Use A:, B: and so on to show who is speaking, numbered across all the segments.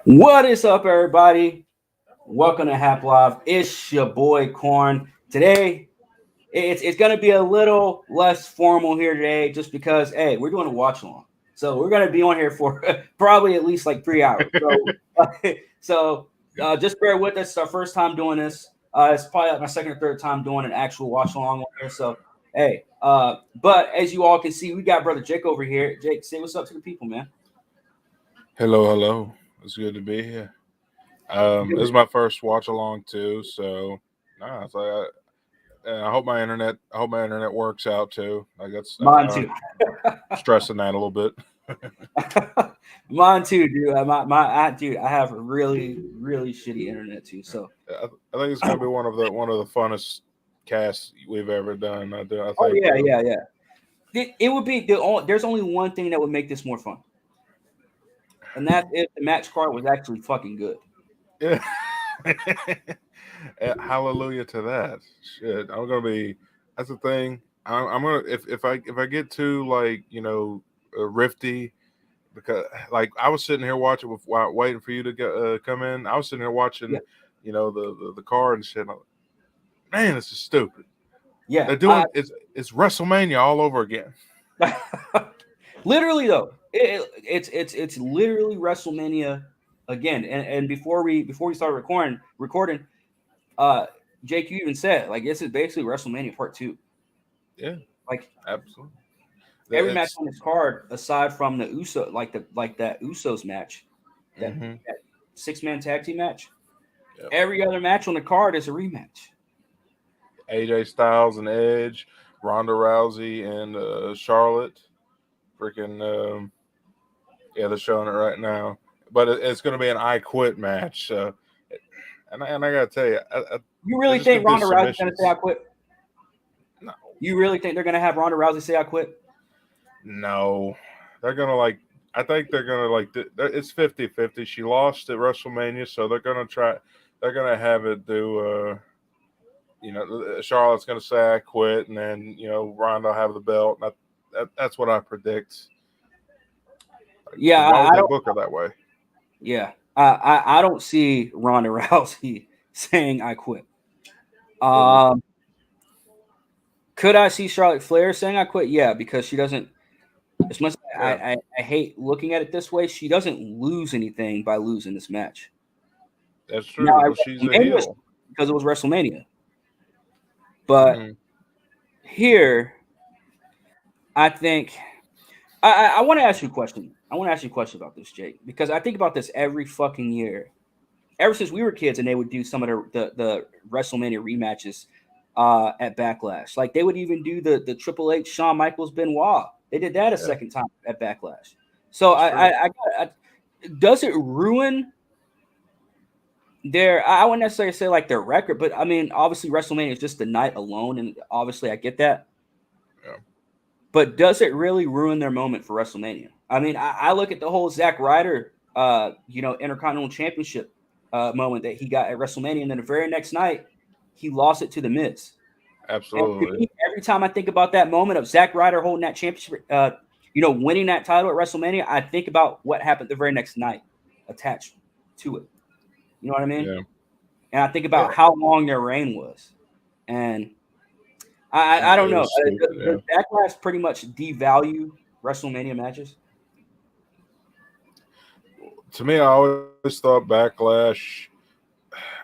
A: What is up, everybody? Welcome to Hap Live. It's your boy Corn. Today, it's gonna be a little less formal here today, just because we're doing a watch along, so we're gonna be on here for probably at least like 3 hours. So just bear with us. It's our first time doing this. It's probably like my second or third time doing an actual watch along on here. So but as you all can see, we got brother Jake over here. Jake, say what's up to the people, man.
B: Hello. It's good to be here. This is my first watch along too, so it's like I hope my internet works out too. I guess
A: Mine too.
B: Stressing that a little bit.
A: Mine too, dude. Dude, I have really, really shitty internet too. So
B: I think it's gonna be one of the funnest casts we've ever done. I think.
A: oh yeah. It would be there's only one thing that would make this more fun, and that's if the match card was actually fucking good.
B: Yeah. Hallelujah to that. Shit, I'm gonna be. That's the thing. I'm gonna if I get too rifty, because like I was sitting here watching while waiting for you to come in. I was sitting here watching,
A: Yeah.
B: the card and shit. Man, this is stupid.
A: Yeah,
B: They're doing it's WrestleMania all over again.
A: literally though, it's literally WrestleMania again. And before we start recording, Jake, you even said like this is basically WrestleMania Part 2.
B: Yeah,
A: like
B: absolutely.
A: Every match on this card, aside from the that Usos match, that 6-man tag team match, every other match on the card is a rematch.
B: AJ Styles and Edge, Ronda Rousey and Charlotte, freaking they're showing it right now. But it's going to be an I Quit match. And I got to tell you,
A: you really think Ronda Rousey's going to say I quit? No. You really think they're going to have Ronda Rousey say I quit?
B: No, they're gonna I think they're gonna it's 50-50. She lost at WrestleMania, so they're gonna try. They're gonna have it do. Charlotte's gonna say I quit, and then Ronda will have the belt. That's what I predict.
A: Yeah,
B: I don't book her that way.
A: Yeah, I don't see Ronda Rousey saying I quit. Could I see Charlotte Flair saying I quit? Yeah, because she doesn't. As much as I hate looking at it this way, she doesn't lose anything by losing this match.
B: That's true. Now, she's a heel
A: because it was WrestleMania. But here, I think I want to ask you a question. I want to ask you a question about this, Jake, because I think about this every fucking year. Ever since we were kids, and they would do some of the WrestleMania rematches at Backlash. Like they would even do the Triple H, Shawn Michaels, Benoit. They did that a second time at Backlash. So I does it ruin their? I wouldn't necessarily say like their record, but I mean, obviously WrestleMania is just the night alone, and obviously I get that.
B: Yeah.
A: But does it really ruin their moment for WrestleMania? I mean, I look at the whole Zack Ryder, Intercontinental Championship moment that he got at WrestleMania, and then the very next night he lost it to The Miz.
B: Absolutely.
A: Every time I think about that moment of Zack Ryder holding that championship, winning that title at WrestleMania, I think about what happened the very next night attached to it. You know what I mean?
B: Yeah.
A: And I think about how long their reign was. And I don't know. Does Backlash pretty much devalue WrestleMania matches?
B: To me, I always thought Backlash.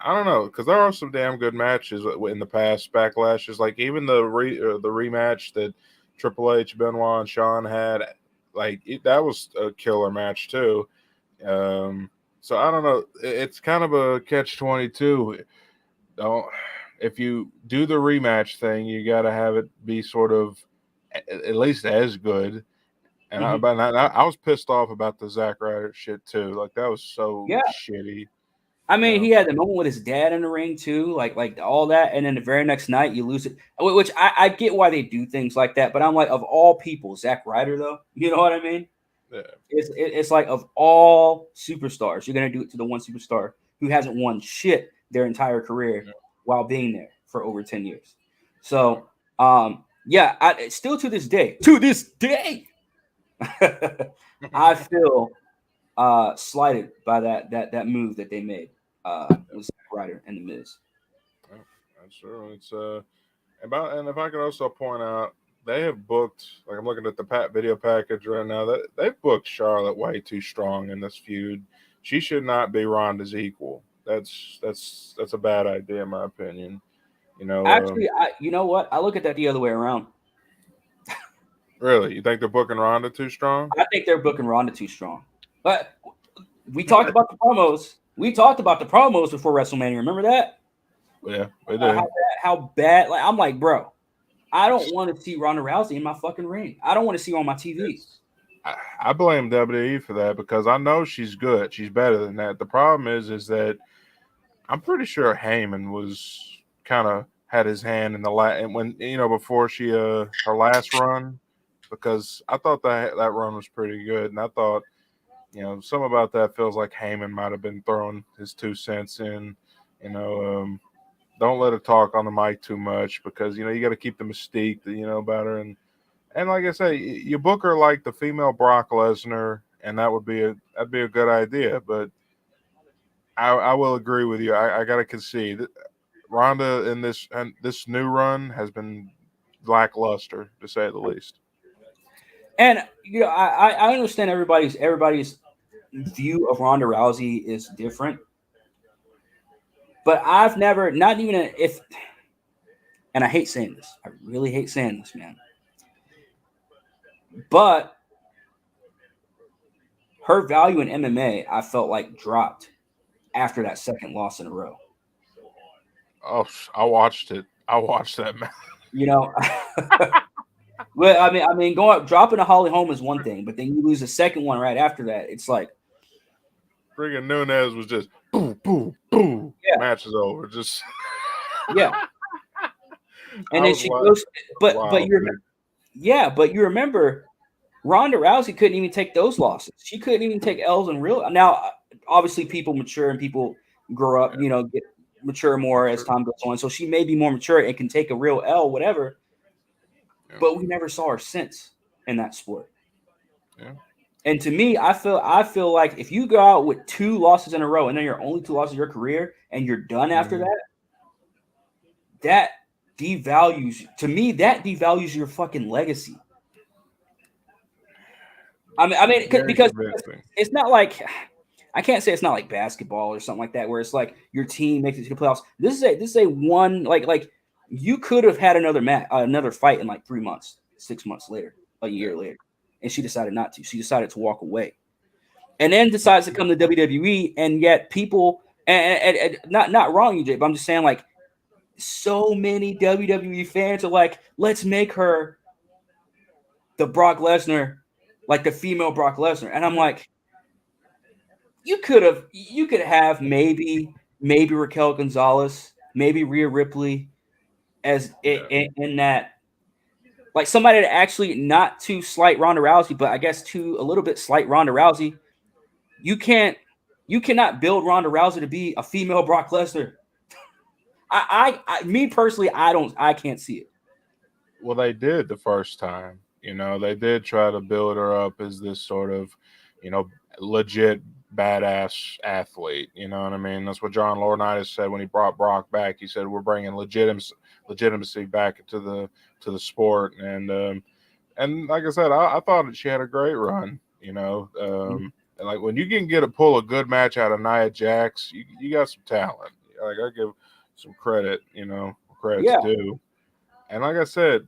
B: I don't know, because there are some damn good matches in the past. Backlashes, like even the rematch that Triple H, Benoit, and Shawn had, that was a killer match too. So I don't know. It's kind of a catch-22. If you do the rematch thing, you got to have it be sort of at least as good. And I was pissed off about the Zack Ryder shit too. Like that was so shitty.
A: I mean, he had the moment with his dad in the ring too, like all that, and then the very next night you lose it. Which I get why they do things like that, but I'm like, of all people, Zack Ryder though, you know what I mean?
B: Yeah.
A: It's like of all superstars, you're gonna do it to the one superstar who hasn't won shit their entire career while being there for over 10 years. So, I still to this day, I feel slighted by that move that they made. Was Ryder and the Miz.
B: Yeah, that's true. It's and if I could also point out, they have booked, like I'm looking at the video package right now, that they've booked Charlotte way too strong in this feud. She should not be Ronda's equal. That's a bad idea in my opinion. You know,
A: Actually, you know what? I look at that the other way around.
B: really, you think they're booking Ronda too strong?
A: I think they're booking Ronda too strong. But we talked about the promos. We talked about the promos before WrestleMania. Remember that?
B: Yeah, they did.
A: How bad? Like I'm like, bro, I don't want to see Ronda Rousey in my fucking ring. I don't want to see her on my TV.
B: I blame WWE for that because I know she's good. She's better than that. The problem is that I'm pretty sure Heyman was kind of had his hand in the and when before she her last run, because I thought that run was pretty good, and I thought some about that feels like Heyman might have been throwing his 2 cents in. Don't let her talk on the mic too much because you got to keep the mystique about her, and like I say, you book her like the female Brock Lesnar, and that'd be a good idea. But I will agree with you. I got to concede that Ronda in this new run has been lackluster, to say the least.
A: And I understand everybody's view of Ronda Rousey is different, but I've never, not even if, and I hate saying this. I really hate saying this, man. But her value in MMA, I felt like dropped after that second loss in a row.
B: Oh, I watched it. I watched that match.
A: Well, I mean, dropping a Holly Holm is one thing, but then you lose a second one right after that. It's like,
B: friggin' Nunes was just boom, boom, boom. Yeah. Match is over. Just
A: yeah. And then she goes, but you remember, Ronda Rousey couldn't even take those losses. She couldn't even take L's in real. Now, obviously, people mature and people grow up. Get mature more as time goes on. So she may be more mature and can take a real L, whatever. Yeah. But we never saw her since in that sport.
B: Yeah.
A: And to me, I feel like if you go out with 2 losses in a row and then your only 2 losses of your career and you're done after that devalues, to me, that devalues your fucking legacy. I mean, because it's not like, I can't say it's not like basketball or something like that, where it's like your team makes it to the playoffs. This is a one, like you could have had another fight in like 3 months, 6 months later, a year later, and she decided not to. She decided to walk away, and then decides to come to WWE. And yet people, and not wrong, EJ, but I'm just saying, like, so many WWE fans are like, let's make her the Brock Lesnar, like the female Brock Lesnar, and I'm like, you could have maybe Raquel Gonzalez, maybe Rhea Ripley as in that, like somebody that actually not to slight Ronda Rousey, but I guess to a little bit slight Ronda Rousey. You cannot build Ronda Rousey to be a female Brock Lesnar. Me personally, I can't see it.
B: Well, they did the first time. They did try to build her up as this sort of, legit badass athlete. You know what I mean? That's what John Laurinaitis said when he brought Brock back. He said, we're bringing legitimacy back to the sport. And like I said, I thought that she had a great run, and like when you can pull a good match out of Nia Jax, you got some talent. Like I give some credit, credit's due. And like I said,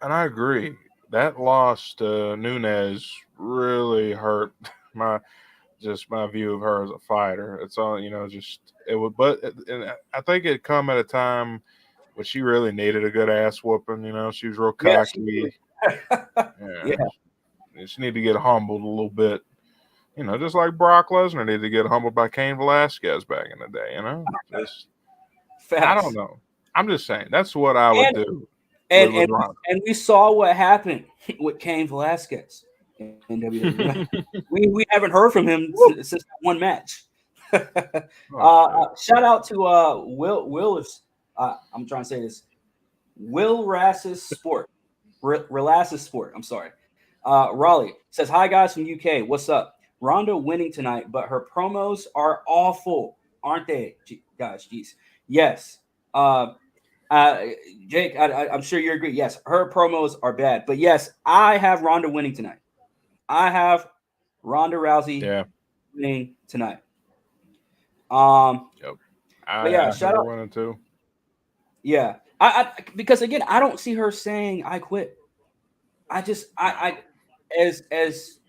B: and I agree, that loss to Nunes really hurt my view of her as a fighter. It's all, and I think it come at a time when she really needed a good ass whooping. She was real cocky. She needed to get humbled a little bit. Just like Brock Lesnar needed to get humbled by Cain Velasquez back in the day. I don't know. I'm just saying that's what I would do.
A: And we saw what happened with Cain Velasquez in WWE. we haven't heard from him since that one match. Shout out to Will's. I'm trying to say this. Will Rassus Sport. Relassus Sport. I'm sorry. Raleigh says, hi guys from UK. What's up? Ronda winning tonight, but her promos are awful, aren't they, guys? Jeez. Yes. Uh, uh, Jake, I'm sure you agree. Yes, her promos are bad, but yes, I have Ronda winning tonight. I have Ronda Rousey
B: Yeah.
A: winning tonight. Um,
B: Yep.
A: but
B: I
A: yeah,
B: have
A: shout
B: her
A: out.
B: winning too.
A: Yeah, I because again, I don't see her saying I quit. I just
B: No.
A: I as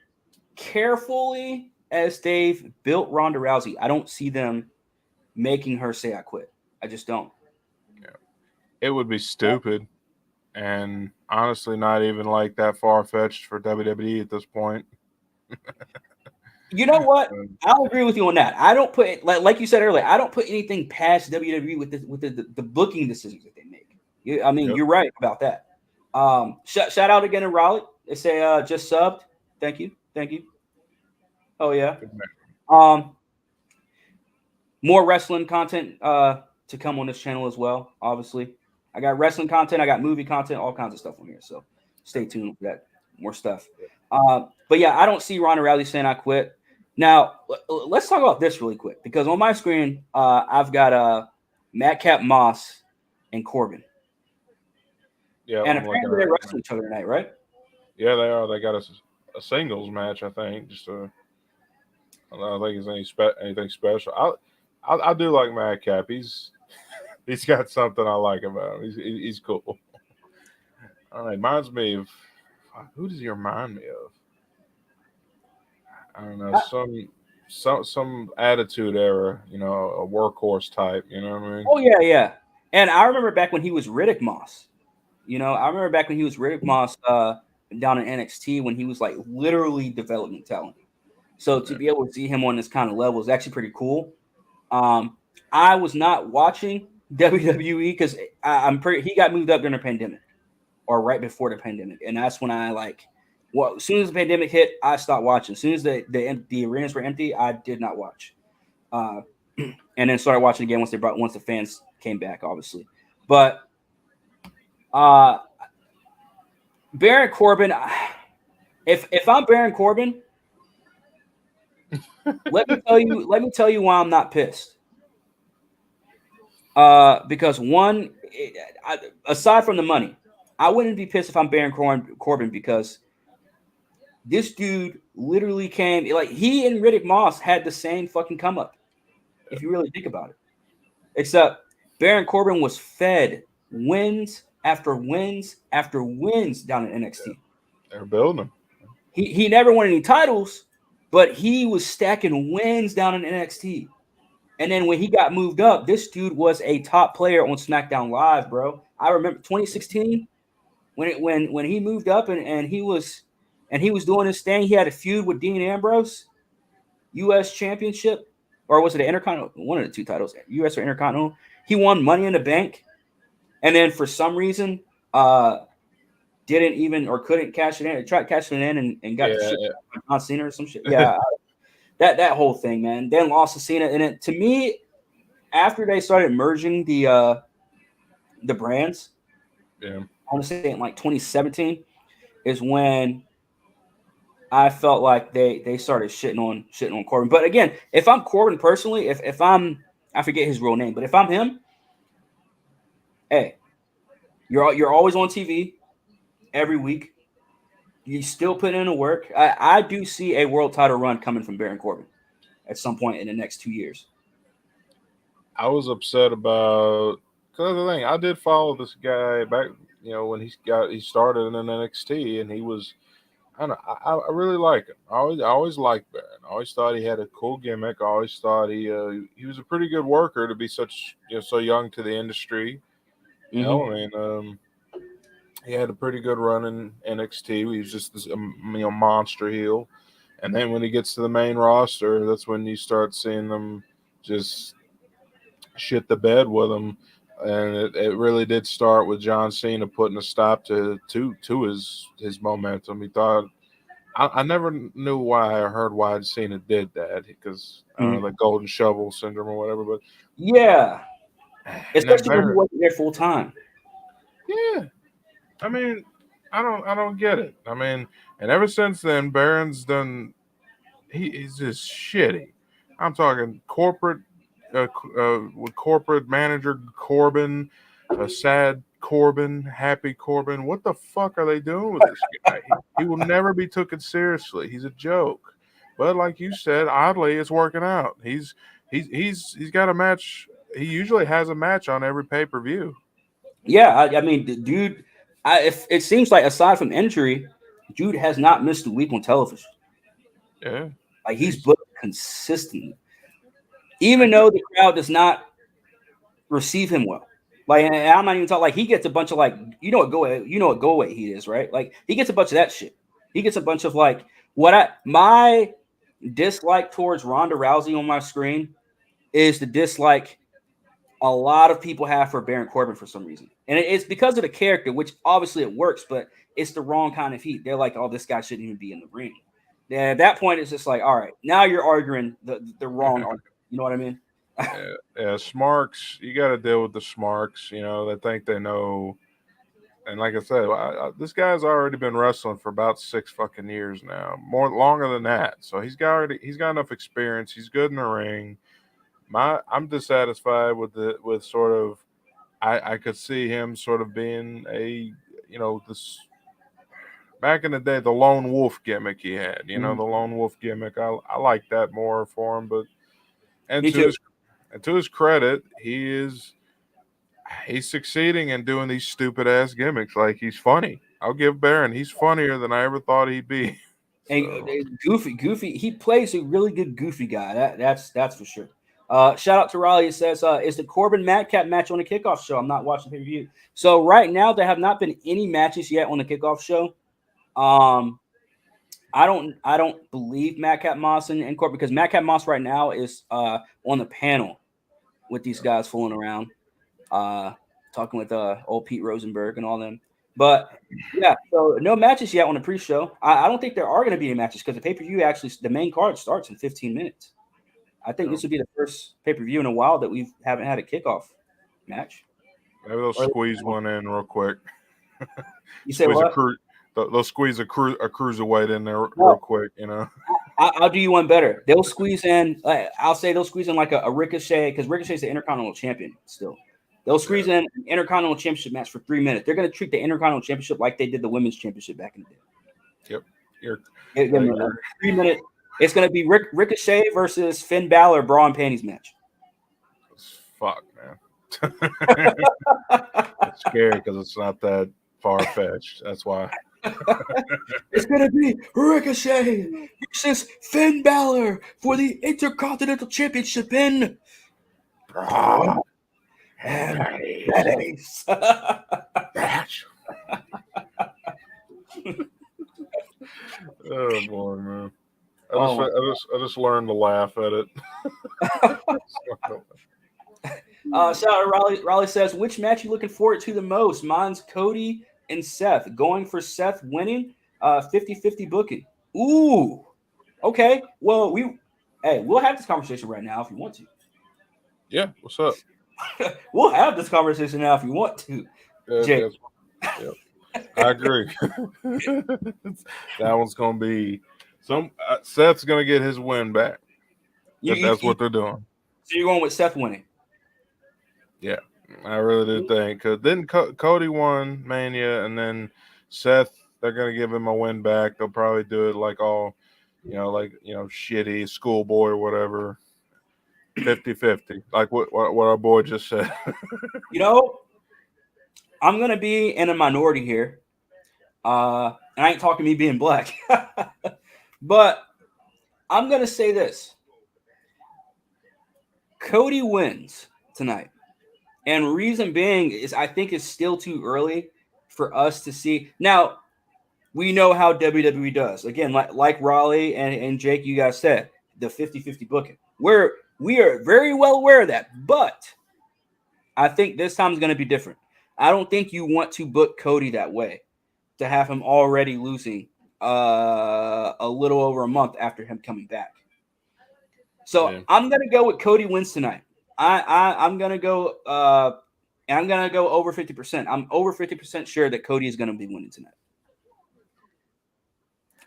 A: carefully as they've built Ronda Rousey, I don't see them making her say I quit. I just don't.
B: Yeah. It would be stupid, and honestly, not even like that far fetched for WWE at this point.
A: You know what?
B: Um,
A: I'll agree with you on that. I don't put like you said earlier. I don't put anything past WWE with the booking decisions that they make. I mean,
B: yep.
A: you're right about that. Shout out again to Raleigh. They say just subbed. Thank you, thank you. Oh yeah.
B: Good man.
A: Um, more wrestling content to come on this channel as well. Obviously, I got wrestling content, I got movie content, all kinds of stuff on here. So stay tuned for that. More stuff. But yeah, I don't see Ronda Rousey saying I quit. Now let's talk about this really quick because on my screen I've got Madcap Moss and Corbin,
B: Yeah,
A: and
B: I'm looking
A: apparently
B: at
A: they're
B: it right now.
A: wrestling each other tonight, right?
B: Yeah, they are. They got a singles match, I think. I don't think it's anything special. I do like Madcap. He's got something I like about him. He's cool. All right, reminds me of who does he remind me of? I don't know,
A: Uh,
B: some attitude era, a workhorse type. You know what I mean?
A: oh yeah, yeah. And I remember back when he was Riddick Moss. I remember back when he was Riddick Moss down in NXT when he was like literally development talent. So to
B: Yeah.
A: be able to see him on this kind of level is actually pretty cool. Um, I was not watching WWE because I'm pretty. He got moved up during the pandemic or right before the pandemic, and that's when I like. Well, as soon as the pandemic hit, I stopped watching. As soon as the arenas were empty, I did not watch. Uh, and then started watching again once the fans came back, obviously. But uh, Baron Corbin, if I'm Baron Corbin, let me tell you why I'm not pissed. Because one, aside from the money, I wouldn't be pissed if I'm Baron Corbin because this dude literally came like he and Riddick Moss had the same fucking come up. If you really think about it, except Baron Corbin was fed wins after wins after wins down in NXT.
B: They're building him.
A: He never won any titles, but he was stacking wins down in NXT. And then when he got moved up, this dude was a top player on SmackDown Live, bro. I remember 2016 when he moved up and he was doing his thing. He had a feud with Dean Ambrose, U.S. Championship, or was it an Intercontinental? One of the two titles, U.S. or Intercontinental. He won Money in the Bank, and then for some reason, didn't even or couldn't cash it in. Tried cashing it in and got the shit
B: Yeah,
A: on John Cena or some shit. Yeah, that whole thing, man. Then lost to Cena, and it, to me, after they started merging the brands,
B: yeah.
A: I want to say in like 2017 is when I felt like they started shitting on Corbin. But again, if I'm Corbin personally, if I'm I forget his real name, but if I'm him, hey, you're always on TV every week. You still put in the work. I do see a world title run coming from Baron Corbin at some point in the next 2 years.
B: I was upset about because the thing I did follow this guy back, when he started in NXT, and he was I don't know, I really like him. I always liked Baron. I always thought he had a cool gimmick. I always thought he was a pretty good worker to be such so young to the industry.
A: Mm-hmm.
B: I mean, he had a pretty good run in NXT. He was just this monster heel, and then when he gets to the main roster, that's when you start seeing them just shit the bed with him. And it really did start with John Cena putting a stop to his momentum. He thought I never knew why I heard why Cena did that because I don't know the golden shovel syndrome or whatever. But
A: Yeah,
B: and then
A: especially when he
B: Baron,
A: wasn't there full time.
B: yeah, I mean, I don't get it. I mean, and ever since then, Baron's done he's just shitty. I'm talking corporate with corporate manager Corbin, sad Corbin, happy Corbin. What the fuck are they doing with this guy? He will never be taken seriously. He's a joke. But like you said, oddly, it's working out. He's got a match. He usually has a match on every pay per view.
A: Yeah, I mean, the dude. If it seems like aside from injury, dude has not missed a week on television.
B: Yeah,
A: Like he's booked consistently, even though the crowd does not receive him well. Like, and I'm not even talking like he gets a bunch of like, what go away he is, right? Like he gets a bunch of that shit. He gets a bunch of like my dislike towards Ronda Rousey on my screen is the dislike a lot of people have for Baron Corbin for some reason. And it's because of the character, which obviously it works, but it's the wrong kind of heat. They're like, oh, this guy shouldn't even be in the ring. And at that point, it's just like, all right, now you're arguing the wrong argument. You know what I mean?
B: yeah, Smarks. You got to deal with the Smarks. They think they know. And like I said, this guy's already been wrestling for about 6 fucking years now, longer than that. So he's got enough experience. He's good in the ring. I'm dissatisfied with sort of. I could see him sort of being this back in the day, the lone wolf gimmick he had. The lone wolf gimmick. I like that more for him, but to his credit, he's succeeding in doing these stupid ass gimmicks. Like he's funny. I'll give Baron. He's funnier than I ever thought he'd be.
A: And goofy. He plays a really good goofy guy. That's for sure. Shout out to Raleigh. It says, is the Corbin Madcap match on the kickoff show? I'm not watching pay-per-view. So right now there have not been any matches yet on the kickoff show. I don't believe Madcap Moss and Corbin, because Madcap Moss right now is on the panel with these guys fooling around, talking with old Pete Rosenberg and all them. But yeah, so no matches yet on the pre-show. I don't think there are going to be any matches because the pay-per-view the main card starts in 15 minutes. I think this would be the first pay-per-view in a while that we haven't had a kickoff match.
B: Maybe they'll squeeze one in real quick.
A: You say what?
B: They'll squeeze a cruiserweight in there real quick.
A: I'll do you one better. They'll squeeze in. I'll say they'll squeeze in like a Ricochet, because Ricochet's the Intercontinental Champion still. They'll squeeze in an Intercontinental Championship match for 3 minutes. They're going to treat the Intercontinental Championship like they did the Women's Championship back in the day.
B: Yep.
A: 3 minute. It's going to be Ricochet versus Finn Balor bra and panties match.
B: Fuck, man. It's scary because it's not that far-fetched. That's why.
A: It's going to be Ricochet versus Finn Balor for the Intercontinental Championship in bra and panties.
B: Oh boy, man! I just learned to laugh at it.
A: Shout out to Raleigh says, which match you looking forward to the most? Mine's Cody and Seth. Going for Seth winning. 50-50 booking. Ooh. Okay. Well, we'll have this conversation right now if you want to.
B: Yeah. What's up?
A: We'll have this conversation now if you want to. Jake.
B: Yeah. I agree. That one's gonna be Seth's gonna get his win back. That's what they're doing.
A: So you're going with Seth winning?
B: Yeah, I really do think. Cause then Cody won Mania, and then Seth, they're gonna give him a win back. They'll probably do it like all, shitty schoolboy or whatever. 50-50, like what our boy just said.
A: I'm gonna be in a minority here, and I ain't talking me being black, but I'm gonna say this: Cody wins tonight, and reason being is I think it's still too early for us to see. Now, we know how WWE does. Again, like Raleigh and Jake, you guys said, the 50-50 booking. We are very well aware of that, but I think this time is going to be different. I don't think you want to book Cody that way, to have him already losing a little over a month after him coming back. So yeah. I'm going to go with Cody wins tonight. I'm going to go I'm going to go over 50%. I'm over 50% sure that Cody is going to be winning tonight.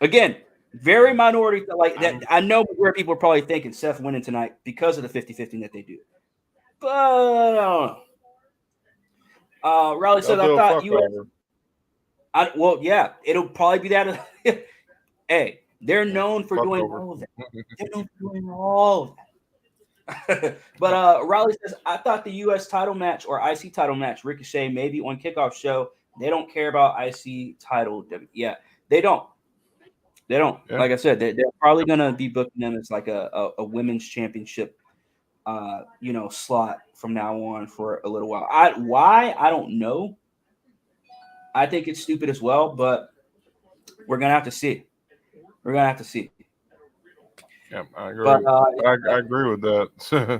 A: Again, Very minority. Like that, I know where people are probably thinking Seth winning tonight because of the 50-50 that they do. But I don't know. Riley says,
B: They'll
A: I
B: do a
A: thought
B: fuck
A: US.
B: over.
A: Well, yeah, it'll probably be that. Hey, they're known for
B: Fuck
A: doing
B: over.
A: all of that. They're known for doing all of that. But Riley says, I thought the U.S. title match or IC title match, Ricochet, maybe on kickoff show, they don't care about IC title. Yeah, they don't. They don't.
B: Yeah.
A: Like I said, they're probably going to be booking them as like a women's championship, slot from now on for a little while. Why? I don't know. I think it's stupid as well, but we're going to have to see. We're going to have to see.
B: Yeah, I agree.
A: But
B: I agree with that.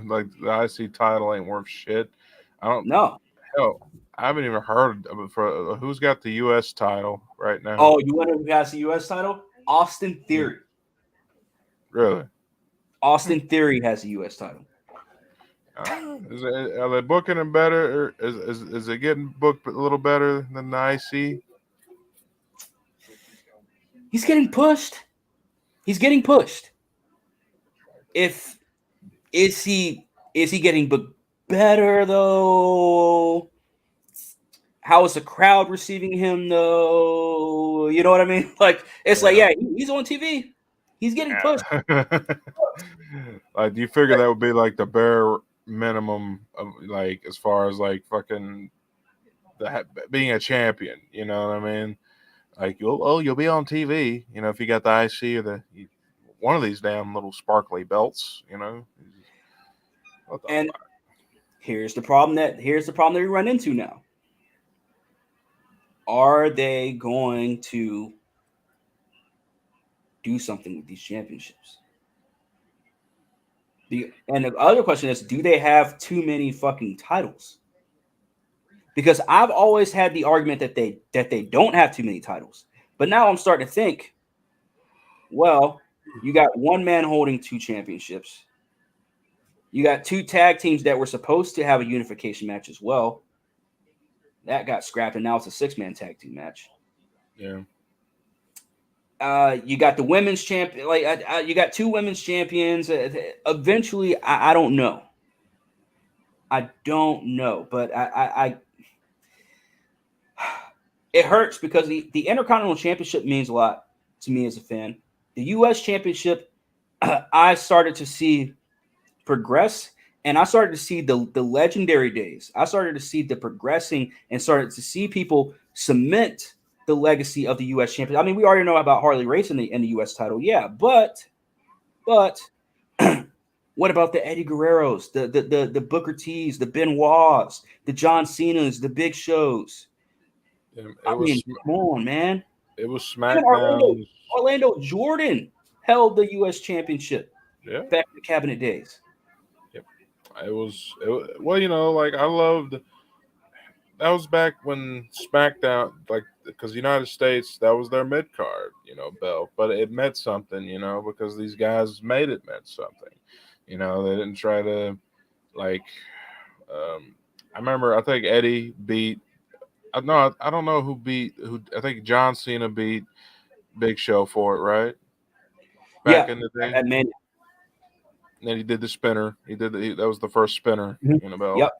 B: Like the IC title ain't worth shit. I don't.
A: no.
B: Hell, I haven't even heard of it for who's got the U.S. title right now.
A: Oh, you want to guys the U.S. title? Austin Theory.
B: Really?
A: Austin Theory has the U.S. title.
B: Are they booking him better? Or is it getting booked a little better than the IC?
A: He's getting pushed. He's getting pushed. Is he getting booked better though? How is the crowd receiving him though? You know what I mean? Like it's like, yeah, he's on TV. He's getting pushed.
B: Like, do you figure that would be like the bare minimum of like as far as like fucking being a champion? You know what I mean? Like you'll be on TV. You know, if you got the IC or one of these damn little sparkly belts. You know.
A: And here's the problem that we run into now. Are they going to do something with these championships? And the other question is, do they have too many fucking titles? Because I've always had the argument that they don't have too many titles. But now I'm starting to think, well, you got one man holding 2 championships. You got 2 tag teams that were supposed to have a unification match as well. That got scrapped, and now it's a 6-man tag team match.
B: Yeah.
A: You got the women's champion. Like you got 2 women's champions. Eventually, I don't know. I don't know, but I it hurts because the Intercontinental Championship means a lot to me as a fan. The U.S. Championship, I started to see progress, and I started to see the legendary days. I started to see the progressing and started to see people cement the legacy of the U.S. champion. I mean, we already know about Harley Race in the U.S. title, yeah, but what about the Eddie Guerreros, the Booker T's, the Benoits, the John Cena's, the Big Shows? Come on, man.
B: It was SmackDown.
A: Orlando Jordan held the U.S. championship back in the cabinet days.
B: Yep. It was well, you know, like I loved that was back when SmackDown, like, because United States, that was their mid card, you know, belt, but it meant something, you know, because these guys made it meant something, you know. They didn't try to like. I remember, I think Eddie beat. No, I don't know who beat who. I think John Cena beat Big Show for it, right? Back in the day.
A: And then
B: he did the spinner. That was the first spinner in the belt.
A: Yep.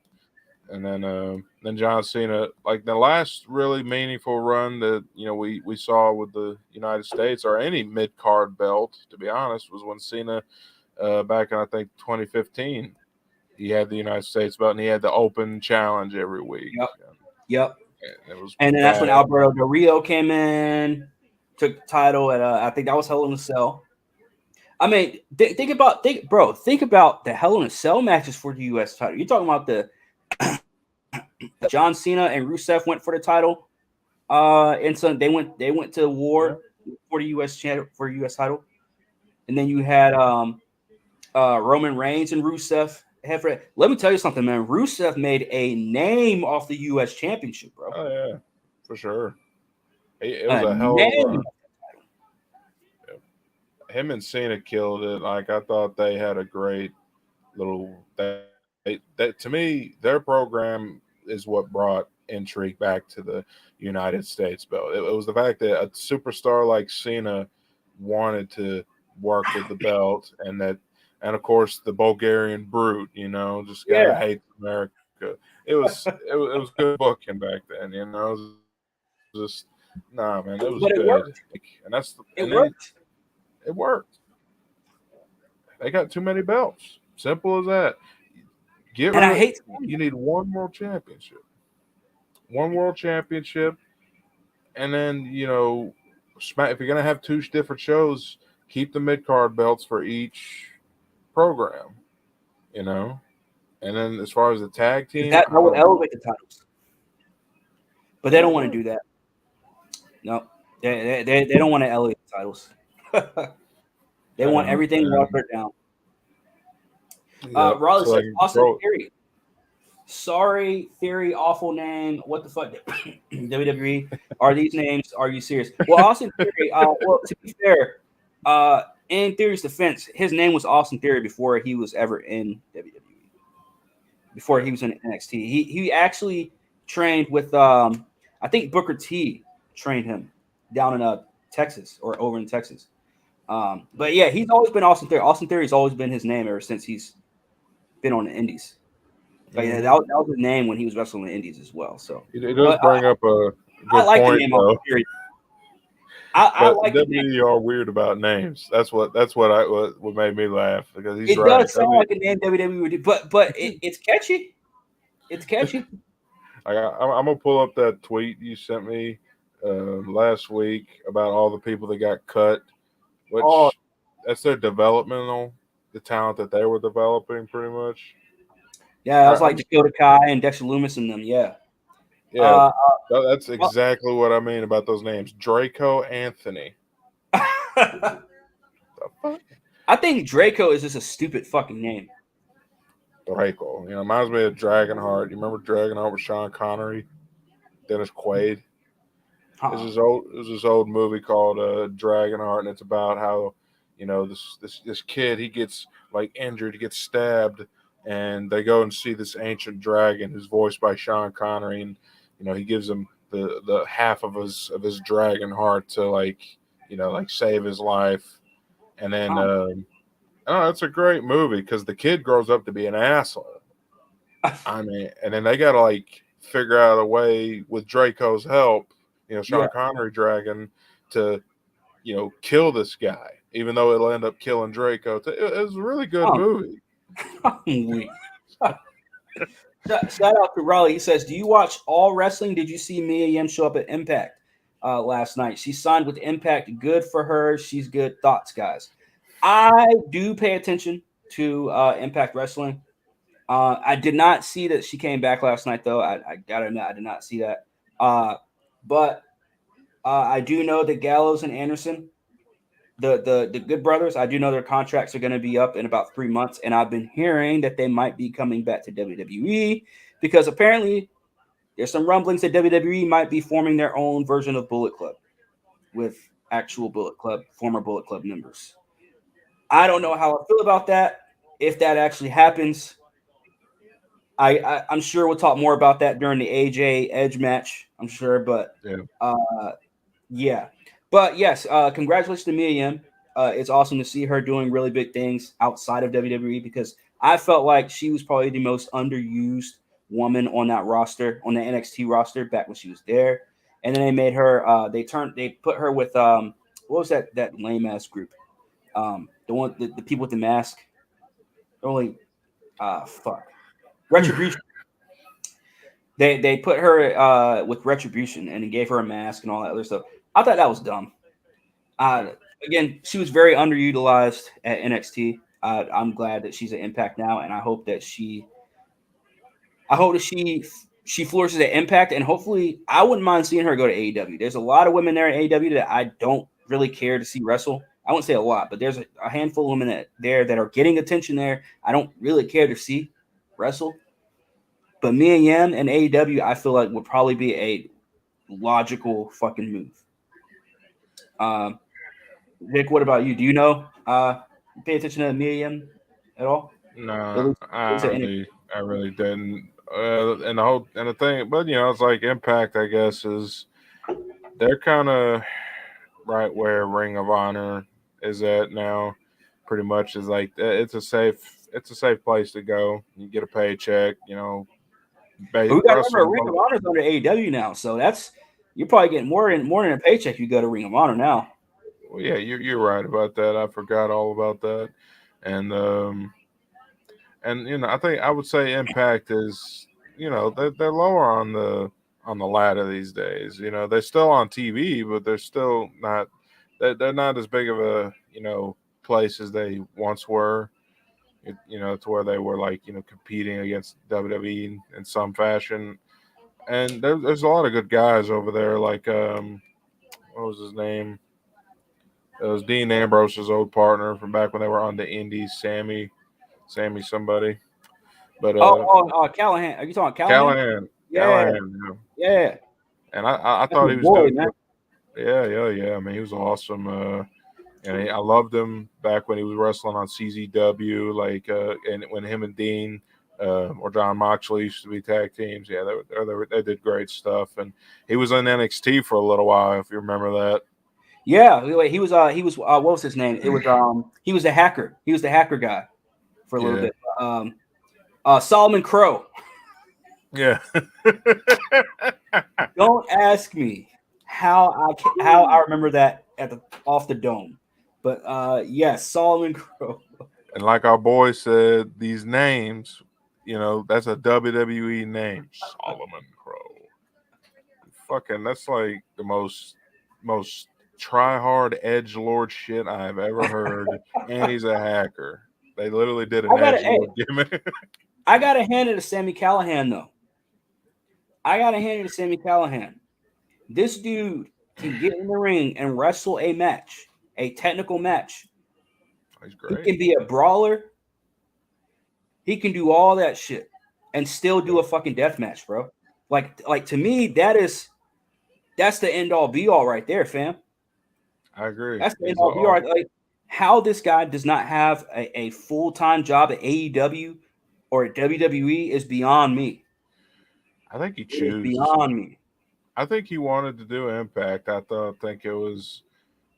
B: And then John Cena, like the last really meaningful run that, you know, we saw with the United States or any mid card belt, to be honest, was when Cena back in I think 2015, he had the United States belt and he had the open challenge every week.
A: Yep.
B: And
A: then that's when Alberto Del Rio came in, took the title at I think that was Hell in a Cell. I mean, think about the Hell in a Cell matches for the U.S. title. You're talking about the John Cena and Rusev went for the title, and so they went to war for the U.S. title, and then you had Roman Reigns and Rusev. Let me tell you something, man. Rusev made a name off the U.S. championship, bro.
B: Oh yeah, for sure. It was a hell of a run. Him and Cena killed it. Like, I thought they had a great little. That to me, their program is what brought intrigue back to the United States belt. It was the fact that a superstar like Cena wanted to work with the belt, and of course the Bulgarian brute, just guy that
A: Yeah,
B: hates America. It was good booking back then, it was just nah, man, it was good.
A: but it worked.
B: And
A: It
B: then
A: worked.
B: it worked. They got too many belts. Simple as that. Get
A: And
B: rid
A: I
B: of.
A: hate
B: You need one world championship. One world championship, and then if you're gonna have two different shows, keep the mid card belts for each program. You know, and then as far as the tag
A: because
B: team,
A: that
B: I
A: would
B: don't know.
A: elevate the titles, but they
B: Yeah,
A: don't
B: it
A: want to
B: would.
A: do that. No, they don't want to elevate the titles. They
B: I
A: want
B: know.
A: everything watered down.
B: Yep.
A: Raleigh
B: So they
A: says
B: can
A: Austin
B: control it.
A: Theory. Sorry, Theory, awful name. What the fuck? WWE. Are these names? Are you serious? Well, Austin Theory. Well, to be fair, in Theory's defense, his name was Austin Theory before he was ever in WWE. Before
B: Yeah.
A: he was in NXT, he actually trained with I think Booker T trained him down in Texas or over in Texas. But yeah, he's always been Austin Theory. Austin Theory's always been his name ever since he's been on the Indies. But yeah,
B: Hmm.
A: that was his name when he was wrestling in the Indies as well. So,
B: It does
A: but
B: bring up a
A: I
B: good
A: like the
B: point
A: name Austin
B: though.
A: Theory. I
B: But
A: like the name.
B: WWE are weird about names. That's what made me laugh because he's
A: It
B: right.
A: does sound like a name WWE would do, but it's catchy. It's catchy.
B: I'm gonna pull up that tweet you sent me last week about all the people that got cut,
A: Oh
B: which that's their developmental, the talent that they were developing, pretty much.
A: yeah, I was like
B: I'm
A: Dakota Kai and Dexter Loomis and them. Yeah.
B: Yeah,
A: Uh,
B: that's
A: well,
B: exactly what I mean about those names. Draco Anthony. The fuck?
A: I think Draco is just a stupid fucking name.
B: Draco. Reminds me of Dragonheart. You remember Dragonheart with Sean Connery, Dennis Quaid?
A: Uh-uh.
B: There's this old movie called Dragonheart, and it's about how this kid, he gets like injured, he gets stabbed, and they go and see this ancient dragon who's voiced by Sean Connery, and he gives him the half of his dragon heart to like save his life, and then
A: Oh.
B: oh, it's a great movie because the kid grows up to be an asshole. I mean, and then they got to like figure out a way with Draco's help,
A: Yeah.
B: Sean Connery Dragon, to kill this guy, even though it'll end up killing Draco. It was a really good
A: Oh,
B: movie.
A: weak. Shout out to Raleigh. He says, "Do you watch all wrestling? Did you see Mia Yim show up at Impact last night? She signed with Impact. Good for her. She's good. Thoughts, guys? I do pay attention to Impact Wrestling. I did not see that she came back last night, though. I gotta admit, I did not see that. But I do know that Gallows and Anderson, the Good Brothers, I do know their contracts are going to be up in about 3 months, and I've been hearing that they might be coming back to WWE because apparently there's some rumblings that WWE might be forming their own version of Bullet Club with actual Bullet Club, former Bullet Club members. I don't know how I feel about that. If that actually happens, I'm sure we'll talk more about that during the AJ Edge match. I'm sure, but
B: Yeah.
A: uh, yeah. But yes, congratulations to Mia Yim. It's awesome to see her doing really big things outside of WWE because I felt like she was probably the most underused woman on that roster, on the NXT roster back when she was there. And then they made her they put her with what was that lame ass group? The people with the mask. Only fuck. Retribution. They put her with Retribution and gave her a mask and all that other stuff. I thought that was dumb. Uh, Again, she was very underutilized at NXT. I'm glad that she's at Impact now, and I hope that she flourishes at Impact, and hopefully, I wouldn't mind seeing her go to AEW. There's a lot of women there at AEW that I don't really care to see wrestle. I won't say a lot, but there's a handful of women that are getting attention there. I don't really care to see wrestle. But Mia Yim and AEW, I feel like would probably be a logical fucking move. Um, Vic, what about you? Do you know? Pay attention to Mia Yim at all? At
B: No,
A: least, at least at any-
B: I really didn't. And the thing, but it's like Impact. I guess is they're kind of right where Ring of Honor is at now. Pretty much is like it's a safe place to go. You get a paycheck,
A: But we got to remember,
B: wrestling.
A: Ring of Honor's under AEW now, so you're probably getting more than a paycheck. If you go to Ring of Honor now.
B: Well, yeah, you're right about that. I forgot all about that, and I think I would say Impact is they're lower on the ladder these days. They're still on TV, but they're still not. They're not as big of a place as they once were. To where they were like competing against WWE in some fashion. And there's a lot of good guys over there. Like what was his name? It was Dean Ambrose's old partner from back when they were on the Indies, Sammy somebody. But
A: Callahan. Are you talking Callahan?
B: Callahan,
A: Yeah,
B: Callahan,
A: yeah.
B: and I
A: That's
B: thought
A: my
B: he was
A: boy,
B: doing
A: man.
B: good. Yeah, yeah, yeah. I mean, he was awesome. I loved him back when he was wrestling on CZW, like, and when him and Dean or John Moxley used to be tag teams. Yeah, they did great stuff, and he was in NXT for a little while, if you remember that.
A: Yeah, he was what was his name? It was he was the hacker. He was the hacker guy for a little
B: Yeah,
A: bit. Solomon Crow.
B: yeah.
A: Don't ask me how I remember that off the dome. But yes, Solomon Crow.
B: And like our boy said, these names, that's a WWE name, Solomon Crow. Fucking, that's like the most try hard edge lord shit I've ever heard. And he's a hacker. They literally did an
A: I gotta
B: edge
A: hey,
B: lord gimmick.
A: I gotta hand it to Sammy Callahan though. I gotta hand it to Sammy Callahan. This dude can get in the ring and wrestle a match, a technical match.
B: He's
A: He
B: great.
A: can be a brawler. He can do all that shit and still do
B: Yeah,
A: a fucking death match, bro. Like to me, that's the end all be all right there, fam.
B: I agree.
A: That's the end
B: He's
A: all be all.
B: all
A: Like how this guy does not have a full time job at AEW or at WWE is beyond me.
B: I think he
A: It is
B: chooses.
A: beyond me.
B: I think he wanted to do Impact. Think it was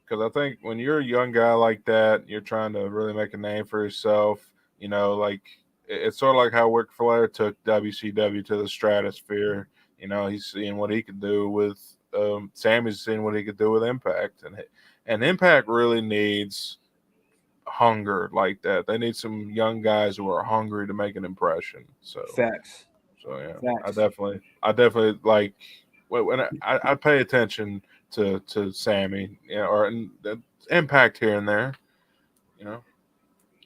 B: because I think when you're a young guy like that, you're trying to really make a name for yourself. Like it's sort of like how Ric Flair took WCW to the stratosphere. He's seeing what he could do with Sammy's seeing what he could do with Impact, and Impact really needs hunger like that. They need some young guys who are hungry to make an impression.
A: Facts.
B: Yeah, I
A: Facts.
B: definitely, I definitely like when I pay attention to Sammy, or the Impact here and there, you know.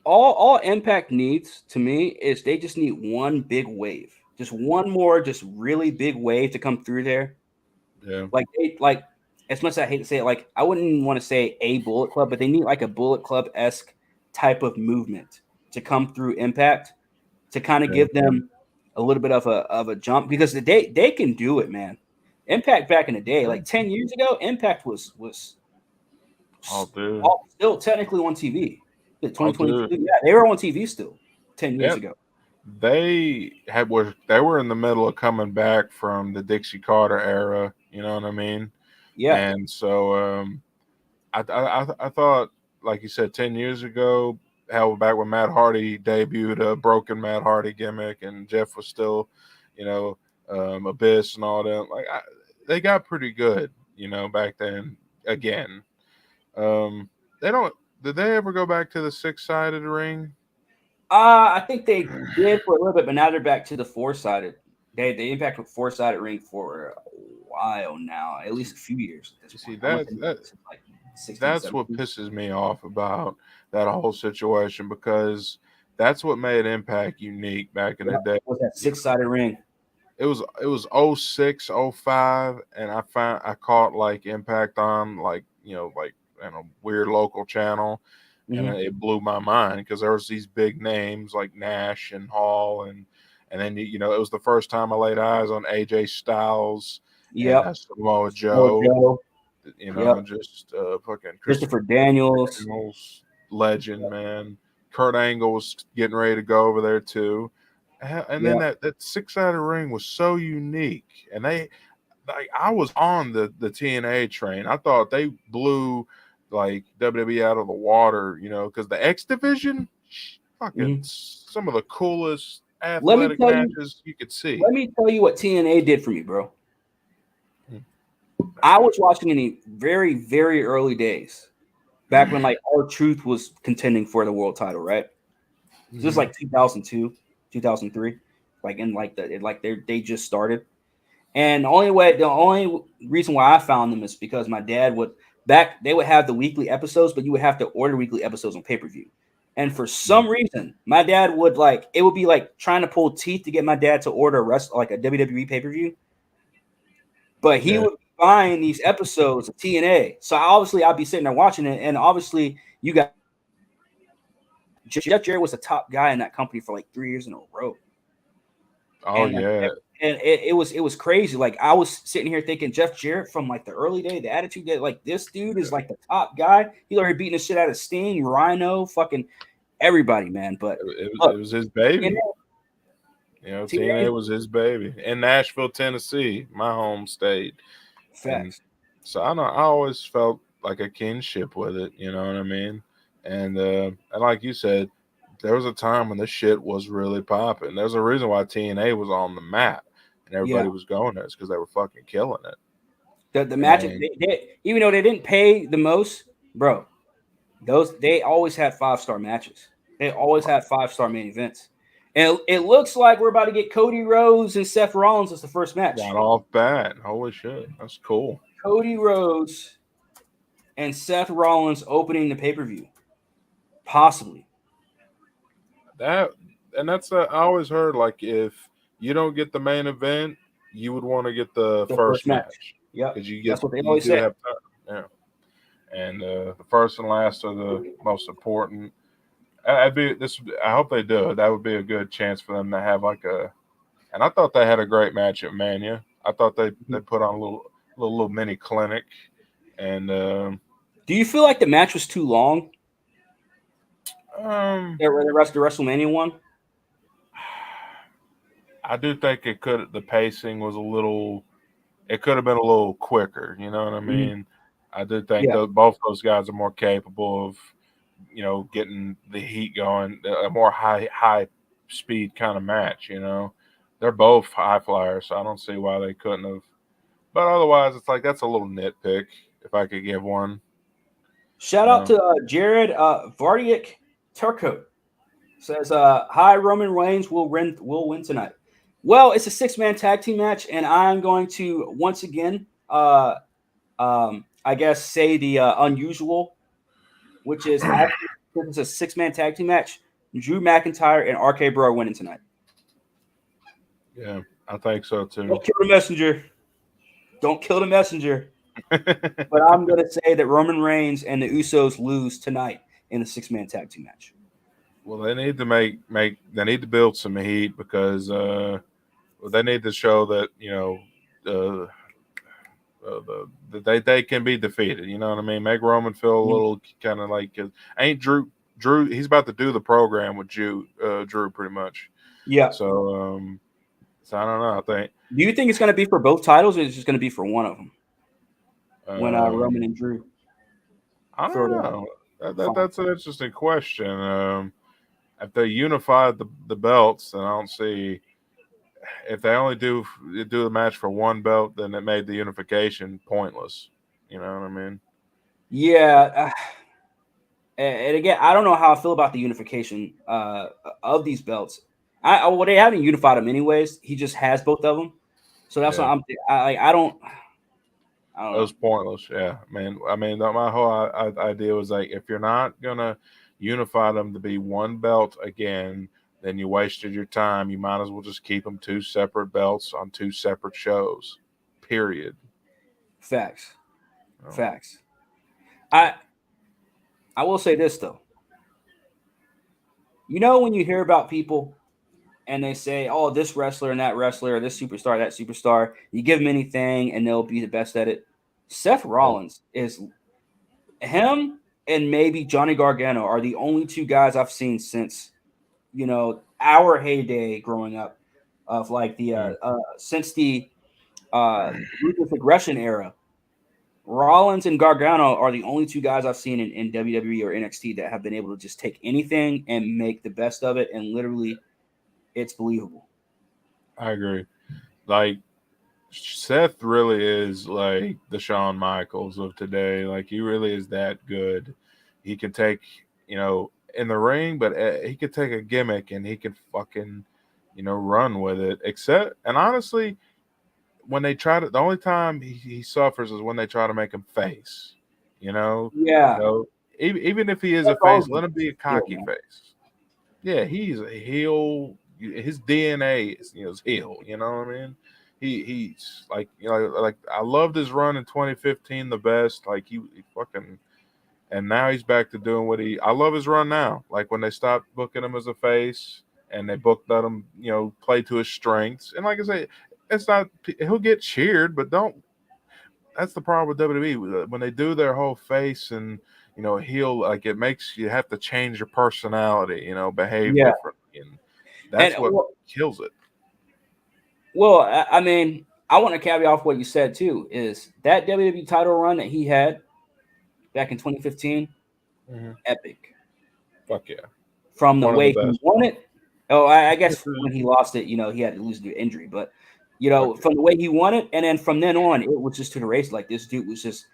A: All Impact needs to me is they just need one big wave. Just one more just really big wave to come through there.
B: Yeah,
A: Like as much as I hate to say it, like I wouldn't want to say a Bullet Club, but they need like a Bullet Club esque type of movement to come through Impact to kind of
B: yeah.
A: give them a little bit of a jump because they can do it, man. Impact back in the day, like 10 years ago, Impact was
B: I'll do.
A: still technically on TV.
B: I'll do.
A: 2022, yeah, they were on TV still 10 years
B: Yeah,
A: ago.
B: they were in the middle of coming back from the Dixie Carter era. You know what I mean?
A: Yeah,
B: And so I thought, like you said, 10 years ago, hell, back when Matt Hardy debuted a broken Matt Hardy gimmick, and Jeff was still, you know, Abyss and all that. They got pretty good, back then. Again, um, they don't. Did they ever go back to the six-sided ring?
A: I think they did for a little bit, but now they're back to the four sided. They impact with four sided ring for a while now, at least a few years at this
B: You see,
A: point. I want to say like 16,
B: that's what
A: 17.
B: pisses me off about that whole situation, because that's what made Impact unique back in
A: Yeah,
B: the day.
A: was that 6-sided ring?
B: It was 06, 05, and I caught like Impact on like weird local channel, and
A: Hmm.
B: it blew my mind because there was these big names like Nash and Hall, and then it was the first time I laid eyes on AJ Styles and
A: Yep.
B: Samoa
A: Oh,
B: Joe.
A: Joe. Yep.
B: Just fucking
A: Christopher
B: Christopher
A: Daniels.
B: Daniels, legend, man. Kurt Angle was getting ready to go over there too. And then
A: Yep.
B: that six-sided ring was so unique, and they like I was on the TNA train. I thought they blew like WWE out of the water, because the X division, fucking some of the coolest athletic matches you could see.
A: Let me tell you what TNA did for me, bro. I was watching in the very, very early days, back when like R-Truth was contending for the world title, right? This was like 2002, 2003, like in like they just started. And the only reason why I found them is because my dad they would have the weekly episodes, but you would have to order weekly episodes on pay-per-view. And for some reason, my dad it would be like trying to pull teeth to get my dad to order like a WWE pay-per-view. But he would be buying these episodes of TNA. So obviously I'd be sitting there watching it. And obviously you got Jeff Jarrett was the top guy in that company for like 3 years in a row.
B: Oh,
A: and it was crazy. Like I was sitting here thinking Jeff Jarrett from like the early day, the Attitude Day, like this dude is like the top guy. He's already beating the shit out of Sting, Rhino, fucking everybody, man. But
B: it was his baby. TNA was his baby in Nashville, Tennessee, my home state.
A: Facts.
B: So I always felt like a kinship with it. You know what I mean? And like you said, there was a time when this shit was really popping. There's a reason why TNA was on the map and everybody was going there. It's because they were fucking killing it.
A: The matches, even though they didn't pay the most, bro, they always had 5-star matches. They always had 5-star main events. And it looks like we're about to get Cody Rhodes and Seth Rollins as the first match.
B: Got off bat. Holy shit. That's cool.
A: Cody Rhodes and Seth Rollins opening the pay-per-view. Possibly.
B: That's I always heard, like, if you don't get the main event, you would want to get the first match.
A: Yeah,
B: because
A: that's what they always say.
B: Yeah, and the first and last are the most important. I hope they do. That would be a good chance for them to have like a. And I thought they had a great match at Mania. I thought they put on a little mini clinic. And
A: do you feel like the match was too long? The rest of the WrestleMania one.
B: I do think the pacing was a little. It could have been a little quicker. You know what I mean? I do think both those guys are more capable of, getting the heat going. A more high speed kind of match. They're both high flyers, so I don't see why they couldn't have. But otherwise, it's like that's a little nitpick. If I could give one.
A: Shout out to Jared Vardiak Turco. Says, hi, Roman Reigns will win tonight. Well, it's a 6-man tag team match, and I'm going to once again, I guess, say the unusual, which is it's a 6-man tag team match. Drew McIntyre and RK Bro are winning tonight.
B: Yeah, I think so too.
A: Don't kill the messenger. Don't kill the messenger. But I'm going to say that Roman Reigns and the Usos lose tonight in a 6-man tag team match.
B: Well, they need to they need to build some heat because they need to show that that they can be defeated. You know what I mean? Make Roman feel a little kind of like ain't Drew. He's about to do the program with Drew pretty much.
A: Yeah.
B: So I don't know. I think.
A: Do you think it's going to be for both titles, or is it just going to be for one of them? When Roman and Drew.
B: I don't know. That's an interesting question. If they unified the belts, then I don't see. If they only do the match for one belt, then it made the unification pointless. You know what I mean?
A: Yeah. And again, I don't know how I feel about the unification of these belts. They haven't unified them anyways. He just has both of them, so that's what I don't.
B: It was pointless. Yeah, man. I mean, my whole idea was like, if you're not gonna unify them to be one belt again, then you wasted your time. You might as well just keep them 2 separate belts on 2 separate shows. Period.
A: Facts. Facts. I will say this though. When you hear about people and they say, "Oh, this wrestler and that wrestler, or this superstar, that superstar," you give them anything and they'll be the best at it. Seth Rollins is him, and maybe Johnny Gargano are the only 2 guys I've seen since our heyday growing up, of like the since the ruthless aggression era, Rollins and Gargano are the only two guys I've seen in WWE or NXT that have been able to just take anything and make the best of it, and literally, it's believable.
B: I agree. Like Seth really is like the Shawn Michaels of today. Like he really is that good. He can take, in the ring, but he could take a gimmick and he could fucking, run with it. Except, and honestly, when they try to, the only time he suffers is when they try to make him face. You know,
A: Yeah,
B: even if he is a
A: that's always
B: face, let him be a
A: heel,
B: cocky
A: man.
B: face. Yeah, he's a heel. His DNA is heel. You know what I mean? He's like like I loved his run in 2015 the best. Like he fucking, and now he's back to doing what I love his run now. Like when they stopped booking him as a face and they booked let him play to his strengths. And like I say, it's not he'll get cheered, but don't. That's the problem with WWE when they do their whole face and heel, like it makes you have to change your personality, behave
A: Yeah,
B: differently, and
A: and
B: that's what kills it.
A: well, I mean, I want to caveat off what you said too. Is that WWE title run that he had back in 2015
B: Mm-hmm.
A: epic?
B: Fuck yeah,
A: From the
B: one of the
A: way he
B: best.
A: won it. Oh, I guess when he lost it, he had to lose due to injury. But from the way he won it, and then from then on, it was just to the race. Like this dude was just.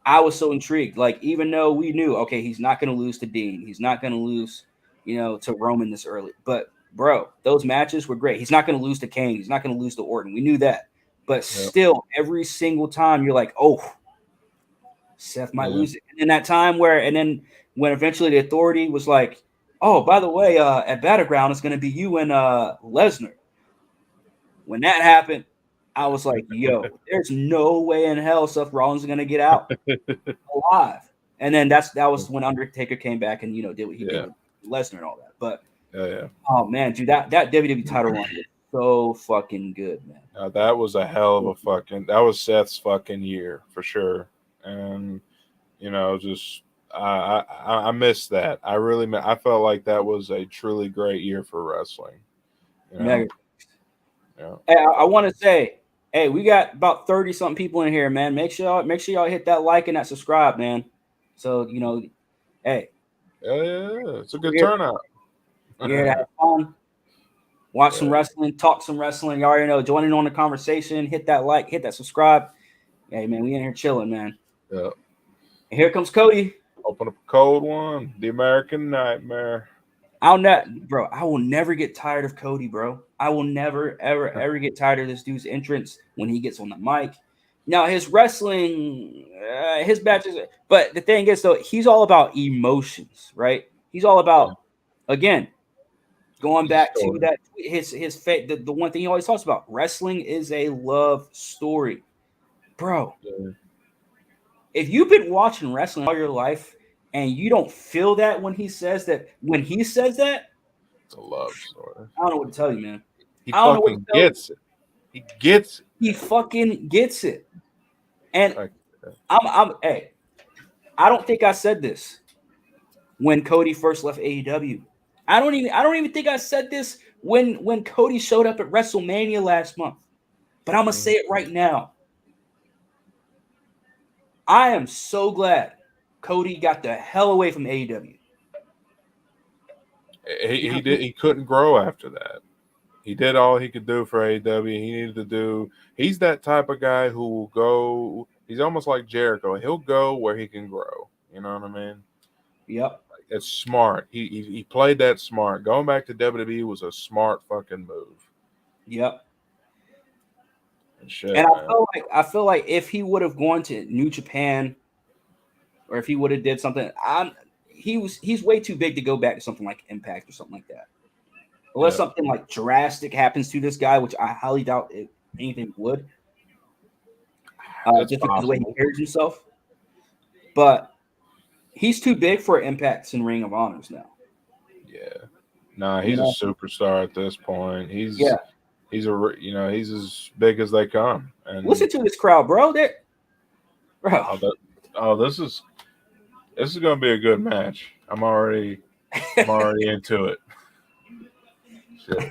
A: I was so intrigued. Like even though we knew, okay, he's not going to lose to Dean, he's not going to lose, to Roman this early. But bro, those matches were great. He's not going to lose to Kane. He's not going to lose to Orton. We knew that. But still, every single time you're like, oh, Seth might lose it. And then that time and then when eventually the Authority was like, oh, by the way, at Battleground, it's going to be you and Lesnar. When that happened, I was like, yo, there's no way in hell Seth Rollins is going to get out alive. And then that was when Undertaker came back and did what he did with Lesnar and all that. But oh man, dude, that WWE title run was so fucking good, man.
B: That was a hell of a that was Seth's fucking year for sure. And just I missed that. I felt like that was a truly great year for wrestling.
A: Yeah. Hey, I want to say, hey, we got about 30 something people in here, man. Make sure y'all hit that like and that subscribe, man. So hey,
B: yeah, it's a good turnout.
A: We're here to have fun, watch some wrestling, talk some wrestling. You already know, join in on the conversation. Hit that like, hit that subscribe. Hey, man, we in here chilling, man.
B: Yeah.
A: And here comes Cody.
B: Open up a cold one. The American Nightmare.
A: I will never get tired of Cody, bro. I will never, ever get tired of this dude's entrance when he gets on the mic. Now, his wrestling, his matches, but the thing is, though, he's all about emotions, right? He's all about, again, going back to that, his fate. The one thing he always talks about, wrestling is a love story. Bro, if you've been watching wrestling all your life and you don't feel that when he says that,
B: it's a love story.
A: I don't know what to tell you, man.
B: He fucking gets it. He gets it.
A: He fucking gets it. And hey, I don't think I said this when Cody first left AEW. I don't even think I said this when Cody showed up at WrestleMania last month. But I'm gonna say it right now. I am so glad Cody got the hell away from AEW.
B: He couldn't grow after that. He did all he could do for AEW. He needed to do. He's that type of guy who will go. He's almost like Jericho. He'll go where he can grow. You know what I mean?
A: Yep.
B: It's smart. He played that smart. Going back to WWE was a smart fucking move.
A: Yep.
B: Shit,
A: and I feel like if he would have gone to New Japan, or if he would have did something, he's way too big to go back to something like Impact or something like that. Unless something like drastic happens to this guy, which I highly doubt anything would. Just because of the way he carries himself. But he's too big for Impacts and Ring of Honors now.
B: Yeah. Nah, he's a superstar at this point. He's he's as big as they come. And
A: listen to this crowd, bro. This
B: is gonna be a good match. I'm already into it. Shit.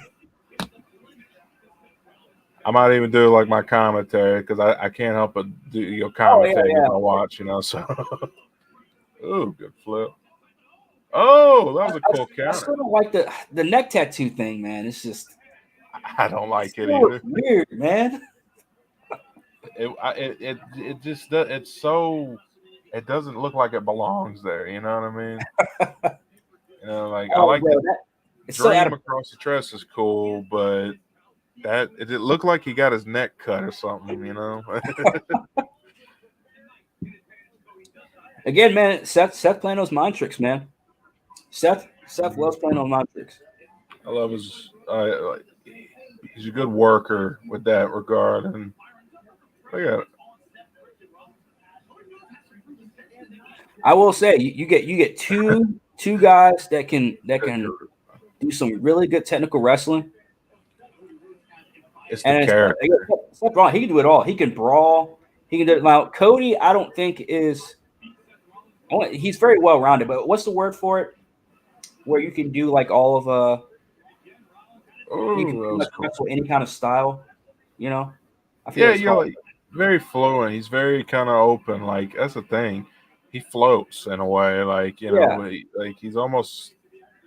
B: I might even do like my commentary because I can't help but do commentary as I watch. So. Ooh, good flip. Oh, that was a cool
A: I
B: counter.
A: still don't like the neck tattoo thing, man. It's just
B: I don't like it either.
A: Weird, man.
B: It just it's so it doesn't look like it belongs there. You know what I mean? Like I like the dream across the chest is cool, but that it looked like he got his neck cut or something.
A: Again, man, Seth playing those mind tricks, man. Seth loves playing those mind tricks.
B: I love his. He's a good worker with that regard, and look at it.
A: I will say you get two guys that can do some really good technical wrestling.
B: It's the character.
A: Seth Rollins, he can do it all. He can brawl. He can do it. Now Cody, I don't think is. He's very well rounded, but what's the word for it? Where you can do like all of you can wrestle any kind of style, I feel
B: like very fluent. He's very kind of open. Like that's the thing. He floats in a way. Like like he's almost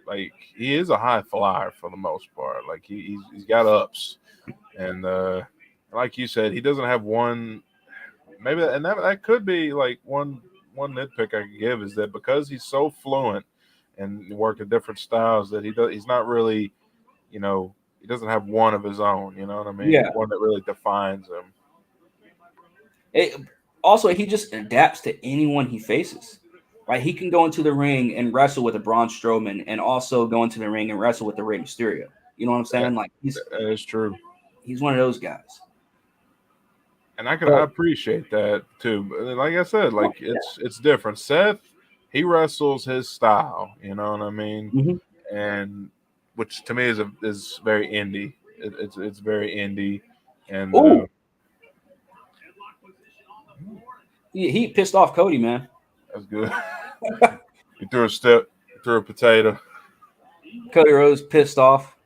B: like he is a high flyer for the most part. Like he's got ups, and like you said, he doesn't have one. Maybe that could be like one nitpick I could give is that because he's so fluent and working different styles that he's not really, he doesn't have one of his own. You know what I mean?
A: Yeah.
B: One that really defines him.
A: Also, he just adapts to anyone he faces. Like he can go into the ring and wrestle with a Braun Strowman, and also go into the ring and wrestle with the Rey Mysterio. You know what I'm saying? Like
B: that is true.
A: He's one of those guys.
B: And I appreciate that too. Like I said, like it's different. Seth, he wrestles his style. You know what I mean?
A: Mm-hmm.
B: And which to me is very indie. It's very indie, and
A: he pissed off Cody, man.
B: That's good. He threw a step, threw a potato.
A: Cody Rhodes pissed off.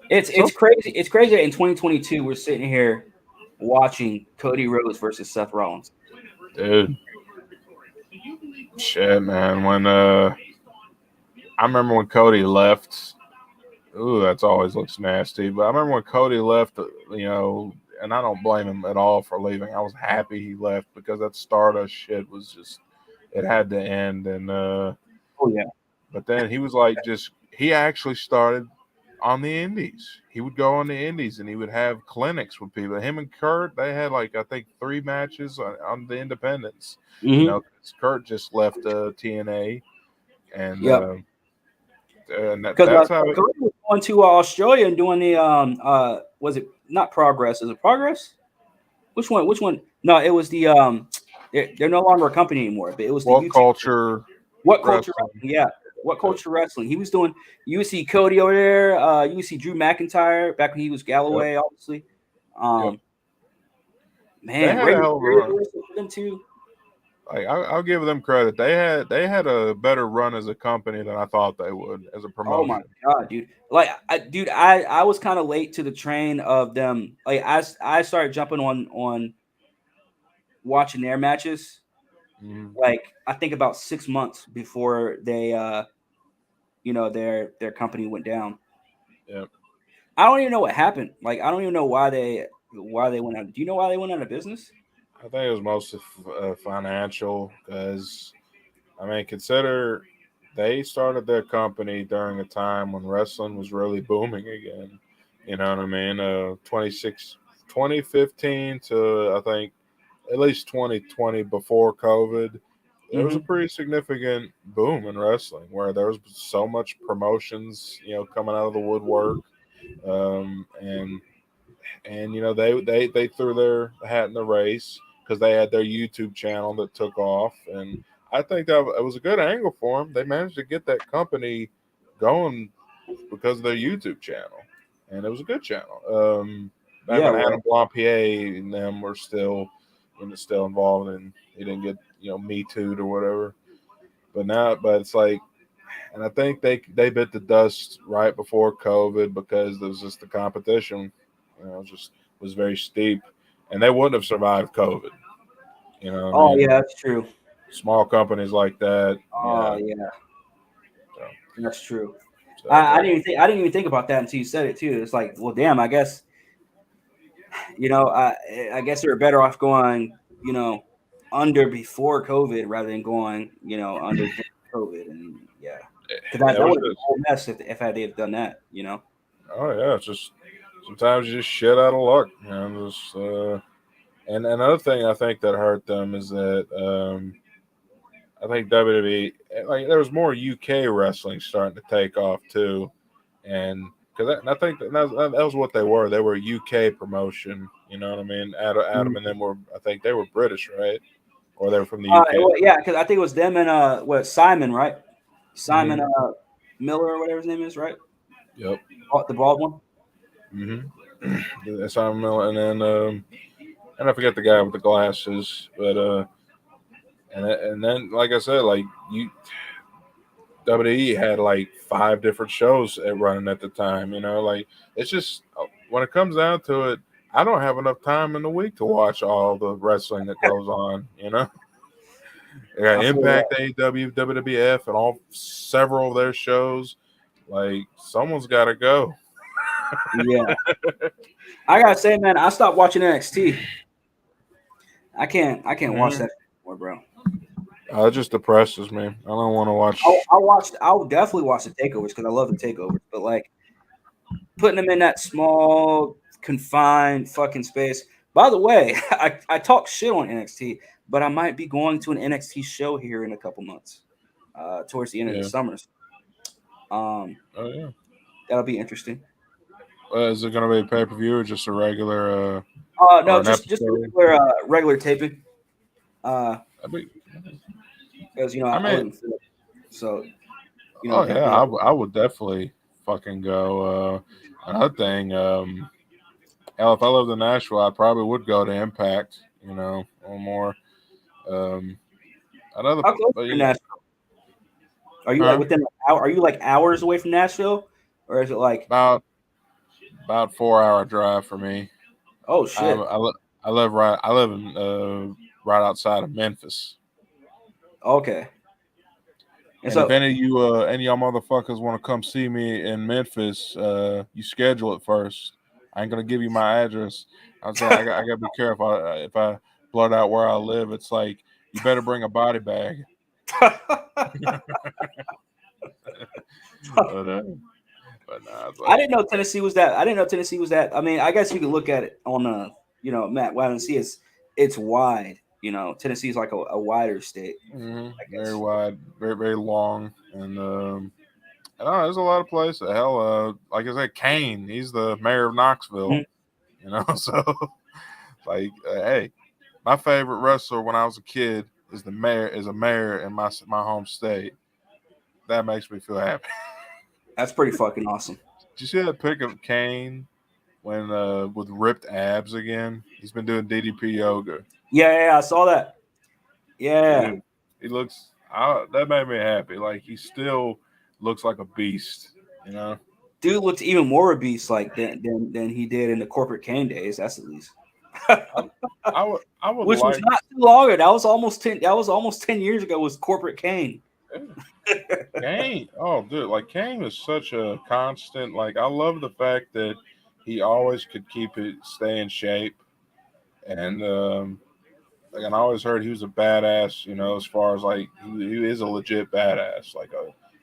A: It's crazy. It's crazy that in 2022 we're sitting here watching Cody Rhodes versus Seth Rollins.
B: Dude, shit, man. When I remember when Cody left. Ooh, that's always looks nasty. But I remember when Cody left, and I don't blame him at all for leaving. I was happy he left because that Stardust shit was just, it had to end. And but then he was like, he actually started on the indies. He would go on the indies and he would have clinics with people. Him and Kurt, they had like I think 3 matches on the independents.
A: Mm-hmm.
B: Kurt just left TNA, and
A: that's how Cody was going to Australia and doing the was it not Progress? Is it Progress? Which one? No, it was the they're no longer a company anymore, but it was the
B: What Culture.
A: What Culture Wrestling? Yeah. What Culture Wrestling? He was doing. You see Cody over there. You see Drew McIntyre back when he was Galloway, obviously. Man, Ray Mysterio for them too.
B: Like I'll give them credit. They had a better run as a company than I thought they would as a promotion.
A: Oh my god, dude! Like, I was kind of late to the train of them. Like, I started jumping on watching their matches.
B: Mm-hmm.
A: Like, I think about 6 months before they, their company went down.
B: Yeah.
A: I don't even know what happened. Like, I don't even know why they went out. Do you know why they went out of business?
B: I think it was mostly financial because, I mean, consider they started their company during a time when wrestling was really booming again. You know what I mean? 2015 to I think at least 2020 before COVID, there was a pretty significant boom in wrestling where there was so much promotions, coming out of the woodwork, and they threw their hat in the race because they had their YouTube channel that took off, and I think that it was a good angle for them. They managed to get that company going because of their YouTube channel, and it was a good channel. Back when Adam Blampier and them were still involved, and he didn't get Me Too'd or whatever. But it's like And I think they bit the dust right before COVID because there was just the competition, just was very steep, and they wouldn't have survived COVID. I
A: Oh yeah,
B: mean,
A: that's true.
B: small companies like that,
A: Oh yeah,
B: So,
A: that's true.
B: but
A: I didn't even think about that until you said it too. It's like, well, damn. I guess I guess they were better off going under before COVID rather than going under during COVID. And yeah, because
B: that
A: that
B: was
A: would have been a
B: just
A: whole mess if I had done that.
B: oh yeah, it's just sometimes you just shit out of luck, just and another thing I think that hurt them is that I think WWE like there was more UK wrestling starting to take off too, and because I think that was what they were. They were a UK promotion. You know what I mean? Adam and them were. I think they were British, right? Or they were from the UK.
A: Yeah, because I think it was them and what Simon, right? Simon
B: Mm-hmm.
A: Miller or whatever his name is, right?
B: Yep.
A: The bald one.
B: Mm-hmm. That's Simon Miller, and I forget the guy with the glasses, but and then like I said, like you WWE had like 5 different shows running at the time. Like it's just when it comes down to it, I don't have enough time in the week to watch all the wrestling that goes on. They got
A: I feel that.
B: Impact, AEW, WWF, and all several of their shows. Like someone's got to go.
A: Yeah, I gotta say, man, I stopped watching NXT. I can't watch
B: Mhm.
A: that anymore, bro.
B: It just depresses me. I don't want to watch.
A: I'll definitely watch the takeovers because I love the takeovers, but like putting them in that small, confined fucking space. By the way, I talk shit on NXT, but I might be going to an NXT show here in a couple months, towards the end of the
B: Yeah.
A: summer. Um,
B: Oh yeah.
A: that'll be interesting.
B: Is it going to be a pay per view or just a regular or
A: No,
B: an
A: just a
B: episode?
A: regular taping. Uh,
B: I mean,
A: because
B: I
A: I live
B: mean,
A: in Florida, so
B: oh
A: it'd
B: yeah,
A: be
B: I would definitely fucking go. Another thing, hell, if I lived in Nashville, I probably would go to Impact. Or more. Um, another,
A: how close
B: but
A: to Nashville? Are you like
B: huh?
A: within an hour? Are you like hours away from Nashville, or is it like
B: About 4 hour drive for me.
A: oh
B: I
A: shit?
B: I, li- I live in right outside of Memphis.
A: Okay, and
B: And if
A: so
B: any of y'all motherfuckers want to come see me in Memphis, you schedule it first. I ain't gonna give you my address. I'm saying I gotta be careful. If I blurt out where I live, it's like you better bring a body bag. but, uh, but nah, it's
A: I
B: like
A: didn't know Tennessee was that. I didn't know Tennessee was that. I mean, I guess you could look at it on Matt Wide and see it's wide. Tennessee is like a wider state, I
B: very
A: guess.
B: wide, very very long, and there's a lot of places. Hell, like I said, Kane, he's the mayor of Knoxville.
A: Mhm.
B: So like, hey, my favorite wrestler when I was a kid is a mayor in my home state. That makes me feel happy.
A: That's pretty fucking awesome.
B: Did you see that pic of Kane when with ripped abs again? He's been doing DDP yoga.
A: Yeah, I saw that. Yeah,
B: Dude, he looks. That made me happy. Like he still looks like a beast. You know.
A: dude looked even more obese like than he did in the corporate Kane days. That's at least.
B: I, I would
A: Which was
B: like.
A: not too long ago. That was almost 10. That was almost 10 years ago. Was corporate Kane?
B: Kane, oh dude, like Kane is such a constant. Like I love the fact that he always could stay in shape, and like and I always heard he was a badass. As far as like he is a legit badass,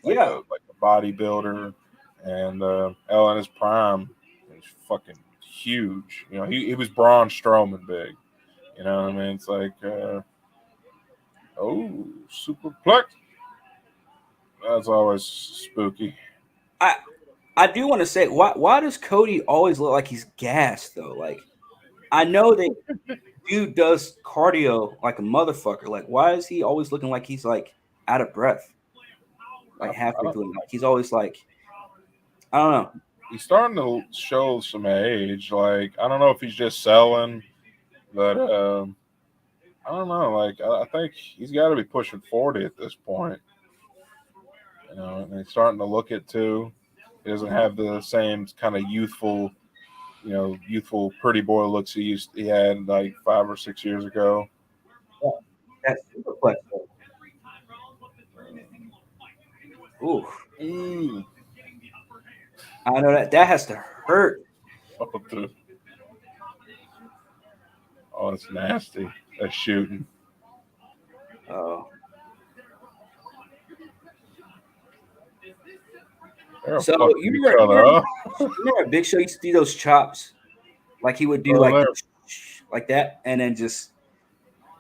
A: Yeah,
B: like a bodybuilder, and L in his prime, he's fucking huge. He was Braun Strowman big. You know what I mean? It's like oh superplex. That's always spooky.
A: I I do want to say why does Cody always look like he's gassed though? Like I know that dude does cardio like a motherfucker. Like why is he always looking like he's like out of breath?
B: I,
A: Like
B: I
A: halfway
B: don't.
A: through it. Like he's always like I don't know.
B: He's starting to show some age. Like I don't know if he's just selling, but I don't know. Like I think he's got to be pushing 40 at this point. and he's starting to look it too. He doesn't have the same kind of youthful, youthful pretty boy looks he had like 5 or 6 years ago.
A: Yeah, that superplex. Ooh,
B: Ooh.
A: I know that has to hurt.
B: Oh, oh, it's nasty. That's shooting.
A: Oh,
B: They're
A: so
B: fucking
A: you
B: each
A: remember,
B: other up.
A: you remember Big Show used to do those chops, like he would do
B: Oh,
A: like that, and then just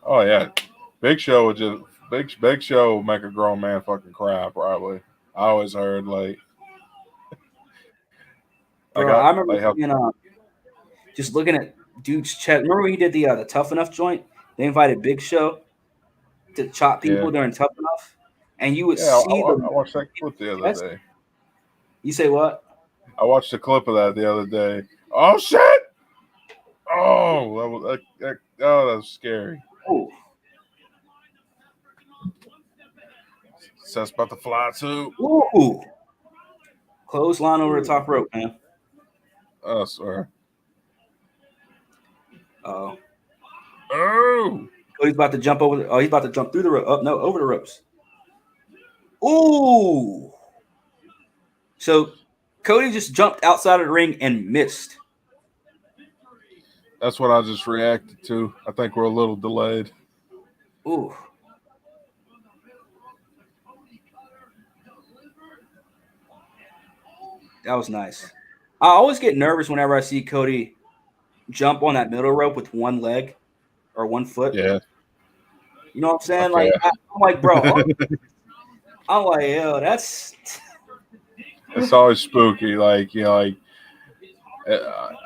B: oh yeah, Big Show would just Big Show would make a grown man fucking cry. Probably. I always heard
A: bro. I remember
B: like how
A: seeing, just looking at dude's chest. Remember when he did the Tough Enough joint? They invited Big Show to chop
B: yeah
A: people during Tough Enough, and you would
B: yeah.
A: see the
B: I watched that clip the other
A: chest.
B: day.
A: You say what?
B: I watched a clip of that the other day. Oh shit! Oh, that was scary.
A: Ooh,
B: So that's about to fly too.
A: ooh, clothesline over the top rope, man.
B: I swear.
A: Oh,
B: Oh,
A: he's about to jump over. Oh, he's about to jump through the rope. Oh no, over the ropes. Ooh. So Cody just jumped outside of the ring and missed.
B: that's what I just reacted to. I think we're a little delayed.
A: Ooh. That was nice. I always get nervous whenever I see Cody jump on that middle rope with one leg or one foot.
B: Yeah.
A: You know what I'm saying?
B: Okay.
A: Like I'm like, bro, I'm like, yo, that's
B: It's always spooky. I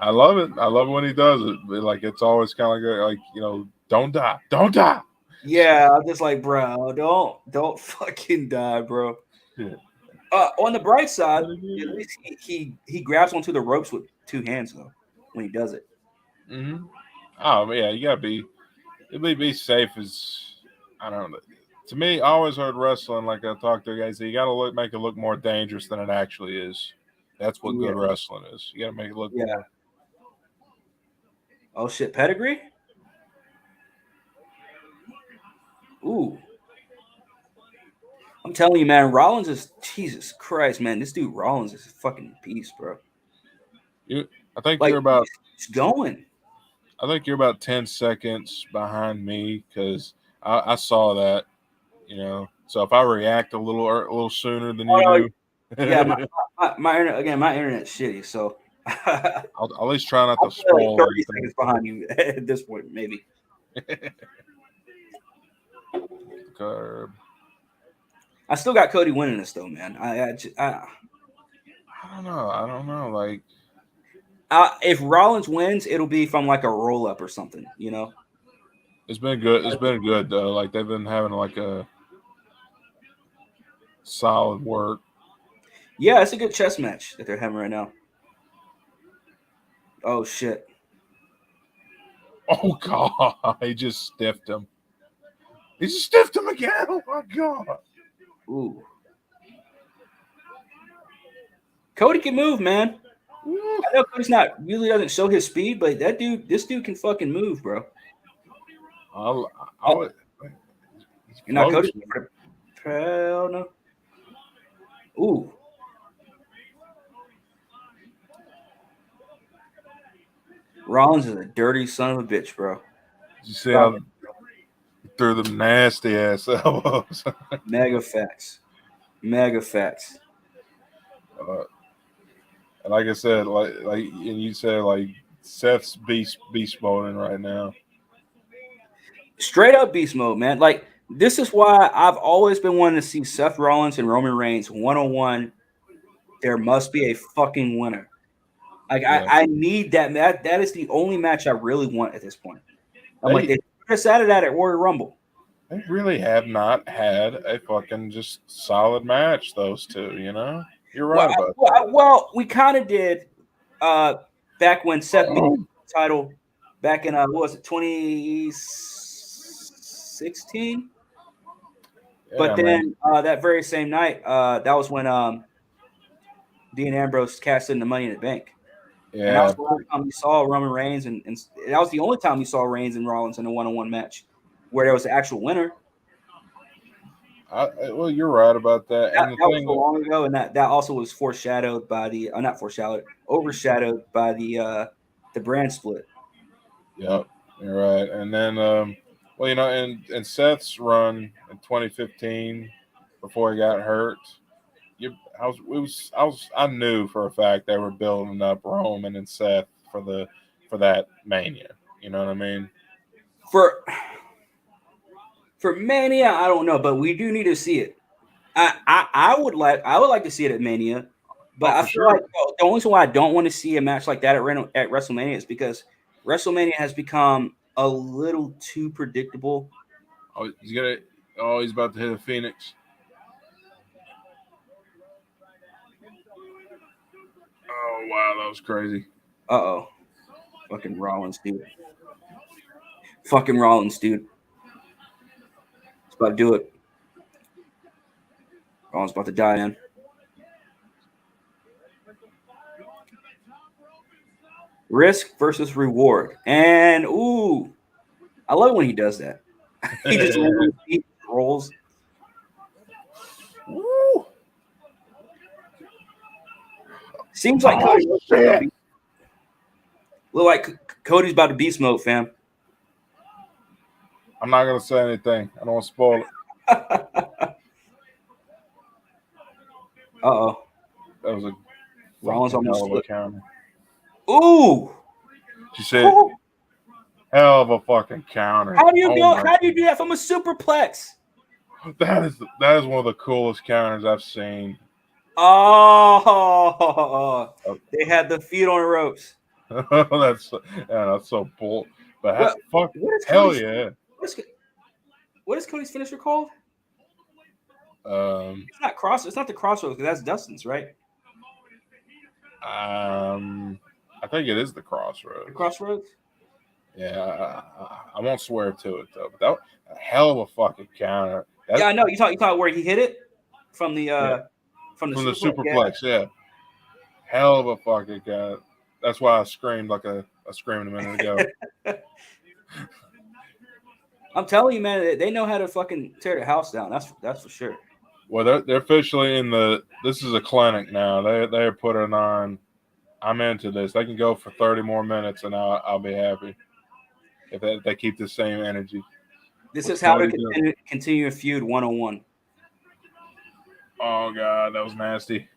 B: love it. I love it when he does it. But, it's always kind of like don't die, don't die.
A: yeah. I'm just like, bro, don't fucking die, bro.
B: Yeah.
A: On the bright side, at least he grabs onto the ropes with two hands though when he does it.
B: Mm-hmm. Oh yeah, you gotta be safe as I don't know. To me, I always heard wrestling like I talked to guys. You gotta make it look more dangerous than it actually is. That's what
A: Yeah,
B: good wrestling is. You gotta make it look
A: yeah.
B: more.
A: Oh shit, pedigree. Ooh, I'm telling you, man, Rollins is Jesus Christ, man. This dude Rollins is a fucking beast, bro.
B: You, I think
A: Like
B: you're about.
A: he's going.
B: I think you're about 10 seconds behind me because I saw that. So if I react a little sooner than you
A: Oh no,
B: do,
A: yeah, my internet again. My internet's shitty, so
B: I'll at least try not
A: I'm
B: to
A: probably like
B: spoil
A: 30
B: anything.
A: seconds behind you at this point, maybe.
B: Curb.
A: I still got Cody winning this though, man.
B: I don't know. I don't know.
A: If Rollins wins, it'll be from like a roll up or something, you know.
B: It's been good. It's been good though. Like they've been having like a solid work.
A: Yeah, it's a good chess match that they're having right now. Oh shit.
B: Oh god, he just stiffed him. He just stiffed him again. Oh my god.
A: Ooh. Cody can move, man. I know Cody's not really doesn't show his speed, but this dude can fucking move, bro.
B: I would. He's
A: You're not Cody.
B: floating.
A: Hell no. Ooh. Rollins is a dirty son of a bitch, bro.
B: You see how he threw them nasty ass elbows.
A: Mega facts. Mega facts.
B: And like I said, and you said Seth's beast moding right now.
A: Straight up beast mode, man. Like this is why I've always been wanting to see Seth Rollins and Roman Reigns 1-on-1. There must be a fucking winner. Like
B: Yeah.
A: I need that. That is the only match I really want at this point. I'm like
B: They
A: they decided that at Royal Rumble.
B: they really have not had a fucking just solid match. Those two, you're right about that.
A: Well, we kind of did back when Seth beat the title back in what was it 2016? But
B: man.
A: then that very same night, that was when Dean Ambrose cashed in the Money in the Bank. And that was
B: Yeah.
A: the only time we saw Roman Reigns, and that was the only time we saw Reigns and Rollins in a one-on-one match where there was an actual winner.
B: Well, you're right about that.
A: That
B: And the
A: was
B: thing,
A: so long ago, and that also was foreshadowed by the not foreshadowed, overshadowed by the brand split.
B: yep, you're right. And then, well, in Seth's run in 2015 before he got hurt, I knew for a fact they were building up Roman and Seth for that Mania. You know what I mean?
A: For Mania, I don't know, but we do need to see it. I would like to see it at Mania, but
B: Oh,
A: I
B: for
A: feel
B: sure.
A: like the only reason why I don't want to see a match like that at WrestleMania is because WrestleMania has become a little too predictable.
B: He's about to hit a Phoenix. Oh wow, that was crazy.
A: Uh-oh. Fucking Rollins, dude. Fucking Rollins, dude. It's about to do it. Rollins about to die, man. Risk versus reward. And, ooh, I love it when he does that. He just rolls.
B: Woo!
A: Seems like
B: Oh, shit.
A: look like Cody's about to beast mode, fam.
B: I'm not gonna say anything. I don't want to spoil it.
A: Uh-oh.
B: That was a
A: Rollins
B: fucking
A: almost
B: hell of a
A: slipped.
B: counter.
A: Ooh.
B: She said, "Hell of a fucking counter."
A: How do you
B: Oh
A: How do you do that from a superplex?
B: that is one of the coolest counters I've seen.
A: Oh, they had the feet on the ropes.
B: that's so bull. But
A: What is
B: hell
A: Cody's,
B: yeah.
A: what is Cody's finisher called? It's not cross. It's not the crossroads because that's Dustin's, right?
B: I think it is the Crossroads.
A: The crossroads.
B: Yeah, I won't swear to it though. But that a hell of a fucking counter.
A: Yeah, I know. You talk where he hit it from the
B: from the superplex. Yeah, hell of a fucking counter. That's why I screamed I screamed a minute ago.
A: I'm telling you, man, they know how to fucking tear the house down. That's for sure.
B: Well, they're officially in the. This is a clinic now. They're putting on. I'm into this. They can go for 30 more minutes, and I'll be happy if they keep the same energy.
A: This
B: What's
A: is how
B: Cody
A: to continue a feud 1-on-1.
B: Oh god, that was nasty.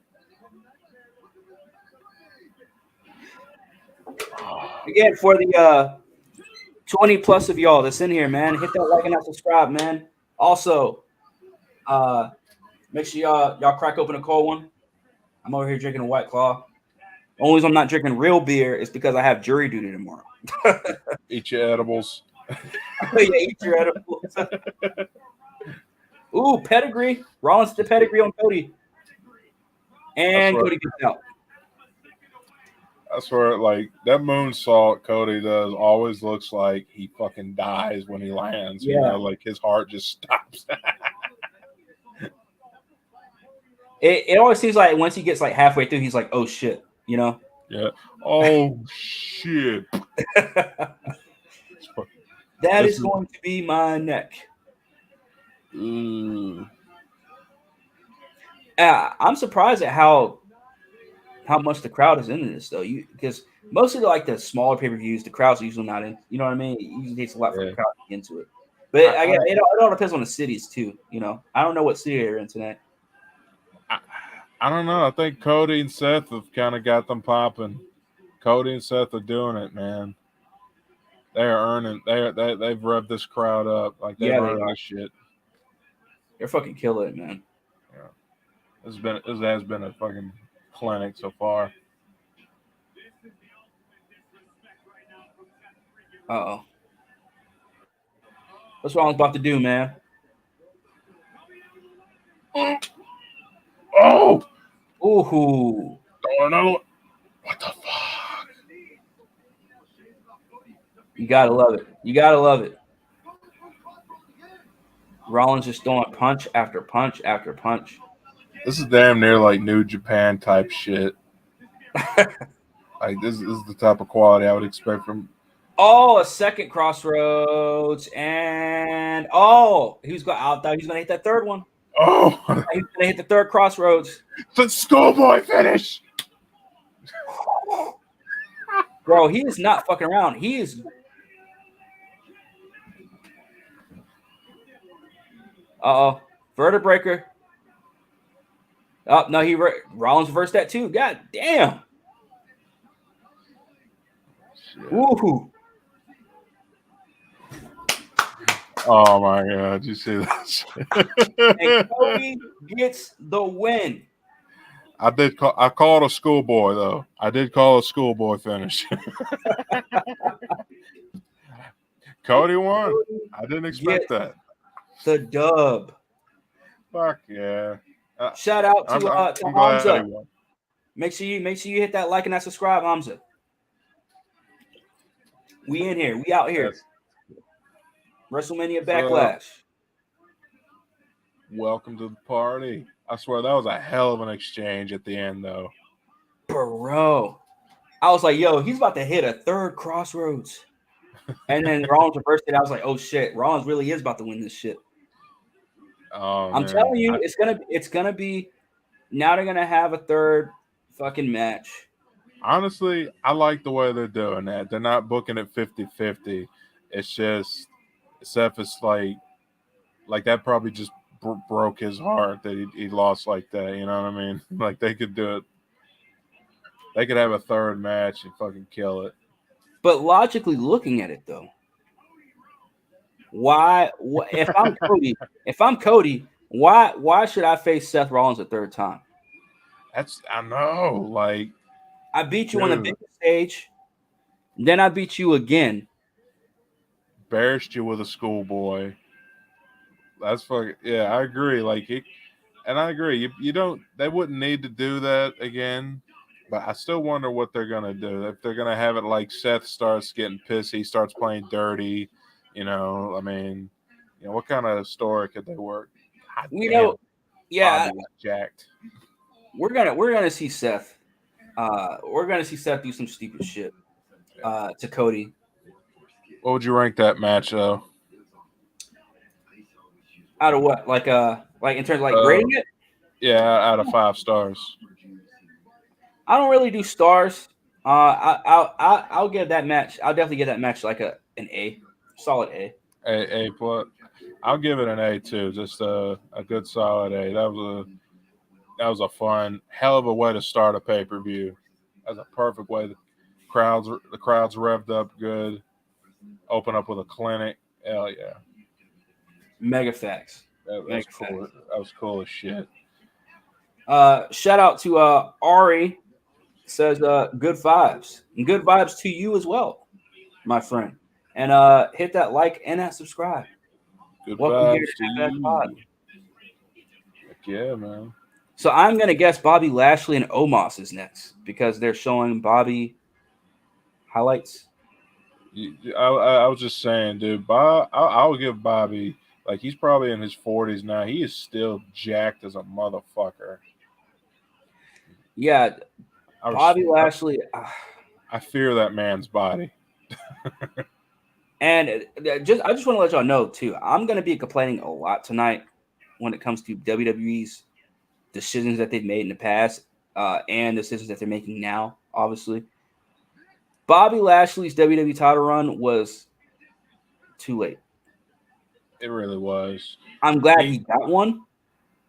A: Again, for the 20 plus of y'all that's in here, man, hit that like and that subscribe, man. Also, make sure y'all crack open a cold one. I'm over here drinking a White Claw. Only reason I'm not drinking real beer is because I have jury duty tomorrow.
B: Eat your edibles.
A: Yeah, eat your edibles. Ooh, pedigree. Rollins the pedigree on Cody. And Cody gets out.
B: I swear, like that moonsault Cody does always looks like he fucking dies when he lands.
A: Yeah.
B: You know, like his heart just stops.
A: It always seems like once he gets like halfway through, he's like, oh shit, you know?
B: Yeah. Oh shit.
A: That is going to be my neck. I'm surprised at how much the crowd is into this though. Because most of the smaller pay-per-views, the crowd's usually not in. You know what I mean? It usually takes a lot for the crowd to get into it. But I guess it all depends on the cities too. You know, I don't know what city they're in tonight.
B: I don't know. I think Cody and Seth have kind of got them popping. Cody and Seth are doing it, man. They are earning. They've revved this crowd up. Like they've earned this shit.
A: They're fucking killing it, man.
B: Yeah, this has been a fucking clinic so far.
A: Uh-oh. That's what I was about to do, man.
B: Oh!
A: Ooh.
B: Don't know. What the fuck?
A: You gotta love it. You gotta love it. Rollins just throwing punch after punch after punch.
B: This is damn near like New Japan type shit. Like this is the type of quality I would expect from.
A: Oh, a second crossroads, and he was going. I thought he was going to hit that third one.
B: Oh,
A: He's going to hit the third crossroads.
B: the schoolboy finish.
A: Bro, he is not fucking around. He is. Vertebreaker. Oh no, Rollins reversed that too. God damn.
B: Shit.
A: Woohoo.
B: Oh my god, did you see that?
A: And Cody gets the win.
B: I called a schoolboy though. I did call a schoolboy finish. Cody won. I didn't expect that.
A: The dub.
B: Fuck yeah.
A: Shout out to
B: I'm glad he
A: Hamza.
B: won.
A: Make sure you hit that like and that subscribe, Hamza. We in here. We out here.
B: Yes.
A: WrestleMania Backlash.
B: Welcome to the party. I swear that was a hell of an exchange at the end, though.
A: Bro. I was like, yo, he's about to hit a third crossroads. And then Rollins reversed it. I was like, oh shit, Rollins really is about to win this shit.
B: Oh,
A: I'm telling you, it's gonna be now they're gonna have a third fucking match.
B: Honestly, I like the way they're doing that. They're not booking it 50-50. It's just Seth is like that probably just broke his heart that he lost like that. You know what I mean? Like they could do it. They could have a third match and fucking kill it.
A: But logically looking at it though, why if I'm Cody, why should I face Seth Rollins a third time?
B: I know. Like
A: I beat you on the big stage, then I beat you again.
B: Embarrassed you with a schoolboy. That's fucking yeah. I agree. And I agree. You don't. They wouldn't need to do that again. But I still wonder what they're gonna do. If they're gonna have it like Seth starts getting pissy, starts playing dirty. You know, I mean, what kind of story could they work?
A: God, yeah,
B: Bobby was jacked.
A: We're gonna see Seth. We're gonna see Seth do some stupid shit to Cody.
B: What would you rank that match though?
A: Out of what? Like in terms of rating it?
B: Yeah, out of 5 stars.
A: I don't really do stars. I'll give that match. I'll definitely give that match like an A, solid A.
B: A plus. I'll give it an A too. Just a good solid A. That was a fun, hell of a way to start a pay-per-view. That's a perfect way. The crowds revved up good. Open up with a clinic. Hell yeah.
A: Mega facts.
B: That was cool. That was cool as shit.
A: Shout out to Ari. Says good vibes. And good vibes to you as well, my friend. And hit that like and that subscribe.
B: Good
A: Welcome
B: vibes
A: here
B: to you.
A: Pod.
B: Heck yeah, man.
A: So I'm gonna guess Bobby Lashley and Omos is next because they're showing Bobby highlights.
B: I was just saying, dude. I'll give Bobby, like, he's probably in his 40s now. He is still jacked as a motherfucker.
A: Yeah, Bobby Lashley.
B: I fear that man's body.
A: And I just want to let y'all know too. I'm gonna be complaining a lot tonight when it comes to WWE's decisions that they've made in the past and decisions that they're making now. Obviously, Bobby Lashley's WWE title run was too late.
B: It really was.
A: I'm glad he got one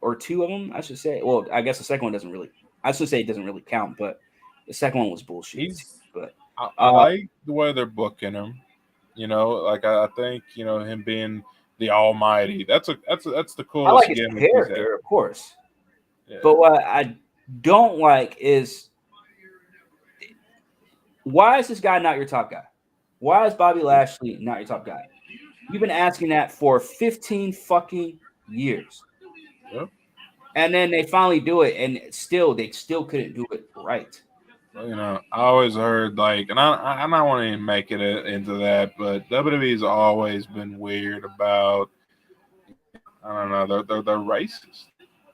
A: or two of them, I should say. Well, I guess the second one doesn't really. I should say it doesn't really count, but the second one was bullshit. But
B: I like the way they're booking him. Like I think him being the Almighty. That's the coolest.
A: I like his character, of course. Yeah. But what I don't like is why is this guy not your top guy? Why is Bobby Lashley not your top guy? You've been asking that for 15 fucking years.
B: Yep.
A: And then they finally do it, and they still couldn't do it right.
B: I always heard and I don't want to even make it into that, but WWE's always been weird about I don't know. They're racist.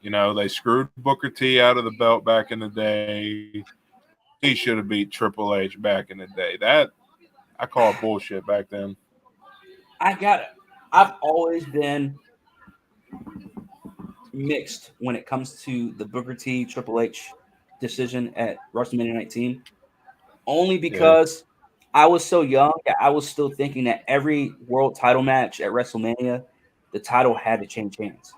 B: They screwed Booker T out of the belt back in the day. He should have beat Triple H back in the day. That I call bullshit back then.
A: I've always been mixed when it comes to the Booker T Triple H decision at WrestleMania 19, only
B: Yeah.
A: because I was so young that I was still thinking that every world title match at WrestleMania, the title had to change hands.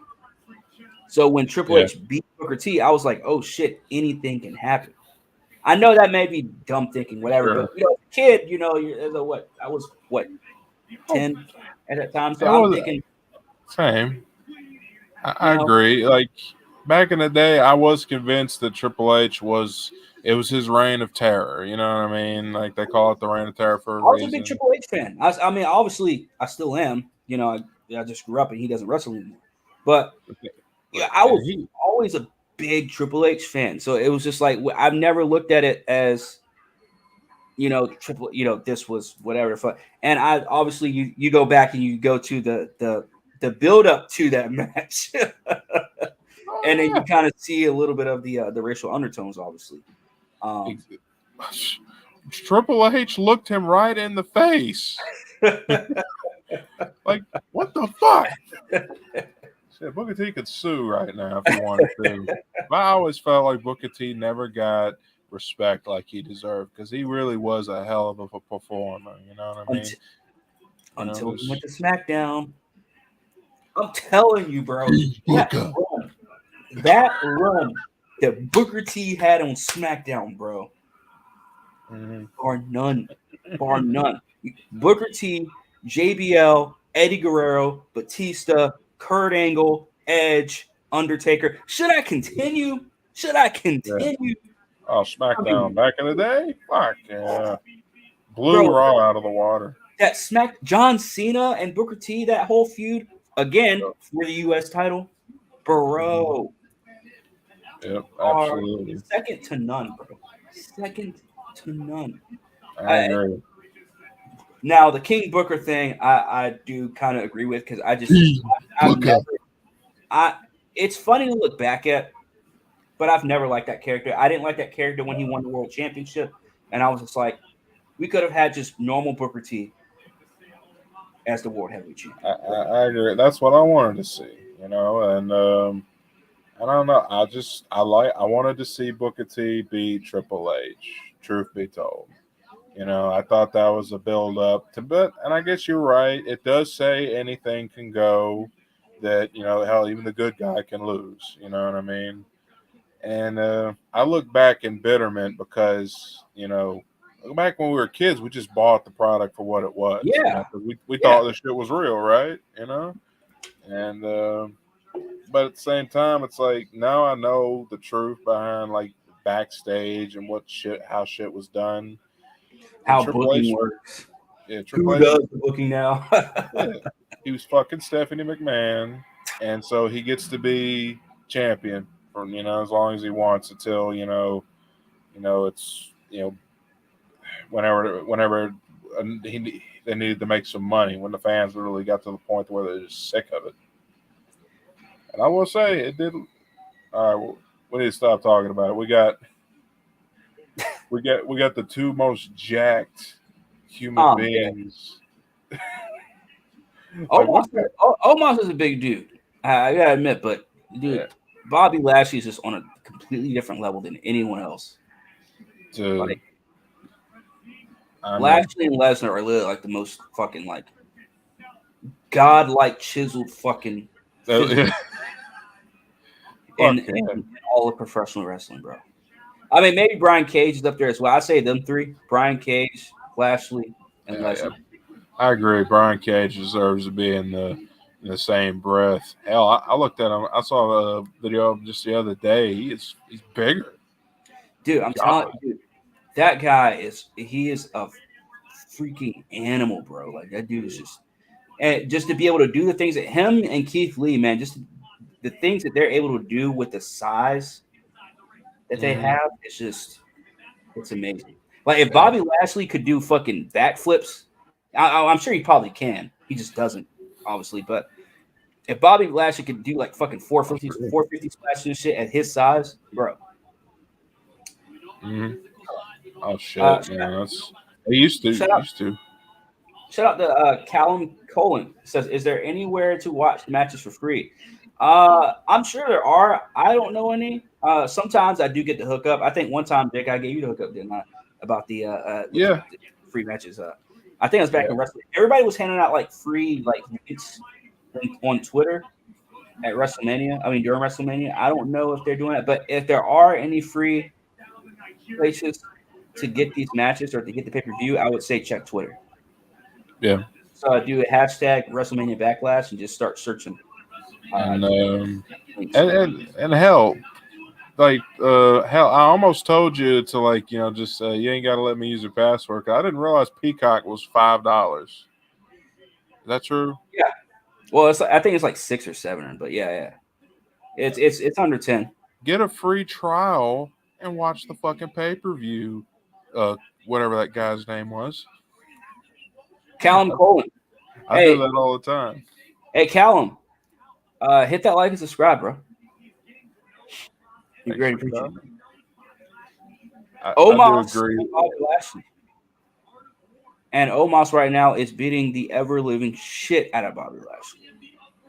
A: So when Triple
B: Yeah.
A: H beat Booker T, I was like, oh shit, anything can happen. I know that may be dumb thinking, whatever,
B: Sure.
A: but kid, I was 10 at that time, so
B: It
A: I'm
B: was
A: thinking,
B: same.
A: you
B: I
A: know,
B: agree. Like back in the day, I was convinced that Triple H was his reign of terror. You know what I mean? Like they call it the reign of terror for a
A: I was a big
B: reason.
A: Triple H fan. I mean, obviously, I still am. I just grew up and he doesn't wrestle anymore. But yeah, I
B: And
A: was always a big Triple H fan. So it was just like I've never looked at it as triple. This was whatever. And I obviously you go back and you go to the build up to that match, and then you kind of see a little bit of the racial undertones, obviously.
B: Triple H looked him right in the face. Like, what the fuck? Shit, Booker T could sue right now if he wanted to. But I always felt like Booker T never got respect like he deserved because he really was a hell of a performer. You know what I mean?
A: Until he went to SmackDown. I'm telling you, bro. That run that Booker T had on SmackDown, bro.
B: Mm-hmm.
A: Bar none. Booker T, JBL, Eddie Guerrero, Batista, Kurt Angle, Edge, Undertaker. Should I continue?
B: Yeah. Oh, SmackDown back in the day? Fuck yeah. Blew
A: bro,
B: Raw out of the water.
A: That John Cena and Booker T, that whole feud, again, for the U.S. title, bro.
B: Yep, absolutely.
A: Second to none, bro. Second to none.
B: I agree.
A: Now the King Booker thing, I do kind of agree with because it's funny to look back at, but I've never liked that character. I didn't like that character when he won the world championship, and I was just like, we could have had just normal Booker T as the world heavyweight champion.
B: I agree. That's what I wanted to see, and I don't know. I wanted to see Booker T beat Triple H. Truth be told, I thought that was a build up to, and I guess you're right. It does say anything can go. That hell, even the good guy can lose. You know what I mean? And I look back in bitterment because back when we were kids, we just bought the product for what it was.
A: Yeah,
B: we thought this shit was real, right? And but at the same time, it's like now I know the truth behind like backstage and how shit was done.
A: How booking works.
B: Yeah,
A: Who does the booking now?
B: Yeah, he was fucking Stephanie McMahon, and so he gets to be champion for as long as he wants until it's whenever they needed to make some money when the fans really got to the point where they're just sick of it. And I will say it didn't. All right, well, we need to stop talking about it. We got the two most jacked human beings.
A: Omos is a big dude. I gotta admit, but dude, yeah. Bobby Lashley is just on a completely different level than anyone else.
B: Dude,
A: like, Lashley and Lesnar are literally like the most fucking like godlike chiseled fucking in all of professional wrestling, bro. I mean, maybe Brian Cage is up there as well. I say them three: Brian Cage, Lashley, and Lesnar.
B: Yeah. I agree. Brian Cage deserves to be in the same breath. Hell, I looked at him. I saw a video of him just the other day. He's bigger.
A: Dude, I'm telling you, that guy is a freaking animal, bro. Like that dude is just to be able to do the things that him and Keith Lee, man, just the things that they're able to do with the size that they have, it's amazing. Like if Bobby Lashley could do fucking backflips, I'm sure he probably can. He just doesn't, obviously. But If Bobby Lashley could do like fucking 450 splashes and shit at his size, bro.
B: Mm-hmm. Oh shit, man! They used to.
A: Shout out to Callum Colin. Says, "Is there anywhere to watch the matches for free?" I'm sure there are. I don't know any. Sometimes I do get the hookup. I think one time, Dick, I gave you the hookup, didn't I? About the the free matches. I think I was back in wrestling. Everybody was handing out like free like links on Twitter at WrestleMania. I mean during WrestleMania. I don't know if they're doing it, but if there are any free places to get these matches or to get the pay-per-view, I would say check Twitter.
B: Yeah.
A: So do a hashtag WrestleMania Backlash and just start searching.
B: And hell, like hell, I almost told you to like just you ain't got to let me use your password. I didn't realize Peacock was $5. Is that true?
A: Yeah. Well, I think it's like 6 or 7, but yeah. It's under 10.
B: Get a free trial and watch the fucking pay-per-view. Whatever that guy's name was.
A: Callum Colin.
B: I do that all the time.
A: Hey, Callum. Hit that like and subscribe, bro. You great appreciate it.
B: I do agree.
A: And Omos right now is beating the ever-living shit out of Bobby Lashley.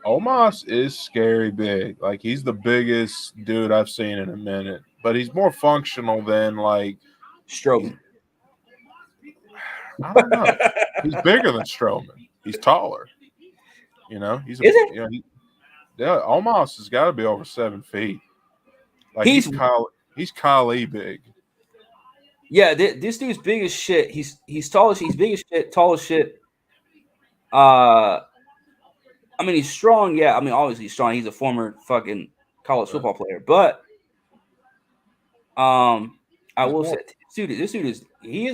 B: Omos is scary big. Like, he's the biggest dude I've seen in a minute. But he's more functional than, like...
A: Strowman.
B: I don't know. He's bigger than Strowman. He's taller. He's Omos has got to be over 7 feet. Like he's Khali big.
A: Yeah, this dude's big as shit. He's tall as he's big as shit, tall as shit. I mean he's strong. Yeah, I mean obviously he's strong. He's a former fucking college football player, but I will say, this dude is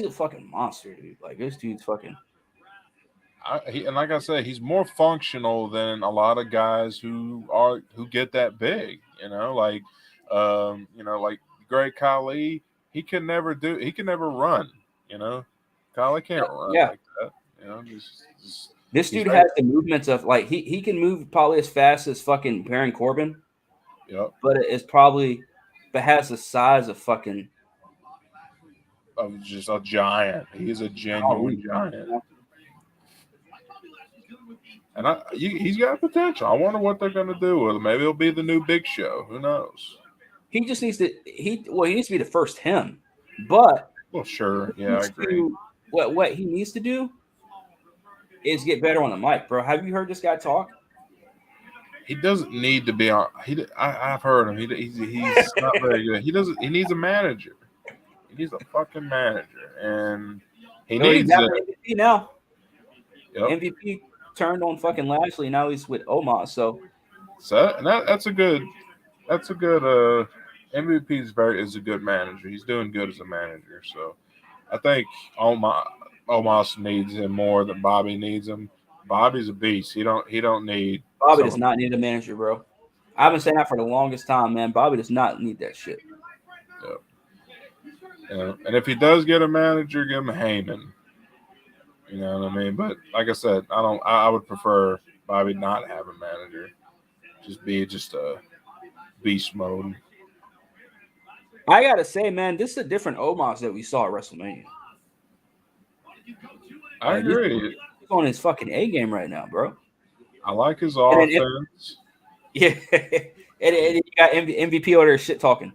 A: a fucking monster, dude. Like this dude's fucking.
B: And like I said, he's more functional than a lot of guys who get that big. Like Great Khali, he can never run. Khali can't run like that.
A: This dude has the movements of like he can move probably as fast as fucking Baron Corbin.
B: Yep.
A: But has the size of fucking
B: of just a giant. He's a genuine giant. And he's got potential. I wonder what they're gonna do with him. Maybe he'll be the new Big Show. Who knows?
A: He just needs to he needs to be the first him. But
B: sure. Yeah, I agree.
A: What he needs to do is get better on the mic, bro. Have you heard this guy talk?
B: He doesn't need to be on. I've heard him. He's not very good. He needs a manager. He needs a fucking manager, and he needs
A: MVP now.
B: Yep.
A: MVP turned on fucking Lashley. Now he's with Omos. So
B: that's a good. MVP is a good manager. He's doing good as a manager. So I think Omos needs him more than Bobby needs him. Bobby's a beast. He don't need.
A: Bobby does not need a manager, bro. I've been saying that for the longest time, man. Bobby does not need that shit.
B: Yeah. And if he does get a manager, give him a Heyman. You know what I mean? But like I said, I would prefer Bobby not have a manager. Just be a beast mode.
A: I gotta say, man, this is a different Omos that we saw at WrestleMania.
B: I agree.
A: He's on his fucking A game right now, bro.
B: I like his offense.
A: And you got MVP over there shit talking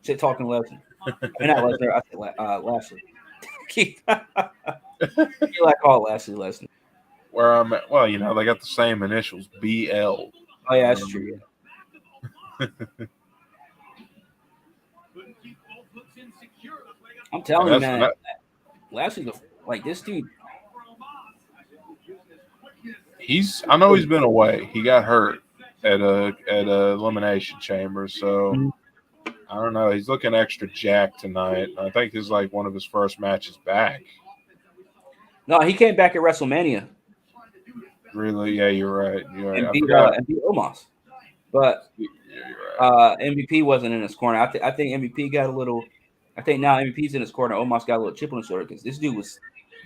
A: Lesnar. Not Lesnar, I said Lashley. You like all Lashley Lesnar.
B: Where I'm at, well, they got the same initials, BL.
A: Oh yeah, that's true. Yeah. I'm telling you, man. Lashley's like this dude.
B: I know he's been away. He got hurt at a elimination chamber, so I don't know. He's looking extra jacked tonight. I think this is like one of his first matches back.
A: No, he came back at WrestleMania.
B: Really? Yeah, you're right.
A: And beat Omos. But MVP wasn't in his corner. I think MVP got a little. I think now MVP's in his corner. Omos got a little chip on his shoulder because this dude was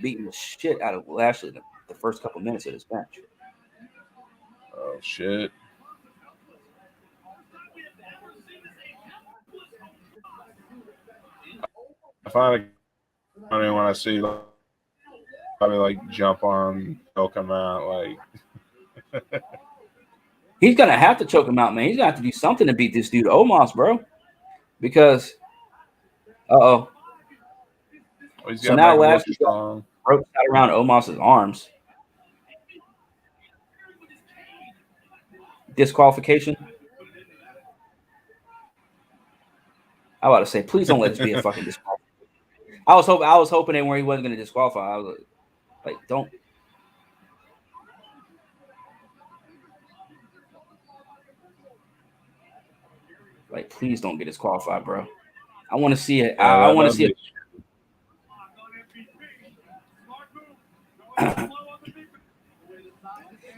A: beating the shit out of Lashley the first couple minutes of this match.
B: Oh shit! I find it funny when I see probably like jump on, choke him out. Like
A: He's gonna have to choke him out, man. He's gonna have to do something to beat this dude Omos, bro. Because oh,
B: he's
A: so
B: got to
A: now
B: make him look
A: Lashley got
B: strong.
A: ropes out around Omos's arms. Disqualification. I was about to say, please don't let this be a fucking disqualification. I was hoping that where he wasn't gonna disqualify. I was like, don't. Like, please don't get disqualified, bro. I want to see it.
B: Yeah,
A: I want to see it.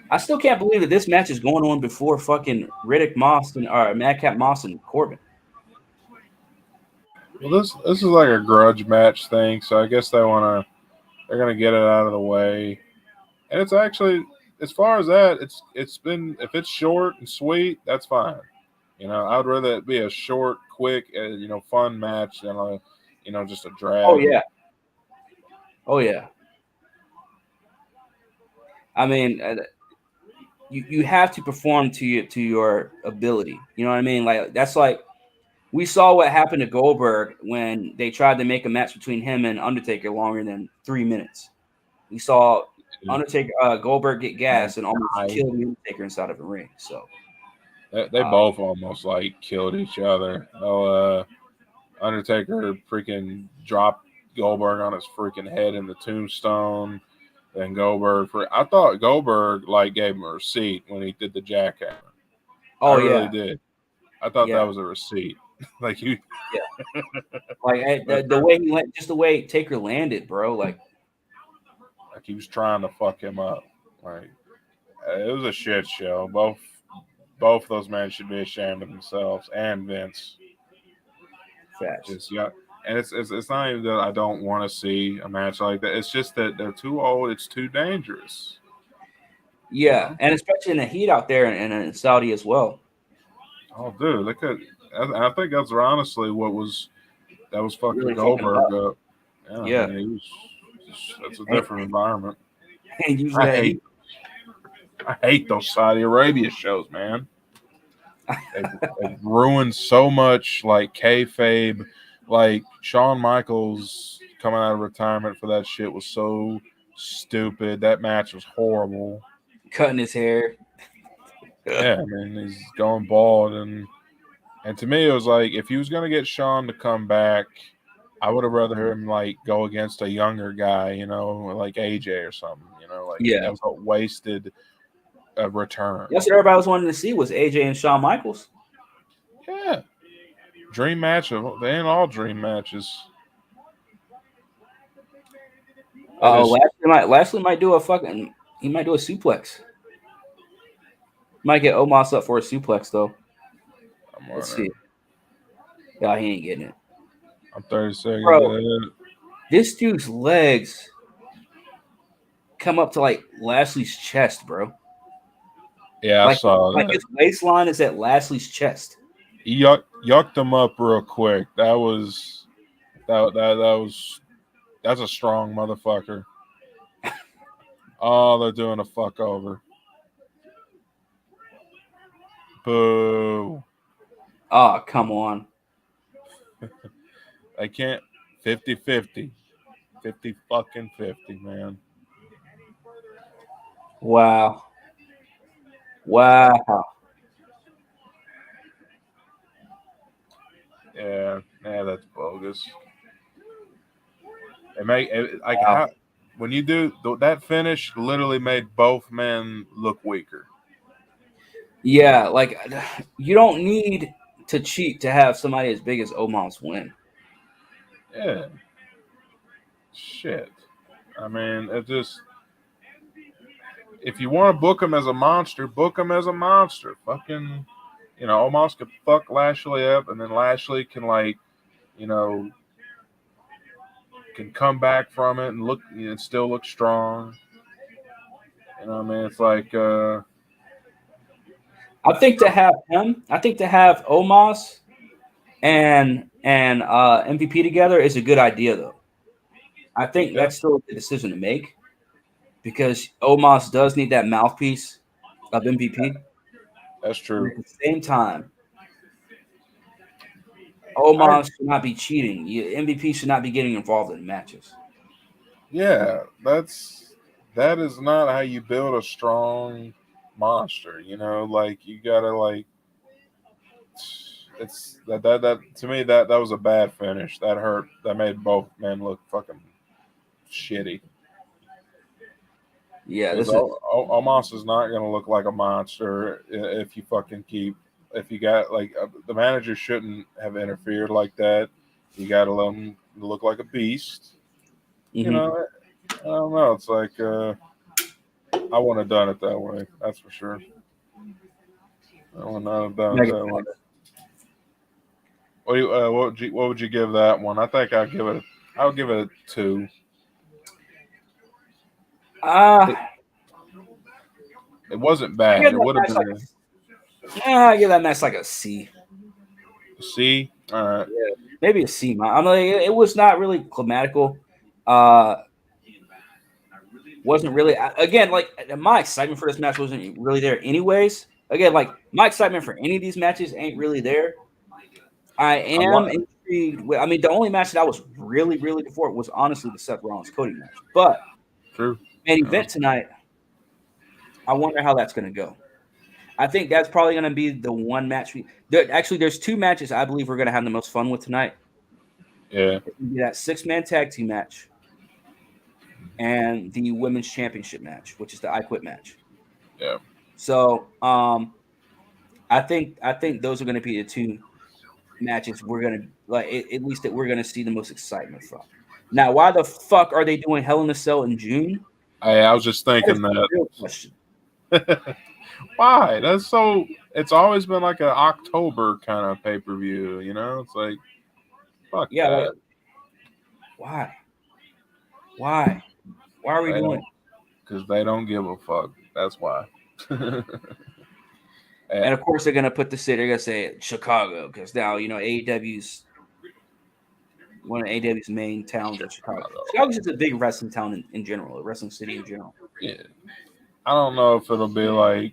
A: I still can't believe that this match is going on before fucking Riddick Moss or Madcap Moss and Corbin.
B: Well, this is like a grudge match thing, so I guess they're gonna get it out of the way. And it's actually, as far as that, it's been, if it's short and sweet, that's fine. You know, I'd rather it be a short, quick, fun match than just a drag.
A: Oh yeah. Oh yeah. I mean, you have to perform to your ability. You know what I mean? Like that's like we saw what happened to Goldberg when they tried to make a match between him and Undertaker longer than 3 minutes. We saw Undertaker Goldberg get gas and almost kill the Undertaker inside of a ring. So
B: they both almost like killed each other. Undertaker freaking dropped Goldberg on his freaking head in the tombstone. Then Goldberg, I thought Goldberg like gave him a receipt when he did the jackhammer.
A: Oh,
B: I really did. I thought that was a receipt. Like you,
A: like the way he went, just the way Taker landed, bro. Like
B: he was trying to fuck him up. Like it was a shit show. Both of those men should be ashamed of themselves and Vince.
A: Facts.
B: And it's not even that I don't want to see a match like that. It's just that they're too old. It's too dangerous.
A: Yeah, and especially in the heat out there and in Saudi as well.
B: Oh, dude, I think that's honestly what was fucking
A: Really
B: Goldberg up.
A: Yeah.
B: I mean, that's a different environment.
A: And usually
B: I hate those Saudi Arabia shows, man. They've ruined so much, like kayfabe. Like Shawn Michaels coming out of retirement for that shit was so stupid. That match was horrible.
A: Cutting his hair.
B: Yeah, I mean he's going bald, and to me it was like if he was gonna get Shawn to come back, I would have rather him like go against a younger guy, like AJ or something. That was a wasted return.
A: That's what everybody was wanting to see was AJ and Shawn Michaels.
B: Yeah, dream match they ain't all dream matches.
A: Lashley might do a suplex. Might get Omos up for a suplex though. Let's see. Yeah, he ain't getting it.
B: I'm 30 seconds.
A: Bro, this dude's legs come up to like Lashley's chest, bro.
B: Yeah, I saw that.
A: Like his waistline is at Lashley's chest.
B: He yucked him up real quick. That's a strong motherfucker. Oh, they're doing a fuck over. Boo.
A: Oh, come on.
B: I can't 50-50. 50 fucking 50, man.
A: Wow.
B: Yeah, that's bogus. When you do that finish, literally made both men look weaker.
A: Yeah, like you don't need to cheat to have somebody as big as Omos win.
B: Yeah. Shit. I mean, it just. If you want to book him as a monster, book him as a monster. Fucking, Omos could fuck Lashley up, and then Lashley can can come back from it and look, and still look strong. I mean, it's like,
A: I think to have Omos and MVP together is a good idea, though. I think that's still a good decision to make because Omos does need that mouthpiece of MVP.
B: That's true.
A: At the same time,
B: I
A: Omos should not be cheating. MVP should not be getting involved in matches.
B: Yeah, that is not how you build a strong monster. You know, like you gotta like it's that to me that was a bad finish. That hurt. That made both men look fucking shitty.
A: Yeah,
B: Because
A: this is
B: Omos is not gonna look like a monster if you fucking keep if you got like the manager shouldn't have interfered like that. You got to let him look like a beast. You know, I don't know. It's like I wouldn't have done it that way. That's for sure. I would not have done it that way. What would you give that one? I think I would give it a 2. It wasn't bad. It would have been
A: I give that match like a C.
B: a C. All right.
A: Yeah, maybe a C. I'm like, it was not really climatical. Wasn't really again like my excitement for this match wasn't really there anyways. Again, like my excitement for any of these matches ain't really there. I am intrigued. I mean, the only match that I was really looking for was honestly the Seth Rollins Cody match. But
B: true
A: main event tonight, I wonder how that's going to go. I think that's probably going to be the one match. There's 2 matches I believe we're going to have the most fun with tonight.
B: Yeah,
A: it's going to be that 6-man tag team match and the women's championship match, which is the I Quit match.
B: Yeah.
A: So, I think those are going to be the 2 matches we're going to like at least that we're going to see the most excitement from. Now, why the fuck are they doing Hell in a Cell in June?
B: I was just thinking that.
A: Real question.
B: Why? That's so. It's always been like an October kind of pay-per-view. You know, it's like fuck that.
A: Like, why? Why are we doing it?
B: Because they don't give a fuck. That's why.
A: And of course, they're gonna put the city. They're gonna say Chicago because now AEW's one of AEW's main towns is Chicago. Chicago's just a big wrestling town in general, a wrestling city in general.
B: Yeah, I don't know if it'll be like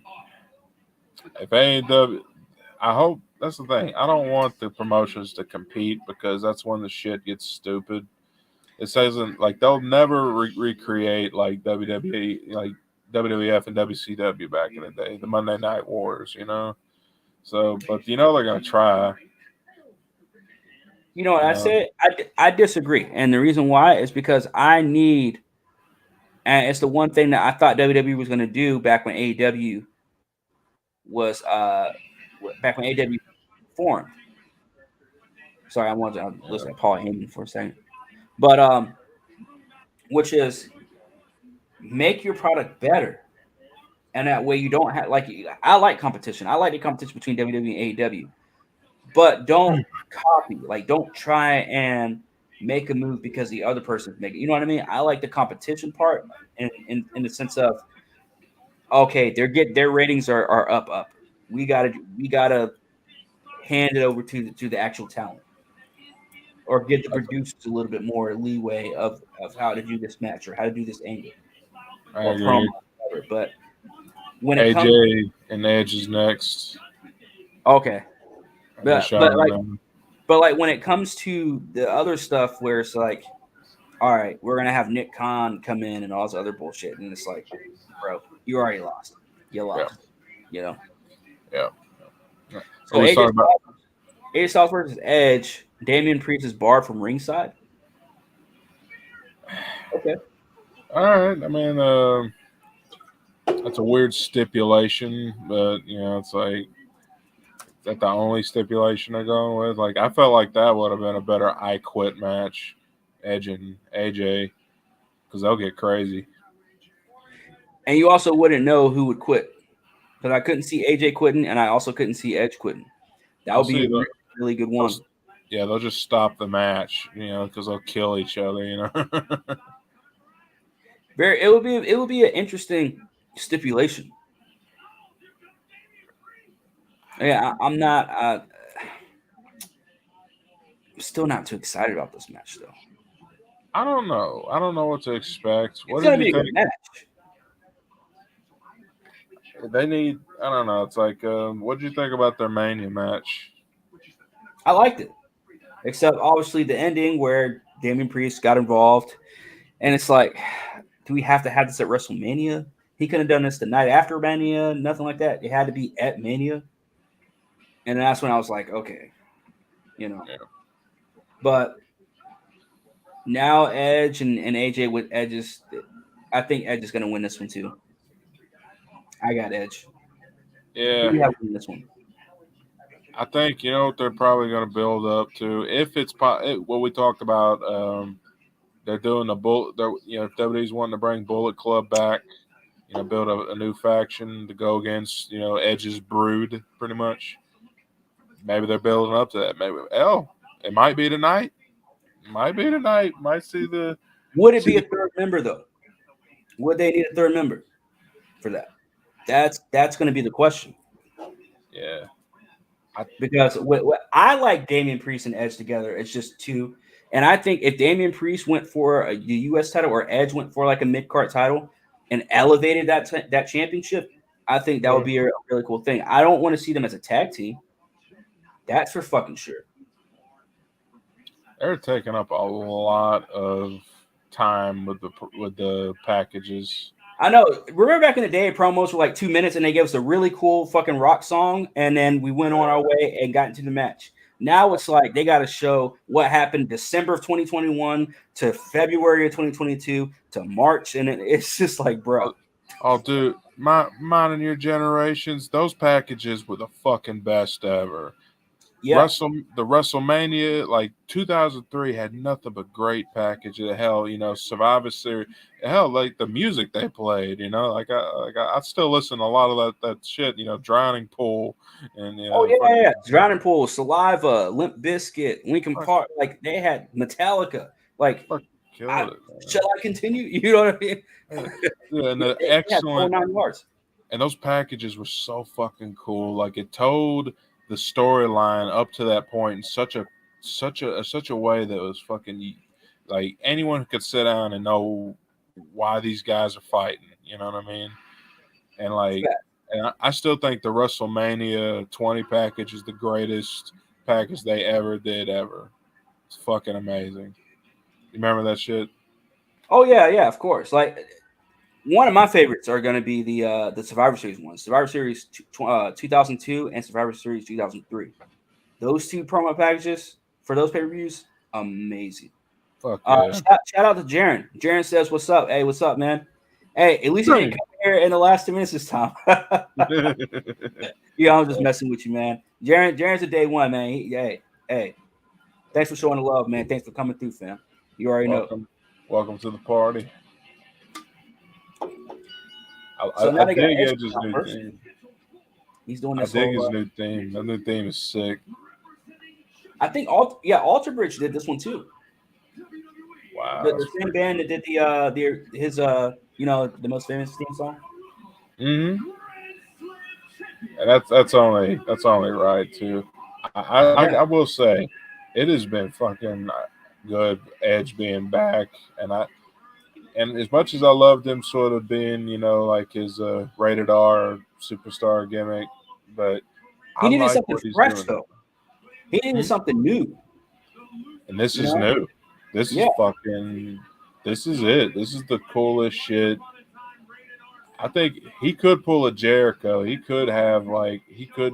B: if AEW. I hope that's the thing. I don't want the promotions to compete because that's when the shit gets stupid. It says like they'll never recreate like WWE, like WWF and WCW back in the day, the Monday Night Wars, you know. So, but they're gonna try.
A: You know what I said? I disagree, and the reason why is because I need, and it's the one thing that I thought WWE was gonna do back when AEW was back when AEW formed. Sorry, I wanted to listen to Paul Heyman for a second, but which is make your product better. And that way you don't have I like competition. I like the competition between WWE and AEW. But don't copy. Like don't try and make a move because the other person's making it. You know what I mean? I like the competition part in the sense of okay, their ratings are up. We gotta hand it over to the actual talent. Or give the producers a little bit more leeway of how to do this match or how to do this angle. Or promo, whatever. But when it
B: AJ and Edge is next.
A: Okay. But like when it comes to the other stuff where it's like, all right, we're gonna have Nick Khan come in and all this other bullshit, and it's like, bro, you already lost. You lost. You know?
B: Yeah.
A: So AJ Styles versus Edge, Damian Priest is barred from ringside. Okay.
B: All right. I mean, that's a weird stipulation, but it's like is that the only stipulation they're going with? Like, I felt like that would have been a better I Quit match, Edge and AJ, because they'll get crazy.
A: And you also wouldn't know who would quit, because I couldn't see AJ quitting, and I also couldn't see Edge quitting. That would be a really good one.
B: They'll just stop the match, because they'll kill each other,
A: It would be an interesting stipulation. Yeah, I'm not. I'm still not too excited about this match though.
B: I don't know. I don't know what to expect.
A: It's
B: What did
A: gonna
B: you
A: be a
B: think?
A: good match.
B: They need. I don't know. It's like, what did you think about their Mania match?
A: I liked it, except obviously the ending where Damian Priest got involved, and it's like, do we have to have this at WrestleMania? He could have done this the night after Mania, nothing like that. It had to be at Mania, and that's when I was like, okay, you know.
B: Yeah.
A: But now Edge and AJ with Edge's, I think Edge is gonna win this one too. I got Edge. Who
B: Yeah.
A: do you have winning this one?
B: I think you know what they're probably going to build up to. If it's what we talked about, they're doing the bullet. You know, if WWE's wanting to bring Bullet Club back, you know, build a new faction to go against, you know, Edge's brood, pretty much. Maybe they're building up to that. Maybe it might be tonight. Might be tonight. Might see the
A: Would it
B: see
A: be a
B: the
A: third member though? Would they need a third member for that? That's going to be the question.
B: yeah. I,
A: Because what I like Damian Priest and Edge together. It's just two, and I think if Damian Priest went for the U.S. title or Edge went for like a mid card title and elevated that championship, I think that would be a really cool thing. I don't want to see them as a tag team. That's for fucking sure.
B: they're taking up a lot of time with the packages.
A: I know. Remember back in the day, promos were like 2 minutes, and they gave us a really cool fucking rock song, and then we went on our way and got into the match. Now it's like they got to show what happened December of 2021 to February of 2022 to March, and it's just like, bro,
B: Oh, dude, mine and your generations, those packages were the fucking best ever.
A: yeah.
B: The WrestleMania like 2003 had nothing but great packages. Hell, you know, Survivor Series. Hell, like the music they played. You know, I still listen to a lot of that shit. You know, Drowning Pool and you
A: Oh
B: know,
A: yeah, yeah,
B: fucking,
A: yeah. Drowning Pool, Saliva, Limp Bizkit, Lincoln
B: fuck,
A: Park, like they had Metallica. Like,
B: fuck killed it,
A: shall I continue? You know what I mean?
B: man. Yeah, and the
A: They had full
B: excellent
A: 9 yards.
B: and those packages were so fucking cool. Like it told the storyline up to that point in such a way that was fucking like anyone could sit down and know why these guys are fighting. You know what I mean? And like, and I still think the WrestleMania 20 package is the greatest package they ever did ever. It's fucking amazing. You remember that shit?
A: Oh yeah, yeah, of course. Like one of my favorites are going to be the Survivor Series ones. Survivor Series 2002 and Survivor Series 2003. Those two promo packages for those pay-per-views, amazing.
B: Fuck yeah.
A: Shout out to Jaren. Jaren says, "What's up? Hey, what's up, man? Hey, at least he didn't come here in the last 2 minutes this time." Yeah, I'm just messing with you, man. Jaren's a day one, man. Hey, thanks for showing the love, man. Thanks for coming through, fam. You already know.
B: Welcome to the party.
A: So
B: I
A: now they got
B: dig
A: Edge
B: Edge's
A: out
B: new
A: first.
B: theme.
A: He's doing
B: I
A: this
B: dig
A: whole.
B: his new theme. That new theme is sick.
A: I think Alter Bridge did this one too.
B: Wow.
A: The same band that did his the most famous theme song.
B: Hmm. And that's only right too.
A: Yeah,
B: I will say, it has been fucking good. Edge being back, and as much as I loved him, sort of being like his rated R superstar gimmick, but
A: he
B: I
A: needed
B: like
A: something
B: what he's
A: fresh
B: doing
A: though. He
B: now.
A: needed something new.
B: And this
A: You
B: is
A: know?
B: new. This is
A: Yeah,
B: fucking. This is it. This is the coolest shit. I think he could pull a Jericho. He could have like he could.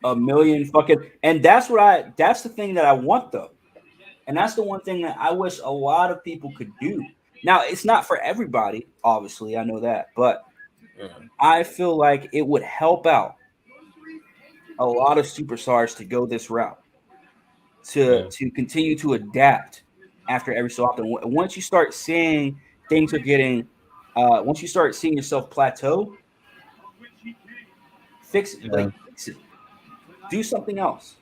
A: a million fucking, and that's the thing that I want though, and that's the one thing that I wish a lot of people could do. Now it's not for everybody, obviously, I know that, but
B: Yeah,
A: I feel like it would help out a lot of superstars to go this route to
B: yeah,
A: continue to adapt after every so often. Once you start seeing things are getting, once you start seeing yourself plateau,
B: yeah.
A: fix it, do something else,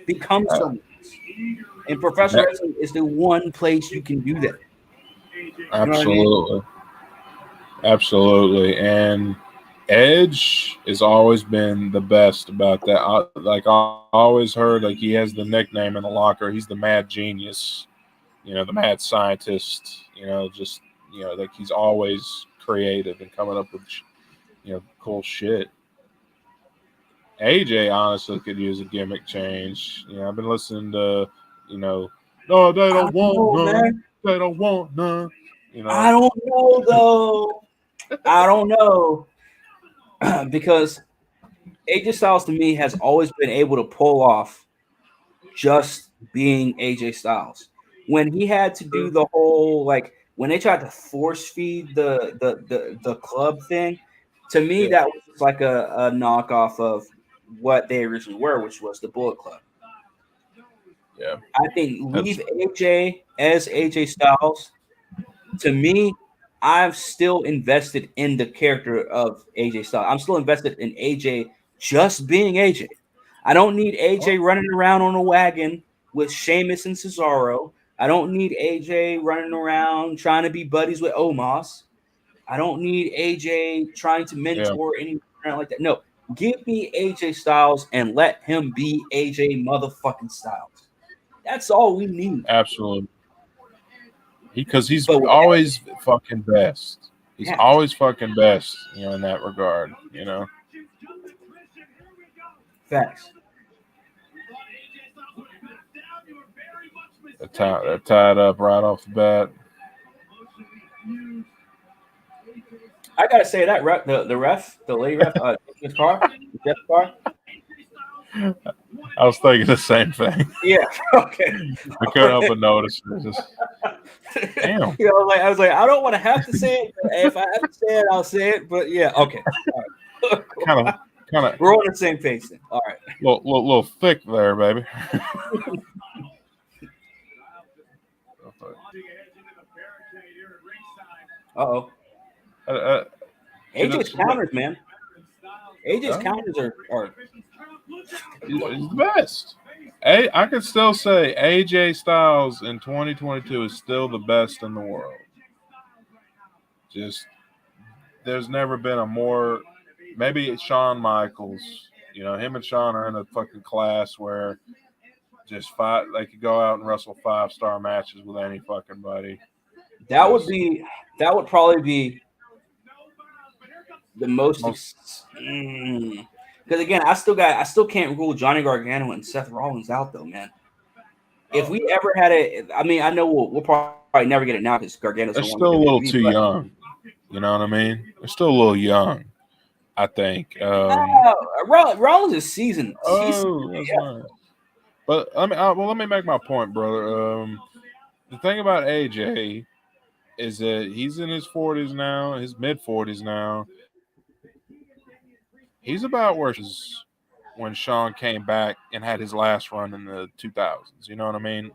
A: become
B: Uh,
A: someone else. And professional
B: that-
A: wrestling is the one place you can do that. You know what I mean?
B: absolutely, absolutely. And Edge has always been the best about that. I always heard like he has the nickname in the locker. He's the mad genius, the mad scientist. Just like he's always creative and coming up with cool shit. AJ honestly could use a gimmick change. I've been listening to no, they don't want none. They don't want none.
A: I don't know though. I don't know because AJ Styles to me has always been able to pull off just being AJ Styles. When he had to do the whole like when they tried to force feed the club thing, to me that was just like a knockoff of what they originally were, which was the Bullet Club.
B: Yeah,
A: I think leave AJ as AJ Styles. To me, I'm still invested in the character of AJ Styles. I'm still invested in AJ just being AJ. I don't need AJ running around on a wagon with Sheamus and Cesaro. I don't need AJ running around trying to be buddies with Omos. I don't need AJ trying to mentor anyone like that. No, give me AJ Styles and let him be AJ motherfucking Styles. That's all we need.
B: Absolutely. Because he's always fucking best. He's always fucking best, in that regard,
A: Facts.
B: They're tied up right off the bat.
A: I gotta say that the lady ref, Jeff Carr.
B: I was thinking the same thing.
A: Yeah. Okay.
B: I couldn't help but notice. Damn.
A: I was like, I don't want to have to say it. But if I have to say it, I'll say it. But yeah, okay. Right.
B: Kind of.
A: We're on the same page then. All right.
B: Little thick there, baby.
A: Uh-oh. AJ's counters, man. AJ's counters are
B: he's the best. I can still say AJ Styles in 2022 is still the best in the world. Just there's never been a more. Maybe it's Shawn Michaels. Him and Shawn are in a fucking class where just they could go out and wrestle 5-star matches with any fucking buddy.
A: That would probably be the most. Because again, I still can't rule Johnny Gargano and Seth Rollins out though, man. If we ever had it, I mean, I know we'll probably never get it now because Gargano's
B: still a little too young. You know what I mean? They're still a little young, I think.
A: Rollins is seasoned.
B: That's right. But let me make my point, brother. The thing about AJ is that he's in his 40s now, his mid-40s now. He's about where he was when Shawn came back and had his last run in the 2000s. You know what I mean?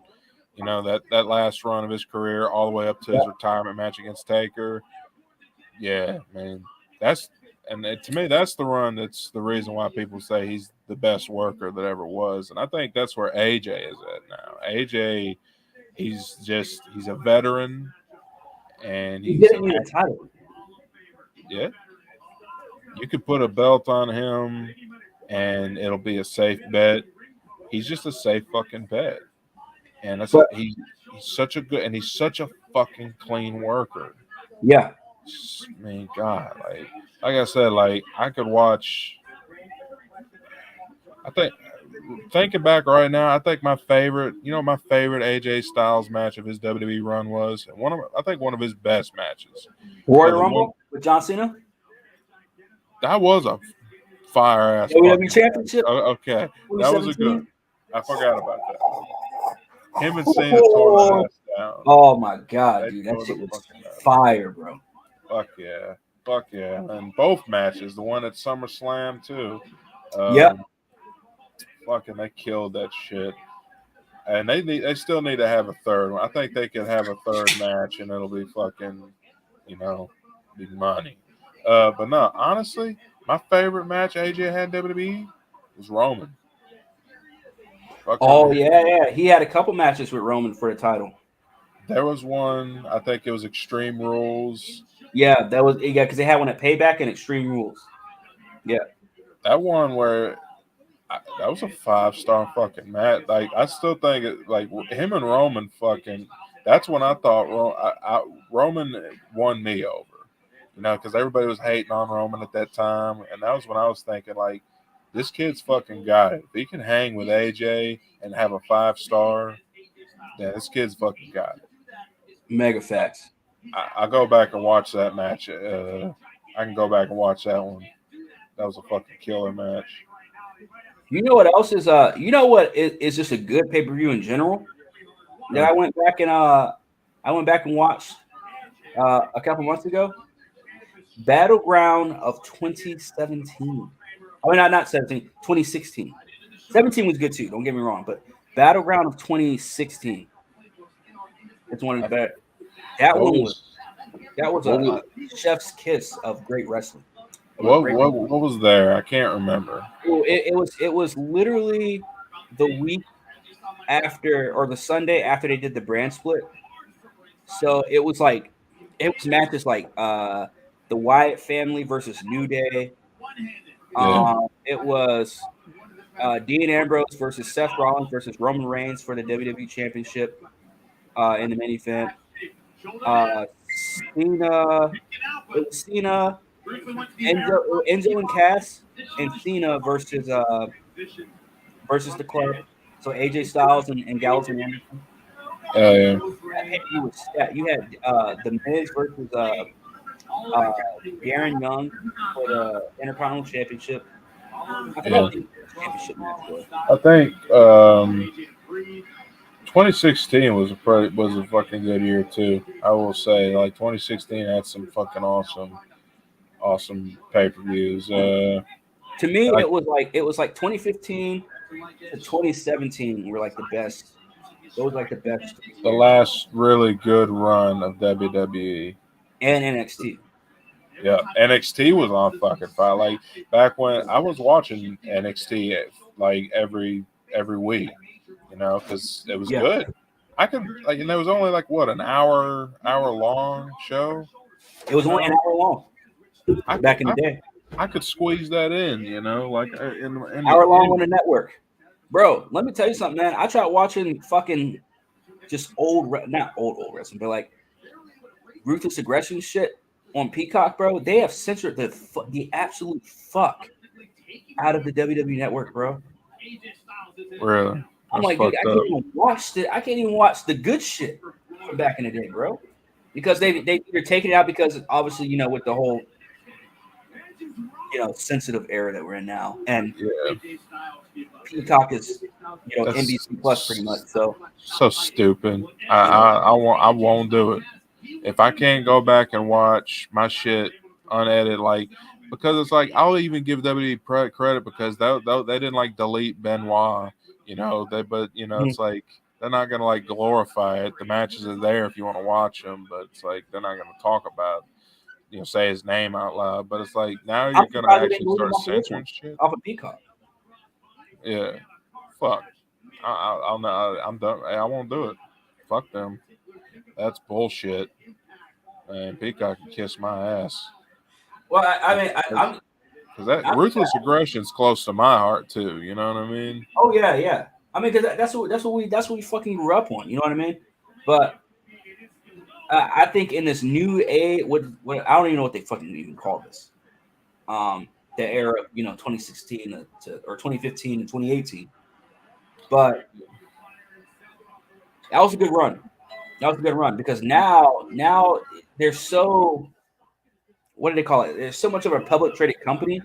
B: That last run of his career all the way up to his retirement match against Taker. Yeah, man. To me, that's the run that's the reason why people say he's the best worker that ever was. And I think that's where AJ is at now. AJ, he's a veteran. And
A: he didn't need a title.
B: Yeah. You could put a belt on him and it'll be a safe bet. He's just a safe fucking bet. And he's such a fucking clean worker.
A: Yeah.
B: I mean, God, like I said, I could watch. I think thinking back right now, I think my favorite AJ Styles match of his WWE run was one of his best matches.
A: Royal Rumble with John Cena.
B: That was a fire ass
A: WWE Championship.
B: Okay, that was a good. I forgot about that. Him and Cena tore his ass down.
A: Oh my God, dude, that shit was fire, bro.
B: Fuck yeah, and both matches, the one at SummerSlam too. Fucking, they killed that shit, and they still need to have a third one. I think they could have a third match, and it'll be fucking, be money. But no, honestly, my favorite match AJ had in WWE was Roman.
A: Yeah, he had a couple matches with Roman for the title.
B: There was one, I think it was Extreme Rules.
A: Yeah, because they had one at Payback and Extreme Rules. Yeah.
B: That one where that was a 5-star fucking match. Like I still think like him and Roman fucking. That's when I thought Roman won me over, because everybody was hating on Roman at that time, and that was when I was thinking like, this kid's fucking got it. If he can hang with AJ and have a 5-star, then this kid's fucking got it.
A: Mega facts.
B: I go back and watch that match. I can go back and watch that one. That was a fucking killer match.
A: You know what else is you know what is just a good pay-per-view in general that I went back and watched a couple months ago? Battleground of 2017. I mean not 17, 2016. 17 was good too, don't get me wrong, but Battleground of 2016. It's one of the better. That one was a chef's kiss of great wrestling.
B: What was there? I can't remember.
A: It was literally the week after, or the Sunday after they did the brand split. So it was matches like the Wyatt family versus New Day. It was Dean Ambrose versus Seth Rollins versus Roman Reigns for the WWE Championship in the main event. Cena, Enzo and Cass, and Cena versus the club. So AJ Styles and Gallows and Anderson. You had the Miz versus Darren Young for the Intercontinental Championship. I forgot the championship match was.
B: I think 2016 was a fucking good year too. I will say, like 2016 had some fucking awesome pay-per-views.
A: To me, it was like 2015 to 2017 were like the best. Those like the best.
B: The last really good run of WWE
A: and NXT.
B: Yeah, NXT was on fucking fire. Like back when I was watching NXT like every week, because it was good. I could and there was only like what, an hour long show.
A: It was only an hour long. Back in the day,
B: I could squeeze that in, like in
A: hour long on the network, bro. Let me tell you something, man. I tried watching fucking just not old wrestling, but like Ruthless Aggression shit on Peacock, bro. They have censored the absolute fuck out of the WWE network, bro.
B: Really?
A: I'm like, dude, I can't even watch it. I can't even watch the good shit from back in the day, bro. Because they either taking it out because obviously, with the whole sensitive era that we're in now. And Peacock is NBC Plus pretty much.
B: So stupid. I won't do it. If I can't go back and watch my shit unedited, because it's like I'll even give WWE credit because they didn't like delete Benoit, it's like they're not gonna like glorify it. The matches are there if you want to watch them, but it's like they're not gonna talk about, say his name out loud. But it's like now you're gonna actually start censoring shit
A: off of Peacock.
B: Yeah, fuck. I'm done. I won't do it. Fuck them. That's bullshit. And Peacock can kiss my ass.
A: Well, I'm
B: because that Ruthless Aggression is close to my heart too. You know what I mean?
A: Oh yeah. I mean, because that's what we fucking grew up on. You know what I mean? But I think in this new age, what I don't even know what they fucking even call this. The era of 2016 or 2015 and 2018. But that was a good run. Because now they're so, what do they call it? There's so much of a public traded company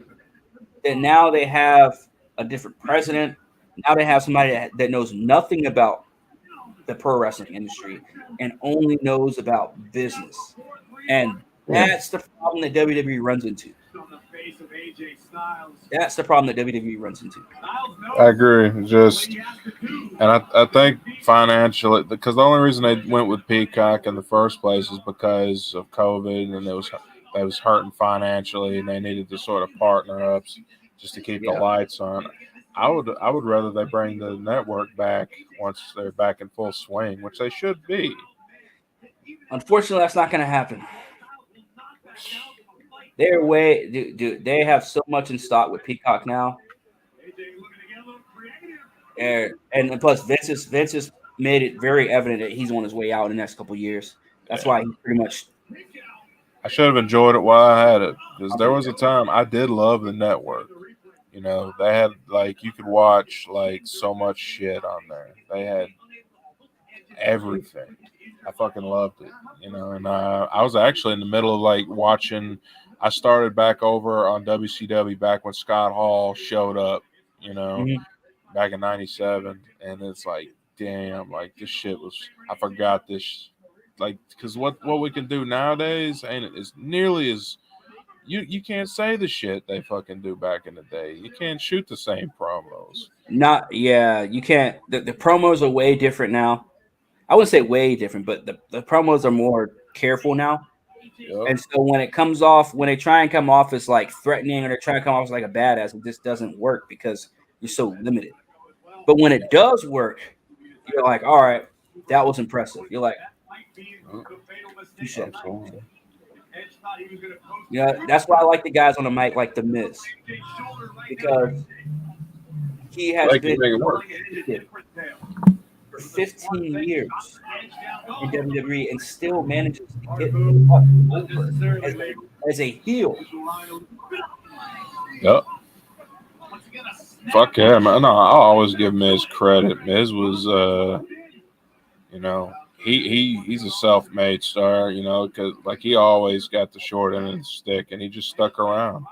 A: that now they have a different president. Now they have somebody that knows nothing about the pro wrestling industry and only knows about business. And that's the problem that WWE runs into. That's the problem that WWE runs into.
B: I agree. And I think financially, because the only reason they went with Peacock in the first place is because of COVID, and they was hurting financially, and they needed to sort of partner up just to keep the lights on. I would rather they bring the network back once they're back in full swing, which they should be.
A: Unfortunately, that's not going to happen. They're way, dude. They have so much in stock with Peacock now, and plus Vince has made it very evident that he's on his way out in the next couple of years. That's why he pretty much.
B: I should have enjoyed it while I had it, because there was a time I did love the network. You know, they had like you could watch like so much shit on there. They had everything. I fucking loved it. You know, and I was actually in the middle of like watching. I started back over on WCW back when Scott Hall showed up. You know, back in '97, and it's like, damn, like this shit was. I forgot this. Like, because what we can do nowadays ain't as nearly as you can't say the shit they fucking do back in the day. You can't shoot the same promos.
A: You can't. The promos are way different now. I wouldn't say way different, but the promos are more careful now.
B: Yep.
A: And so when it comes off, when they try and come off as like threatening or they're trying to come off as like a badass, it just doesn't work because you're so limited. But when it does work, you're like, all right, that was impressive. You're like, you know, that's why I like the guys on the mic like The Miz, because he has been for 15 years in WWE and still manages to get over as a heel.
B: Yep. Fuck yeah, man. No, I'll always give Miz credit. Miz was, you know, he's a self-made star, you know, because like he always got the short end of the stick, and he just stuck around.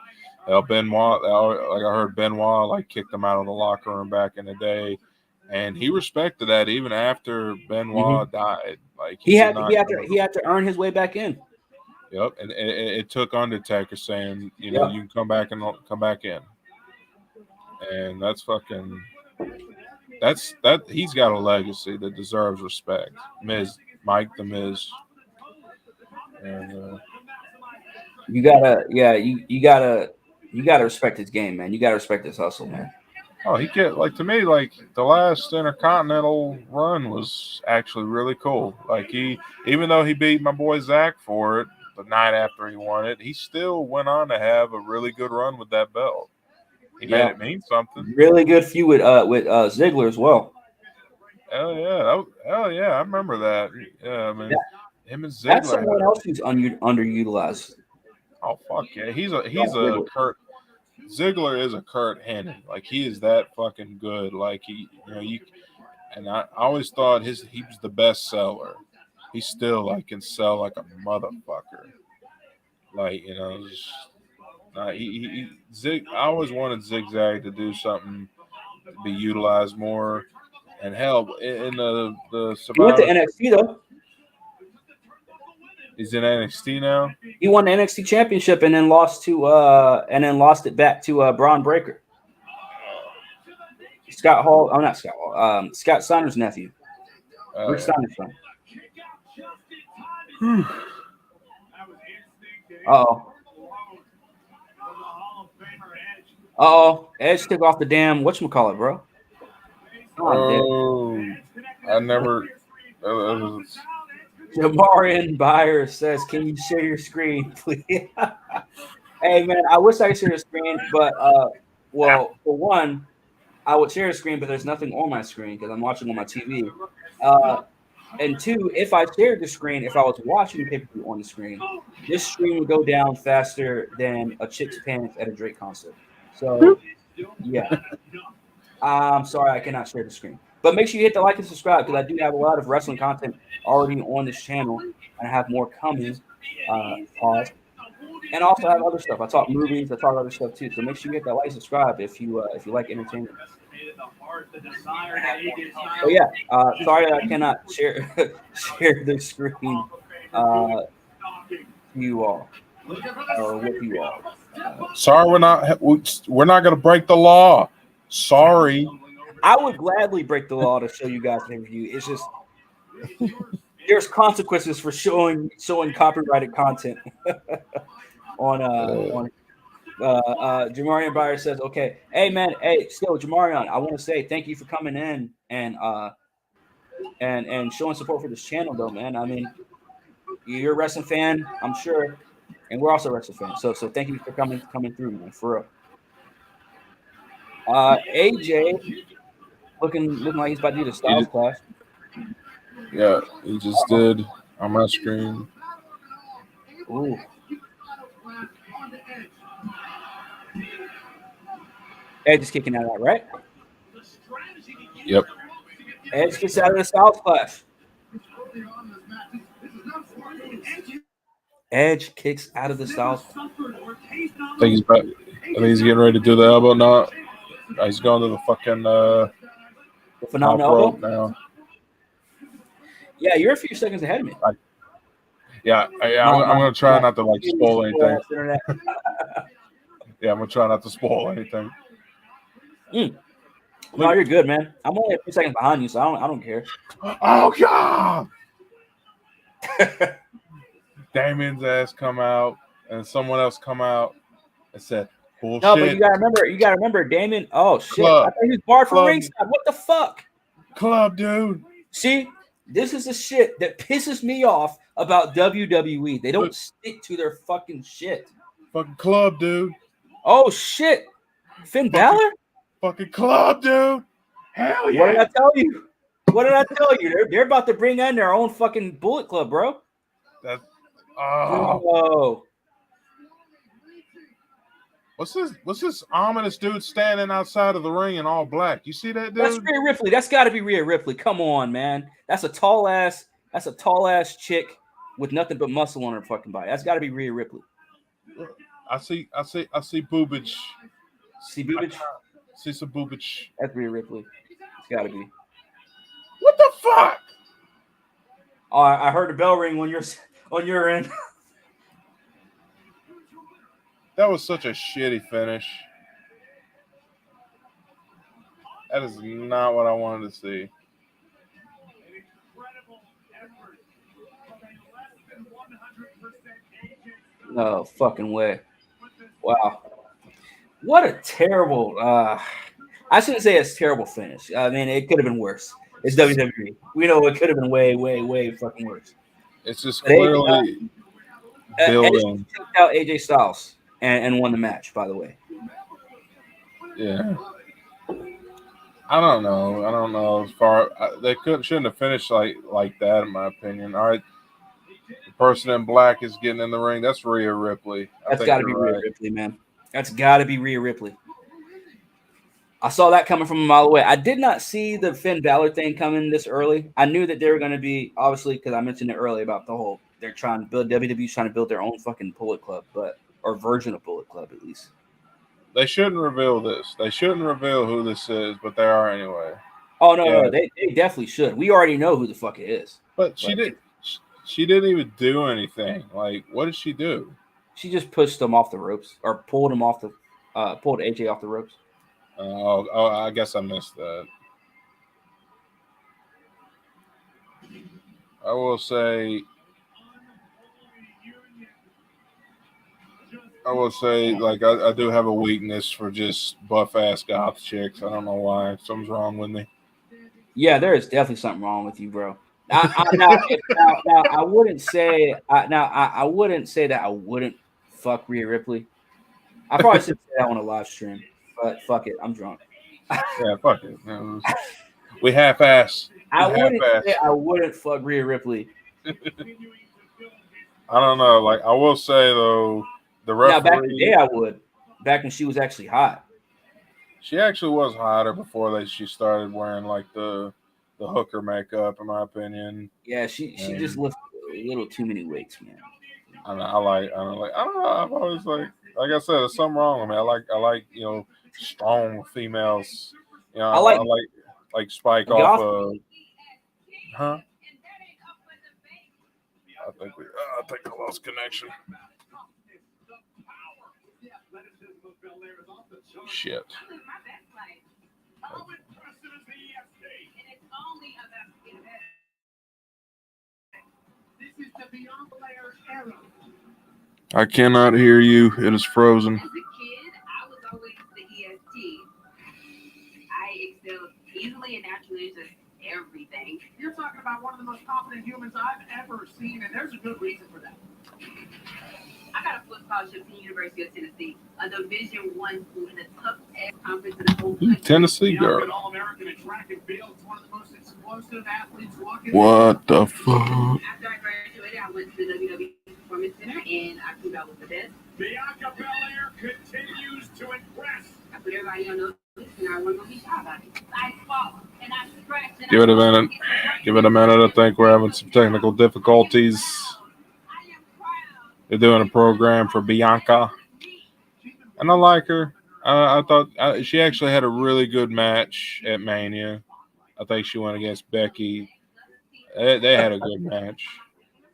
B: Benoit, like I heard Benoit like kicked him out of the locker room back in the day, and he respected that even after Benoit died. Like
A: he had to earn his way back in.
B: Yep, and it took Undertaker saying, you know, you can come back in, and that's fucking. That he's got a legacy that deserves respect. Mike the Miz. And
A: you gotta respect his game, man. You gotta respect his hustle, man.
B: Oh, he get like to me, like the last Intercontinental run was actually really cool. Like even though he beat my boy Zach for it the night after he won it, he still went on to have a really good run with that belt. He made it mean something.
A: Really good feud with Ziggler as well.
B: Hell yeah! I remember that. Yeah, I mean, him and Ziggler.
A: That's someone else who's underutilized.
B: Oh fuck yeah! He's a Kurt. Ziggler is a Kurt Hennig. Like he is that fucking good. Like and I always thought he was the best seller. He still like can sell like a motherfucker. Like you know, I always wanted Zigzag to do something to be utilized more. And hell, in the
A: He went to NXT though.
B: He's in NXT now.
A: He won the NXT championship and then lost it back to Braun Breaker. Scott Hall. Oh, not Scott Hall. Scott Steiner's nephew. Rick Steiner's son. Edge took off the damn whatchamacallit, bro.
B: I never.
A: Jamarian Buyer says, "Can you share your screen, please?" Hey man, I wish I could share the screen, but well, for one, I would share a screen, but there's nothing on my screen because I'm watching on my TV. And two, if I shared the screen, if I was watching pay-per-view on the screen, this stream would go down faster than a chick's pants at a Drake concert. So, yeah. I'm sorry I cannot share the screen. But make sure you hit the like and subscribe because I do have a lot of wrestling content already on this channel, and I have more coming. Pause. And also have other stuff. I talk movies, I talk other stuff too. So make sure you hit that like and subscribe if you like entertainment. Oh yeah. Sorry that I cannot share the screen to you all or with you all.
B: Sorry, we're not going to break the law. Sorry.
A: I would gladly break the law to show you guys an interview. It's just there's consequences for showing copyrighted content on Jamarian Buyer says, okay, hey man, still Jamarian, I want to say thank you for coming in and showing support for this channel though, man. I mean, you're a wrestling fan, I'm sure. and we're also wrestling fans. So thank you for coming through, man, for real. AJ looking like he's about to do the Styles Clash.
B: Yeah, he just did on my screen.
A: Ooh. Edge is kicking out of that, right?
B: Yep.
A: Edge gets out of the Styles Clash. Edge kicks out of the Styles Clash.
B: I think he's getting ready to do the elbow. No, he's going to the fucking
A: The phenomenal
B: top rope
A: elbow.
B: now.
A: Yeah, you're a few seconds ahead of me.
B: I'm gonna try not to like spoil anything. Yeah, I'm gonna try not to spoil anything.
A: No, you're good, man. I'm only a few seconds behind you, so I don't care.
B: Oh god! Damien's ass come out, and someone else come out and said, "Bullshit."
A: No, but you gotta remember, Damien. Oh shit!
B: Club.
A: I thought he was barred from
B: Club.
A: ringside. What the fuck?
B: Club, dude.
A: See, this is the shit that pisses me off about WWE. They don't stick to their fucking shit.
B: Fucking club, dude.
A: Oh shit! Finn Balor?
B: Fucking club, dude. Hell yeah!
A: What did I tell you? What did I tell you? They're about to bring in their own fucking Bullet Club, bro.
B: That's
A: oh.
B: What's this ominous dude standing outside of the ring in all black? You see that dude?
A: That's Rhea Ripley. That's got to be Rhea Ripley. Come on, man. That's a tall ass chick with nothing but muscle on her fucking body. That's got to be Rhea Ripley.
B: I see boobage.
A: See boobage?
B: See some boobage.
A: That's Rhea Ripley. It's got to be.
B: What the fuck?
A: Oh, I heard the bell ring on your end.
B: That was such a shitty finish. That is not what I wanted to see.
A: No fucking way. Wow. What a terrible I shouldn't say it's a terrible finish. I mean, it could have been worse. It's WWE. We know it could have been way, way, way fucking worse.
B: It's just clearly building.
A: Edge took out AJ Styles and won the match, by the way.
B: Yeah. I don't know. As far they shouldn't have finished like that, in my opinion. All right, the person in black is getting in the ring. That's Rhea Ripley.
A: That's got to be Rhea Ripley, man. That's got to be Rhea Ripley. I saw that coming from a mile away. I did not see the Finn Balor thing coming this early. I knew that they were going to be, obviously, because I mentioned it earlier about the whole WWE's trying to build their own fucking Bullet Club, or version of Bullet Club at least.
B: They shouldn't reveal this. They shouldn't reveal who this is, but they are anyway.
A: Oh no, they definitely should. We already know who the fuck it is.
B: But she didn't even do anything. Like, what did she do?
A: She just pushed him off the ropes, or pulled AJ off the ropes.
B: Oh, I guess I missed that. I will say, like, I do have a weakness for just buff-ass goth chicks. I don't know why. Something's wrong with me.
A: Yeah, there is definitely something wrong with you, bro. I wouldn't say I wouldn't say that I wouldn't fuck Rhea Ripley. I probably should say that on a live stream, but fuck it, I'm drunk.
B: Yeah, fuck it. We half-ass.
A: I wouldn't fuck Rhea Ripley.
B: I don't know. Like, I will say though, the referee.
A: Now, back in the day, I would. Back when she was actually hot.
B: She actually was hotter before she started wearing like the hooker makeup, in my opinion.
A: Yeah, she just lifted a little too many weights, man.
B: I don't know. I've always like I said, there's something wrong with me. I like strong females. I like Spike off of. Huh? I think I lost connection. Shit. I cannot hear you. It is frozen.
C: As a kid, I was always the EST. I excelled easily and naturally into everything.
D: You're talking about one of the most confident humans I've ever seen, and there's a good reason for that.
C: I got a full scholarship to the University of Tennessee, a Division I school in the toughest conference in the whole country.
B: Tennessee girl. What the fuck?
C: After I graduated, I went to the WWE Performance Center, and I proved I was the best. Bianca Belair continues to impress. I put everybody on notice, and I wasn't gonna be shy about it. I fought and I scratched.
B: Give it a minute. Give it a minute. I think we're having some technical difficulties. They're doing a program for Bianca, and I like her. I thought she actually had a really good match at Mania. I think she went against Becky. They had a good match.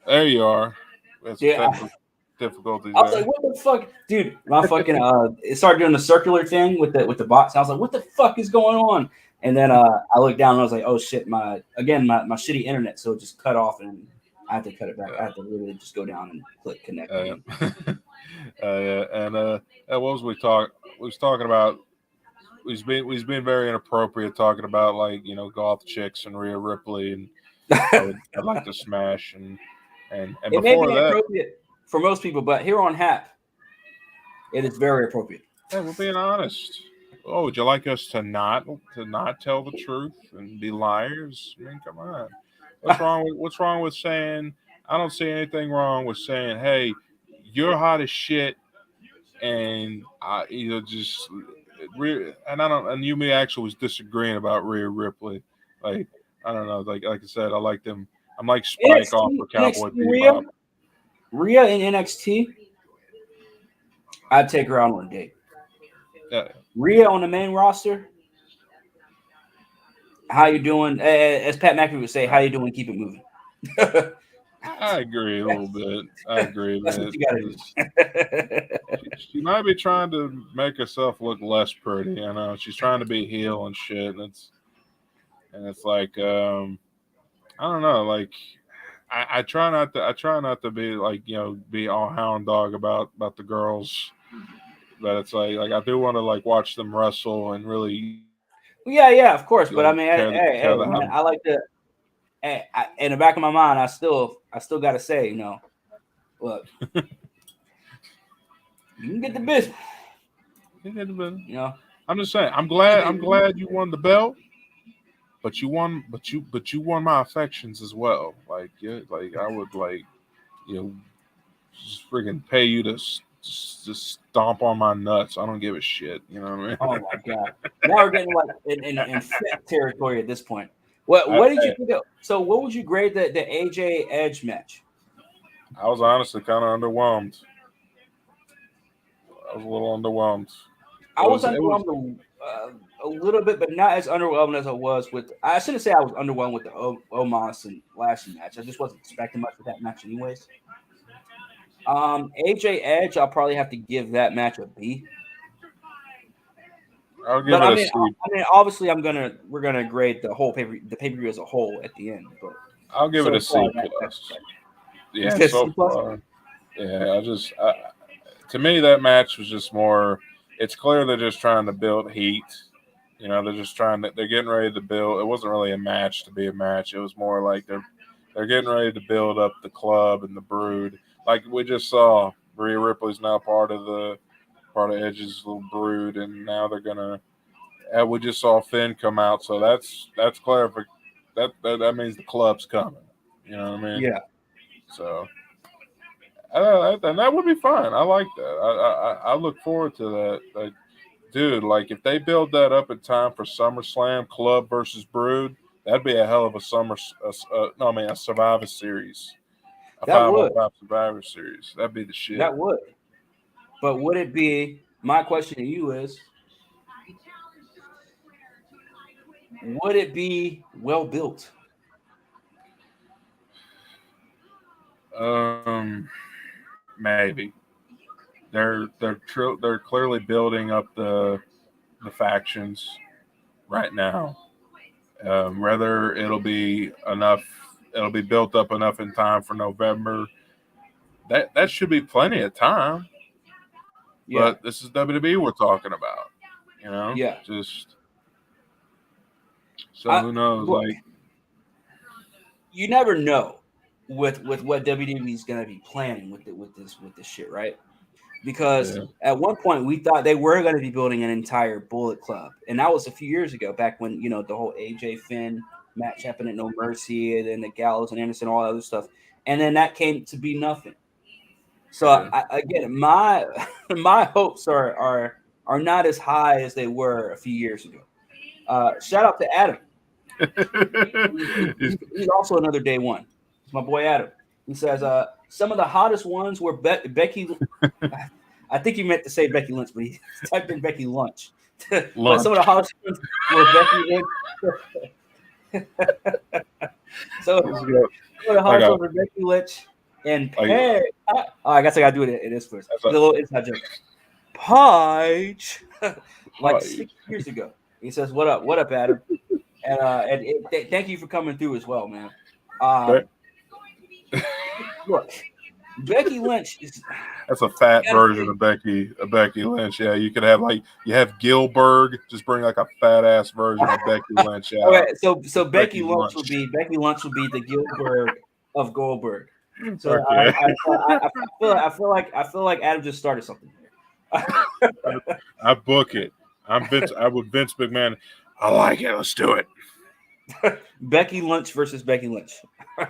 B: There you are. That's technical difficulties.
A: I was like, "What the fuck, dude?" My fucking it started doing the circular thing with the bots. I was like, "What the fuck is going on?" And then I looked down and I was like, "Oh shit!" My shitty internet, so it just cut off and I had to cut it back. I had to literally just go down and click connect.
B: Yeah, and what was we talk? We was talking about. We've been very inappropriate talking about like goth chicks and Rhea Ripley and I'd like to smash and
A: it
B: before
A: may be
B: that,
A: appropriate for most people, but here on HAP, it is very appropriate.
B: Hey, we're being honest. Oh, would you like us to not tell the truth and be liars? I mean, come on. What's wrong with saying? I don't see anything wrong with saying, "Hey, you're hot as shit," and just and I don't. And you may actually was disagreeing about Rhea Ripley. Like I don't know. Like I said, I like them. I'm like Spike off for Cowboy Bebop.
A: Rhea in NXT, I'd take her out on a date.
B: Yeah.
A: Rhea on the main roster, how you doing? As Pat McAfee would say, how you doing? Keep it moving.
B: I agree a little bit. I agree.
A: That's what you gotta
B: do. She might be trying to make herself look less pretty. I know she's trying to be heel and shit, and it's like I don't know. Like I try not to be like be all hound dog about the girls, but it's like I do want to like watch them wrestle and really.
A: Yeah, of course. But I mean,
B: man,
A: I like to. In the back of my mind, I still got to say, look, you can get the business.
B: I'm just saying. I'm glad you won the belt, but you won my affections as well. Like I would just freaking pay you to just stomp on my nuts. I don't give a shit. You know what I mean?
A: Oh my god! Now we're getting like in fit territory at this point. What did you think of? So what would you grade the AJ Edge match?
B: I was honestly kind of underwhelmed. I was a little underwhelmed.
A: I was underwhelmed a little bit, but not as underwhelmed as I was with. I shouldn't say I was underwhelmed with the Omos and Lashley match. I just wasn't expecting much with that match, anyways. AJ Edge, I'll probably have to give that match a B.
B: I'll give it a C.
A: I mean, obviously, we're gonna grade the whole pay-per-view as a whole at the end. But
B: I'll give it a C plus. Yeah, so far. Yeah, to me that match was just more. It's clear they're just trying to build heat. They're just they're getting ready to build. It wasn't really a match to be a match. It was more like they're getting ready to build up the club and the Brood. Like we just saw, Rhea Ripley's now part of Edge's little Brood, and now they're gonna. We just saw Finn come out, so that's clarification. That means the club's coming. You know what I mean?
A: Yeah.
B: So, and that would be fine. I like that. I look forward to that. Like, dude, like if they build that up in time for SummerSlam, Club versus Brood, that'd be a hell of a a Survivor Series. A 5-on-5 Survivor Series. That'd be the shit.
A: That would. But would it be? My question to you is: would it be well built?
B: Maybe. They're clearly building up the factions right now. Whether it'll be built up enough in time for November. That should be plenty of time. Yeah. But this is WWE we're talking about.
A: Yeah.
B: Just so who knows?
A: Look, you never know. with what WWE is going to be planning with this shit, right? Because at one point we thought they were going to be building an entire Bullet Club, and that was a few years ago, back when the whole AJ Finn match happened at No Mercy, and then the Gallows and Anderson, all that other stuff, and then that came to be nothing. So again, my hopes are not as high as they were a few years ago. Shout out to Adam. He's also another day one. It's my boy Adam. He says some of the hottest ones were Becky. I think he meant to say Becky Lynch, but he typed in Becky Lunch. But some of the hottest ones were Becky Lynch. So some of the hottest ones were Becky Lynch and Peg. I guess I gotta do it in this first. A little inside joke. Page, like 6 years ago. He says, "What up, Adam?" And thank you for coming through as well, man. Look, Becky Lynch
B: that's a fat version of Becky Lynch. Yeah, you could have you have Gilbert, just bring like a fat ass version of Becky Lynch. Yeah.
A: Okay, so Becky Lynch would be the Gilbert of Goldberg. So okay. I feel like Adam just started something.
B: I book it. I'm Vince McMahon. I like it. Let's do it.
A: Becky Lynch versus Becky Lynch.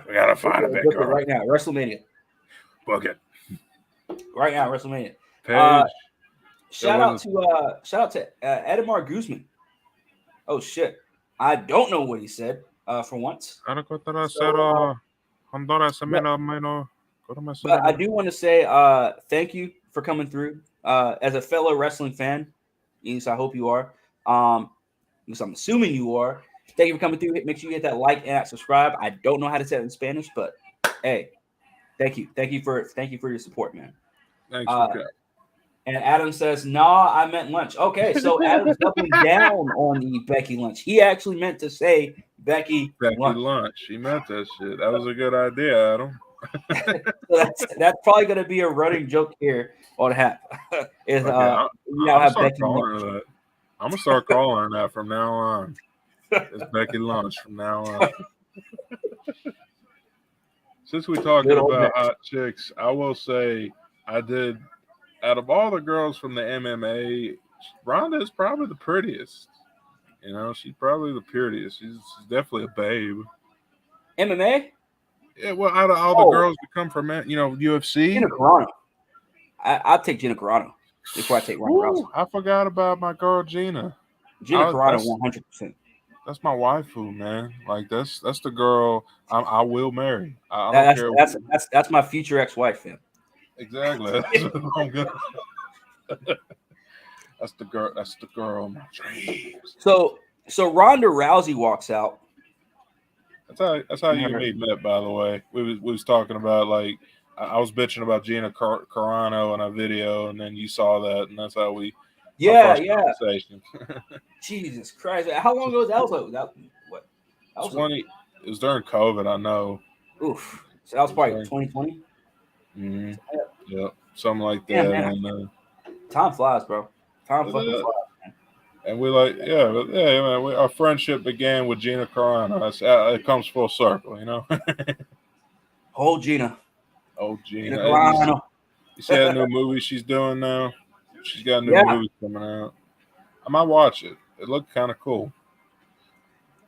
B: We gotta find a Becky
A: right now. WrestleMania.
B: Book it.
A: Right now, WrestleMania. Shout out to Edmar Guzman. Oh shit! I don't know what he said. For once. But I do want to say thank you for coming through. As a fellow wrestling fan, Enos, I hope you are. Because I'm assuming you are. Thank you for coming through. Make sure you hit that like and that subscribe. I don't know how to say it in Spanish, but hey, thank you. Thank you for your support, man.
B: Thanks.
A: And Adam says, "Nah, I meant lunch." Okay, so Adam's doubling down on the Becky Lynch. He actually meant to say Becky
B: Lunch. He meant that shit. That was a good idea, Adam.
A: So that's probably going to be a running joke here on Hap. Is we now have Becky Lynch.
B: I'm gonna start calling her that from now on. It's Becky Lunch from now on. Since we're talking about hot chicks, I will say I did. Out of all the girls from the MMA, Ronda is probably the prettiest. She's probably the prettiest. She's definitely a babe.
A: MMA?
B: Yeah, well, out of all the girls that come from UFC,
A: Gina Carano. I'll take Gina Carano before I take Ronda Rousey.
B: I forgot about my girl Gina.
A: Gina Carano, 100%.
B: That's my waifu, man. Like that's the girl I will marry. I don't care.
A: That's my future ex-wife, fam.
B: Exactly. That's what I'm good. That's the girl. That's the girl of my dreams.
A: So Ronda Rousey walks out.
B: That's how you and me met, by the way. We was talking about I was bitching about Gina Carano in a video, and then you saw that, and that's how we.
A: Conversation. Jesus Christ! How long ago was that? What? That was
B: 20. It was during COVID. I know.
A: Oof. So that was probably 2020.
B: Mm-hmm. Yep. Something like that.
A: Man. And, time flies, bro. Time fucking flies. Man.
B: And we man. Our friendship began with Gina Carano. It comes full circle,
A: Old Gina.
B: Old Gina.
A: Carano.
B: You see that new movie she's doing now? She's got a new movie coming out. I might watch it. It looked kind of cool.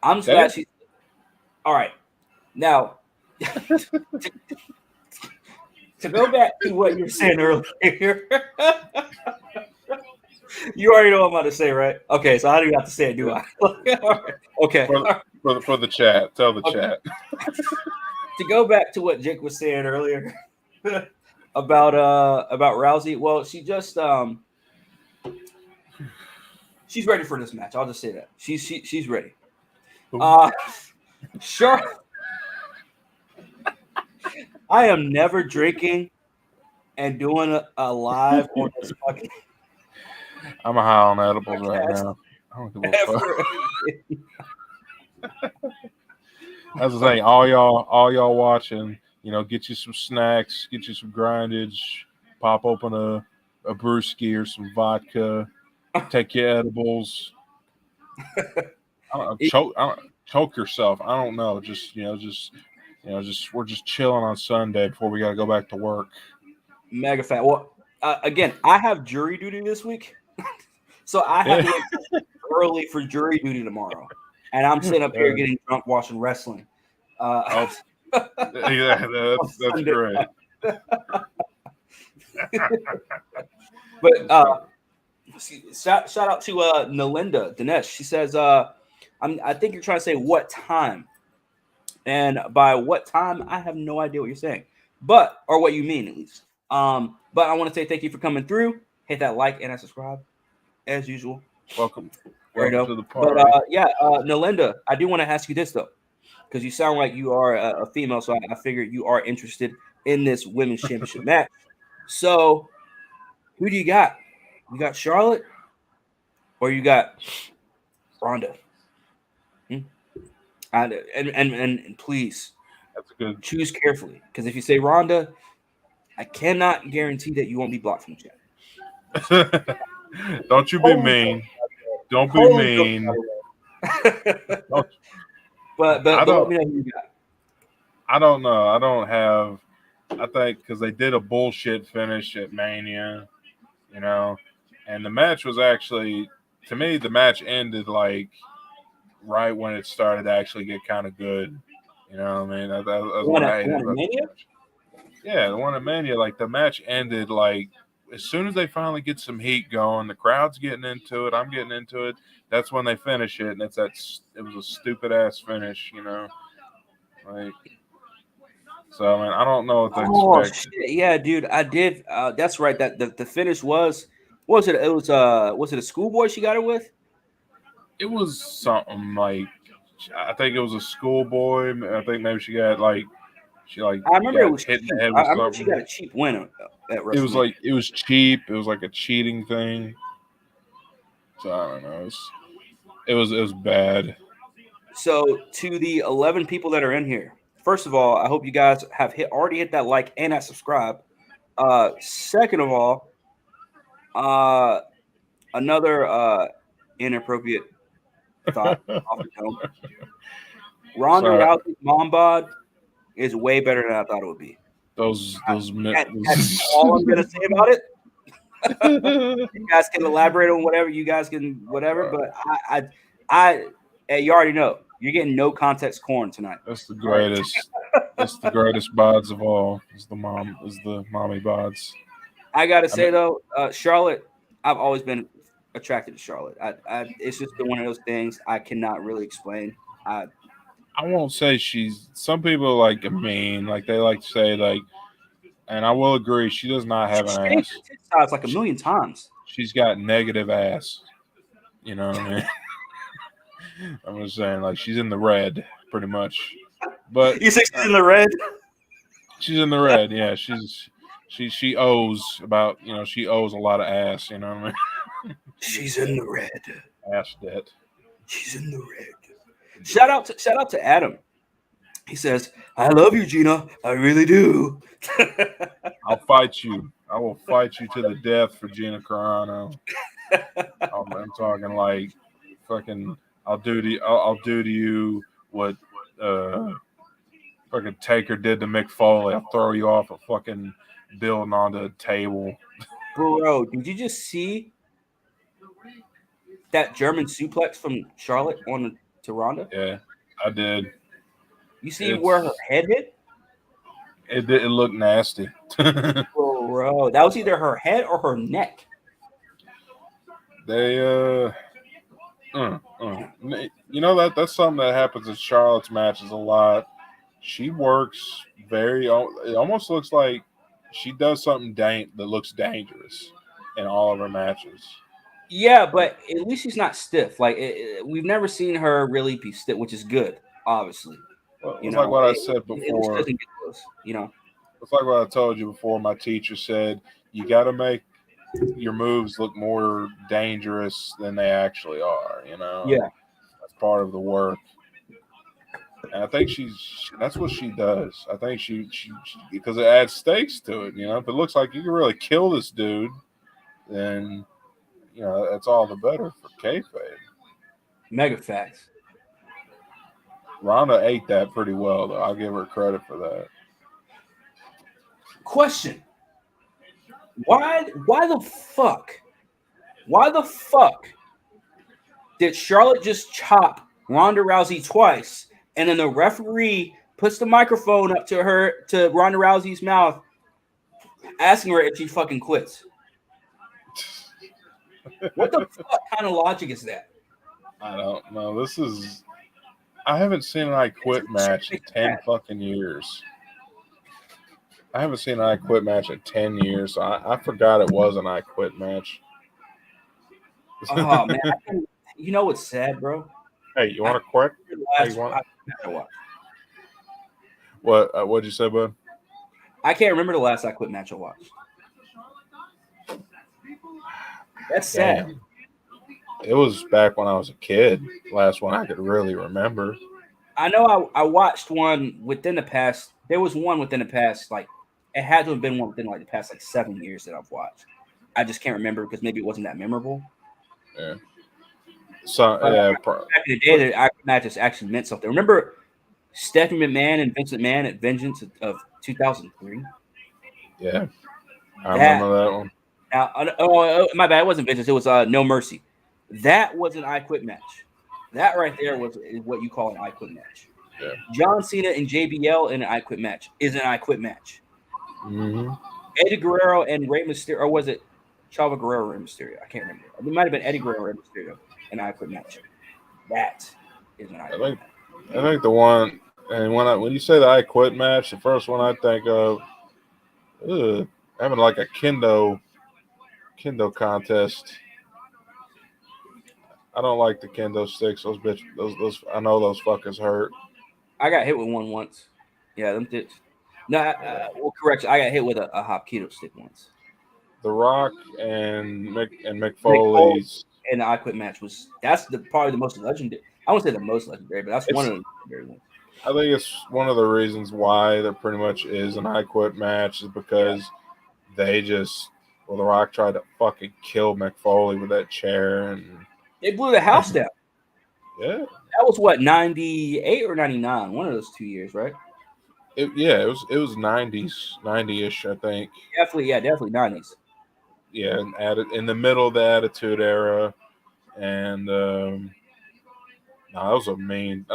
A: I'm glad she. All right, now to go back to what you were saying earlier. You already know what I'm about to say, right? Okay, so how do you have to say it? Do I? Right. Okay.
B: For the chat, tell the chat.
A: To go back to what Jake was saying earlier about Rousey. Well, she just she's ready for this match. I'll just say that she's ready. Sure. I am never drinking and doing a live on this fucking.
B: I'm high on edibles right now. I don't give a fuck. That's the thing. All y'all watching, get you some snacks, get you some grindage, pop open a brewski or some vodka, take your edibles. Choke yourself. I don't know. Just we're just chilling on Sunday before we got to go back to work.
A: Mega fat. Well, again, I have jury duty this week, so I have to wake up early for jury duty tomorrow, and I'm sitting up here getting drunk watching wrestling.
B: Yeah, that's great.
A: But shout out to Nalinda Dinesh. She says, I think you're trying to say what time, and by what time, I have no idea what you're saying, or what you mean at least. But I want to say thank you for coming through. Hit that like and subscribe as usual.
B: Welcome
A: to
B: the party.
A: But Nalinda, I do want to ask you this though, because you sound like you are a female, so I figured you are interested in this women's championship match. So, who do you got? You got Charlotte, or you got Ronda? And please,
B: that's good.
A: Choose carefully, because if you say Ronda, I cannot guarantee that you won't be blocked from the chat.
B: Don't you be mean. Don't be mean.
A: But let me know who you got.
B: I don't know. I think because they did a bullshit finish at Mania, and the match was actually, to me, the match ended like right when it started to actually get kind of good. You know what I mean? That's what I hated about Mania? Yeah, the one at Mania, like the match ended like as soon as they finally get some heat going, the crowd's getting into it, I'm getting into it. That's when they finish it, and it was a stupid ass finish, like. So I mean, I don't know what to expect.
A: Shit. Yeah, dude, I did. That's right. That the finish was. What was it? It was it a schoolboy she got her with?
B: It was something like, I think it was a schoolboy. I think maybe she got like. I
A: remember it was hit in the head with I remember she got a cheap win at WrestleMania.
B: It was cheap. It was like a cheating thing. So I don't know. It was bad.
A: So to the 11 people that are in here, first of all, I hope you guys have already hit that like and that subscribe. Second of all, another inappropriate thought off the dome. Ronda Rousey's mom bod is way better than I thought it would be.
B: That's
A: all I'm gonna say about it. You guys can elaborate on whatever you guys can, whatever. But hey, you already know you're getting no context corn tonight.
B: That's the greatest. That's the greatest bods of all. Is the mommy bods.
A: I gotta say though, Charlotte, I've always been attracted to Charlotte. It's just been one of those things I cannot really explain.
B: I won't say some people like mean, like they like to say like, and I will agree, she does not have an ass.
A: It's like a million times.
B: She's got negative ass. You know what I mean? I'm just saying, like, she's in the red, pretty much. But
A: you think she's in the red?
B: She's in the red, yeah. She owes about, she owes a lot of ass, you know what I mean?
A: She's in the red.
B: Ass debt.
A: She's in the red. Shout out to Adam. He says, "I love you, Gina. I really do."
B: I'll fight you. I will fight you to the death for Gina Carano. I'm talking like fucking. I'll do to you what fucking Taker did to Mick Foley. I'll throw you off a fucking building onto a table.
A: Bro, did you just see that German suplex from Charlotte to Ronda?
B: Yeah, I did.
A: You see where her head hit?
B: It looked nasty.
A: Bro, that was either her head or her neck.
B: They that's something that happens in Charlotte's matches a lot. She works it almost looks like she does something that looks dangerous in all of her matches.
A: Yeah, but at least she's not stiff. Like we've never seen her really be stiff, which is good, obviously.
B: Well, it's like what I said before. It's like what I told you before. My teacher said you got to make your moves look more dangerous than they actually are.
A: Yeah,
B: that's part of the work. And I think that's what she does. I think she because it adds stakes to it. If it looks like you can really kill this dude, then that's all the better for kayfabe.
A: Mega facts.
B: Ronda ate that pretty well, though. I'll give her credit for that.
A: Question: Why the fuck did Charlotte just chop Ronda Rousey twice, and then the referee puts the microphone up to Ronda Rousey's mouth, asking her if she fucking quits? What the fuck kind of logic is that?
B: I don't know. I haven't seen an I Quit match in 10 fucking years. I haven't seen an I Quit match in 10 years. So I forgot it was an I Quit match.
A: Oh man, you know what's sad, bro?
B: Hey, you want to quit? What'd you say, bud?
A: I can't remember the last I Quit match I watched. That's sad.
B: Damn. It was back when I was a kid. Last one I could really remember.
A: I know I watched one within the past. There was one within the past, like it had to have been one within like the past like 7 years that I've watched. I just can't remember because maybe it wasn't that memorable.
B: Yeah. So
A: back in the day, the I Quit matches actually meant something. Remember Stephanie McMahon and Vince McMahon at Vengeance of 2003?
B: Yeah, I remember that one.
A: Now, my bad. It wasn't Vengeance. It was No Mercy. That was an I Quit match. That right there is what you call an I Quit match.
B: Yeah.
A: John Cena and JBL in an I Quit match is an I Quit match.
B: Mm-hmm.
A: Eddie Guerrero and Rey Mysterio, or was it Chavo Guerrero or Rey Mysterio? I can't remember. It might have been Eddie Guerrero or Rey Mysterio in an I Quit match. That is an I Quit match.
B: I think the one, and when you say the I Quit match, the first one I think of, having like a kendo contest. I don't like the kendo sticks. Those bitch, those. I know those fuckers hurt.
A: I got hit with one once. Yeah, them did. No, well, correct. I got hit with a Hapkido stick once.
B: The Rock and Mick Foley's
A: and the I Quit match that's probably the most legendary. I won't say the most legendary, but that's one of the legendary ones.
B: I think it's one of the reasons why there pretty much is an I Quit match is because they just The Rock tried to fucking kill Mick Foley with that chair and
A: they blew the house down.
B: Yeah.
A: That was what, 98 or 99? One of those 2 years, right?
B: It was 90-ish, I think.
A: Definitely 90s.
B: Yeah, and added in the middle of the Attitude Era, and that was a mean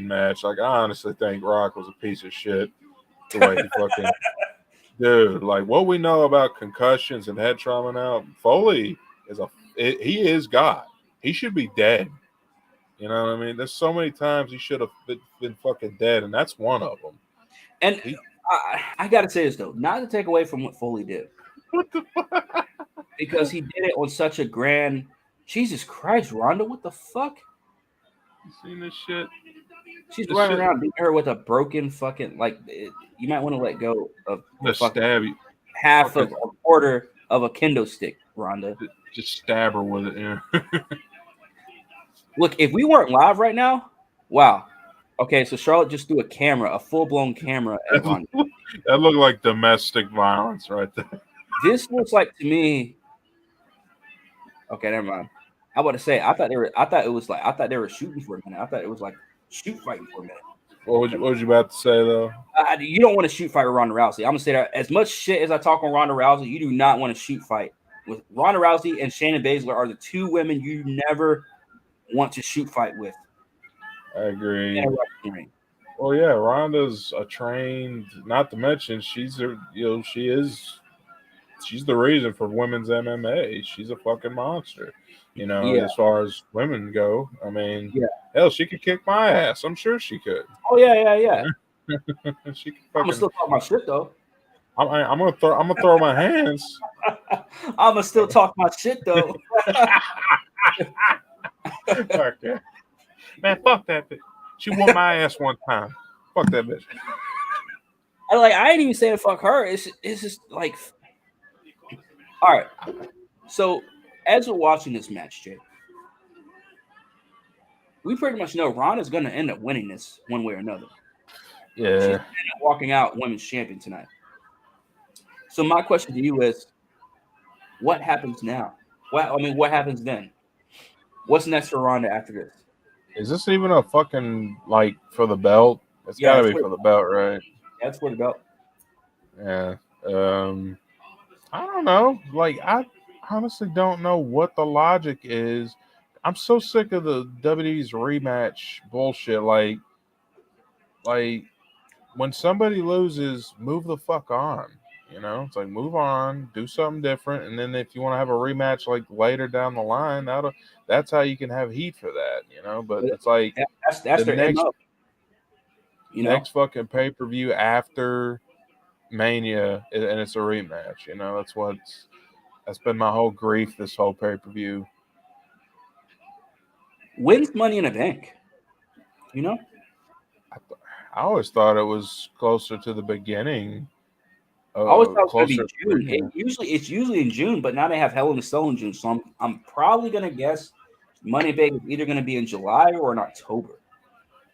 B: match. Like, I honestly think Rock was a piece of shit. The way he fucking dude, like what we know about concussions and head trauma now, Foley he is God. He should be dead. You know what I mean? There's so many times he should have been fucking dead, and that's one of them.
A: And I got to say this, though, not to take away from what Foley did.
B: What the fuck?
A: Because he did it on such a grand... Jesus Christ, Ronda, what the fuck?
B: You seen this shit?
A: She's running around beating her with a broken fucking... you might want to let go of
B: the stab you.
A: Half of a quarter of a kendo stick, Ronda.
B: Just stab her with it, yeah.
A: Look, if we weren't live right now, wow. Okay, so Charlotte just threw a full-blown camera at Ronda.
B: That looked like domestic violence right there.
A: This looks like to me. Okay, never mind. I was about to say I thought they were shooting for a minute. I thought it was like shoot fighting for a minute.
B: What was you about to say though?
A: You don't want to shoot fight with Ronda Rousey. I'm gonna say that as much shit as I talk on Ronda Rousey, you do not want to shoot fight with Ronda Rousey and Shayna Baszler are the two women you never want to shoot fight with.
B: I agree. Well, yeah, Ronda's a trained. Not to mention, she's the reason for women's MMA. She's a fucking monster. As far as women go, I mean, hell, she could kick my ass. I'm sure she could.
A: Oh yeah.
B: She could.
A: I'm gonna still talk my shit though.
B: I'm gonna throw my hands.
A: I'm gonna still talk my shit though.
B: Okay. Man, fuck that bitch. She whooped my ass one time. Fuck that bitch.
A: I ain't even saying fuck her. It's just like, all right. So as we're watching this match, Jay, we pretty much know Ronda's gonna end up winning this one way or another.
B: Yeah.
A: She's walking out women's champion tonight. So my question to you is, what happens now? What happens then? What's next for Ronda after this?
B: Is this even a fucking like for the belt? It's
A: Yeah,
B: got to
A: it's
B: be for the belt, right?
A: that's for the belt.
B: Yeah. I don't know. Like, I honestly don't know what the logic is. I'm so sick of the WWE's rematch bullshit. Like when somebody loses, move the fuck on. You know, it's like move on, do something different, and then if you want to have a rematch like later down the line, that's how you can have heat for that. You know, but it's like
A: That's
B: the
A: their
B: next
A: MO. You know,
B: fucking pay per view after Mania, and it's a rematch. You know, that's been my whole grief this whole pay per view.
A: wins Money in the Bank. You know,
B: I always thought it was closer to the beginning.
A: I always thought it was going to
B: Closer
A: be
B: to
A: June.
B: Mania.
A: It's usually in June, but now they have Hell in a Cell in June. So I'm probably going to guess Money in the Bank is either going to be in July or in October.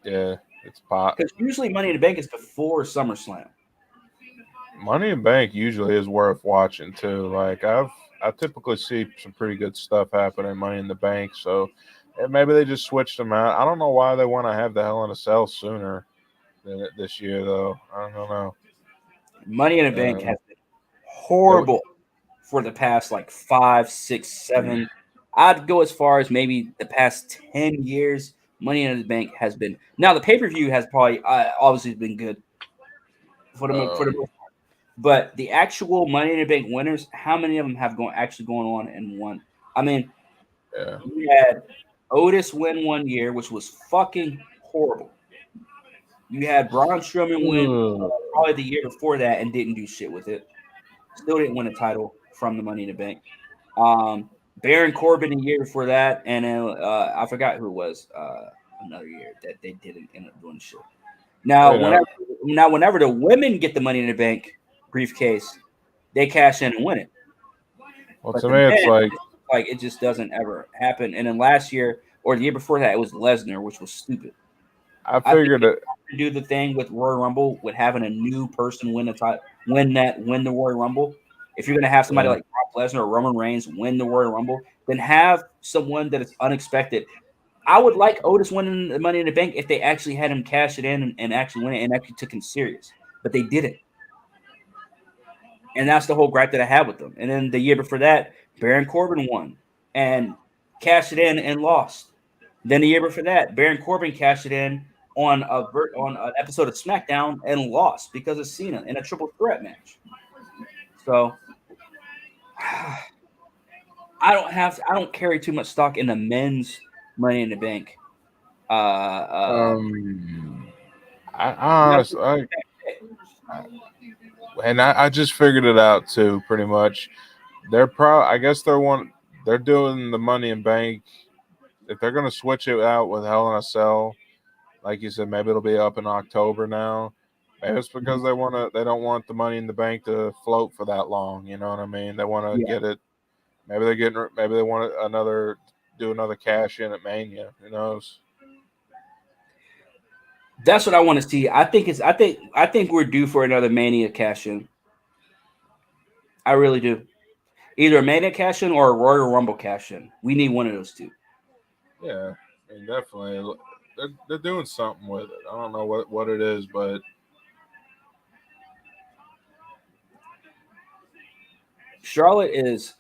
B: Yeah, it's pot.
A: Because usually Money in the Bank is before SummerSlam.
B: Money in Bank usually is worth watching too. Like I typically see some pretty good stuff happen in Money in the Bank. So maybe they just switched them out. I don't know why they want to have the Hell in a Cell sooner than this year though. I don't know.
A: Money in the Bank
B: Uh,
A: has been horrible for the past like 5, 6, 7. I'd go as far as maybe the past 10 years. Money in the Bank has been now the pay per view has probably obviously been good for the most part. But the actual Money in the Bank winners, how many of them have actually gone on and won? I mean,
B: yeah.
A: we had Otis win one year, which was fucking horrible. You had Braun Strowman win probably the year before that and didn't do shit with it. Still didn't win a title from the Money in the Bank. Baron Corbin a year before that, and then I forgot who it was. Another year that they didn't end up doing shit. Now, whenever the women get the Money in the Bank briefcase, they cash in and win it.
B: Well,
A: But
B: to
A: the
B: me, it's
A: men,
B: like
A: it just doesn't ever happen. And then last year or the year before that, it was Lesnar, which was stupid.
B: I
A: I think
B: figured
A: they
B: it.
A: have to do the thing with Royal Rumble with having a new person win the title, win the Royal Rumble. If you're gonna have somebody
B: Yeah.
A: like Brock Lesnar or Roman Reigns win the Royal Rumble, then have someone that is unexpected. I would like Otis winning the Money in the Bank if they actually had him cash it in and actually win it and actually took him serious, but they didn't. And that's the whole gripe that I had with them. And then the year before that, Baron Corbin won and cashed it in and lost. Then the year before that, Baron Corbin cashed it in on on an episode of SmackDown and lost because of Cena in a triple threat match. So I don't carry too much stock in the men's Money in the Bank.
B: I honestly, I just figured it out too, pretty much. I guess they're doing the Money in Bank. If they're gonna switch it out with Hell in a Cell, like you said, maybe it'll be up in October now. Maybe it's because they don't want the Money in the Bank to float for that long. You know what I mean? They want to get it. Maybe maybe they want do another cash in at Mania. Who knows?
A: That's what I want to see. I think we're due for another Mania cash in. I really do. Either a Mania cash in or a Royal Rumble cash in. We need one of those two.
B: Yeah, I mean, definitely. They're doing something with it. I don't know what it is, but
A: Charlotte is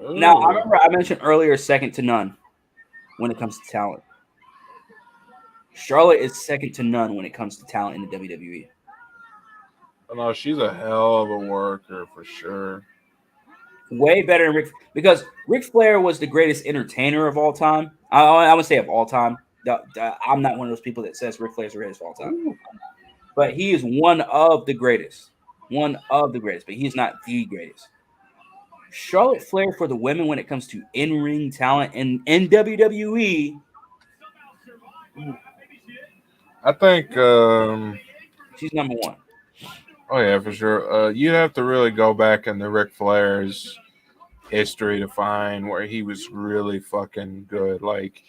A: now. I remember I mentioned earlier, second to none when it comes to talent. Charlotte is second to none when it comes to talent in the WWE.
B: no, she's a hell of a worker for sure.
A: Way better than Rick because Ric Flair was the greatest entertainer of all time. I would say of all time. I'm not one of those people that says Ric Flair's the greatest of all time, but he is one of the greatest. One of the greatest, but he's not the greatest. Charlotte Flair for the women when it comes to in-ring talent in WWE.
B: I think.
A: She's number one.
B: Oh yeah, for sure. You'd have to really go back in the Ric Flair's history to find where he was really fucking good. Like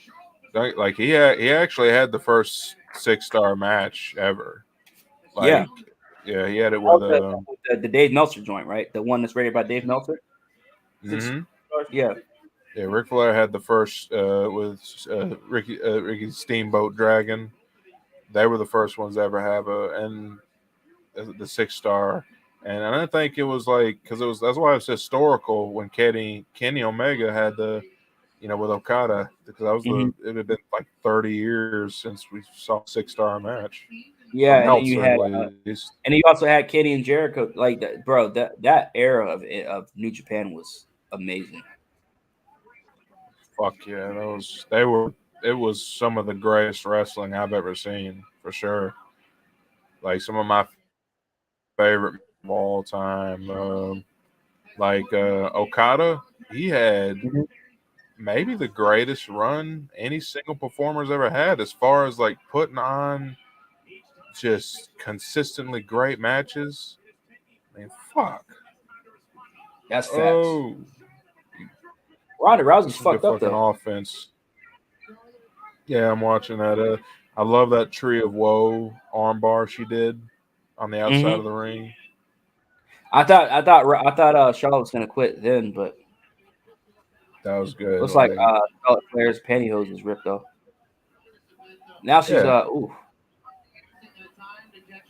B: he actually had the first 6-star match ever.
A: Yeah.
B: Yeah, he had it with
A: the Dave Meltzer joint, right? The one that's rated by Dave Meltzer.
B: Mm-hmm.
A: Yeah.
B: Yeah, Ric Flair had the first with Ricky Steamboat Dragon. They were the first ones to ever have and the 6-star. And I don't think it was like because that's why it's historical when Kenny Omega had the with Okada because that was it had been like 30 years since we saw a 6-star match.
A: Yeah,
B: From
A: and then you
B: Meltzer,
A: had,
B: at least.
A: and you also had Kenny and Jericho. Like that, bro. That era of New Japan was amazing.
B: Fuck yeah, it was some of the greatest wrestling I've ever seen for sure. Like some of my favorite of all time. Okada, he had maybe the greatest run any single performer's ever had as far as like putting on just consistently great matches. I mean, fuck.
A: That's facts.
B: Oh,
A: Ronda Rousey's
B: some good
A: fucked up
B: fucking
A: though.
B: offense. Yeah, I'm watching that. I love that Tree of Woe armbar she did on the outside of the ring.
A: I thought Charlotte was gonna quit then, but
B: that was good.
A: Looks like Charlotte Flair's pantyhose is ripped though. Now she's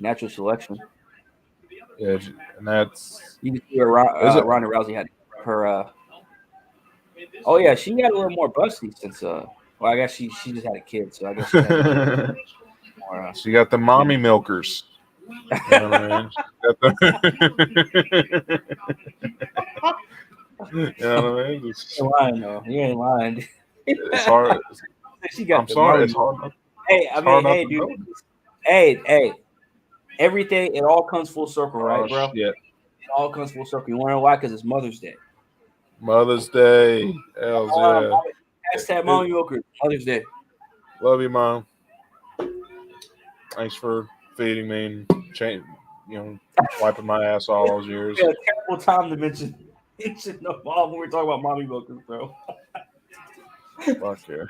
A: natural selection.
B: Yeah, and that's
A: you can see where Ronda Rousey had her. Oh yeah, she got a little more busty since. Well, I guess she just had a kid, so I guess she had more,
B: she got the mommy milkers. You know what I mean? You know what I mean?
A: You ain't lying though. You ain't lying.
B: It's hard.
A: She got
B: I'm sorry. It's hard.
A: Hey, I mean, hey, dude. Hey. Everything, it all comes full circle, right, bro?
B: Shit.
A: It all comes full circle. You want to know why? Because it's Mother's Day.
B: Mother's Day. Hells yeah.
A: Hashtag Mommy Milker. Mother's Day.
B: Love you, Mom. Thanks for feeding me and wiping my ass all those years.
A: Yeah, terrible time to mention the mom when we're talking about Mommy Milkers, bro.
B: Fuck yeah.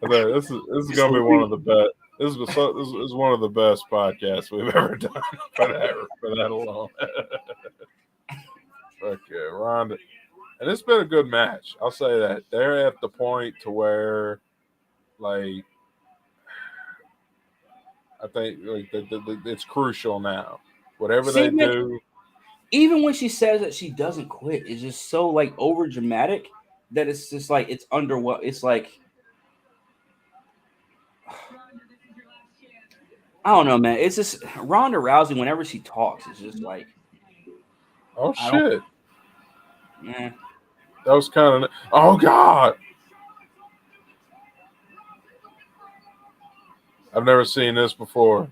B: This is gonna be one of the best. This is one of the best podcasts we've ever done for that alone. Fuck yeah, Ronda. And it's been a good match. I'll say that. They're at the point to where, like, I think like it's crucial now. Whatever they do.
A: Even when she says that she doesn't quit, it's just so like over dramatic that it's just like it's under what it's like. I don't know, man. It's just Ronda Rousey. Whenever she talks, it's just like,
B: oh shit.
A: Yeah,
B: that was kind of. Oh god. I've never seen this before.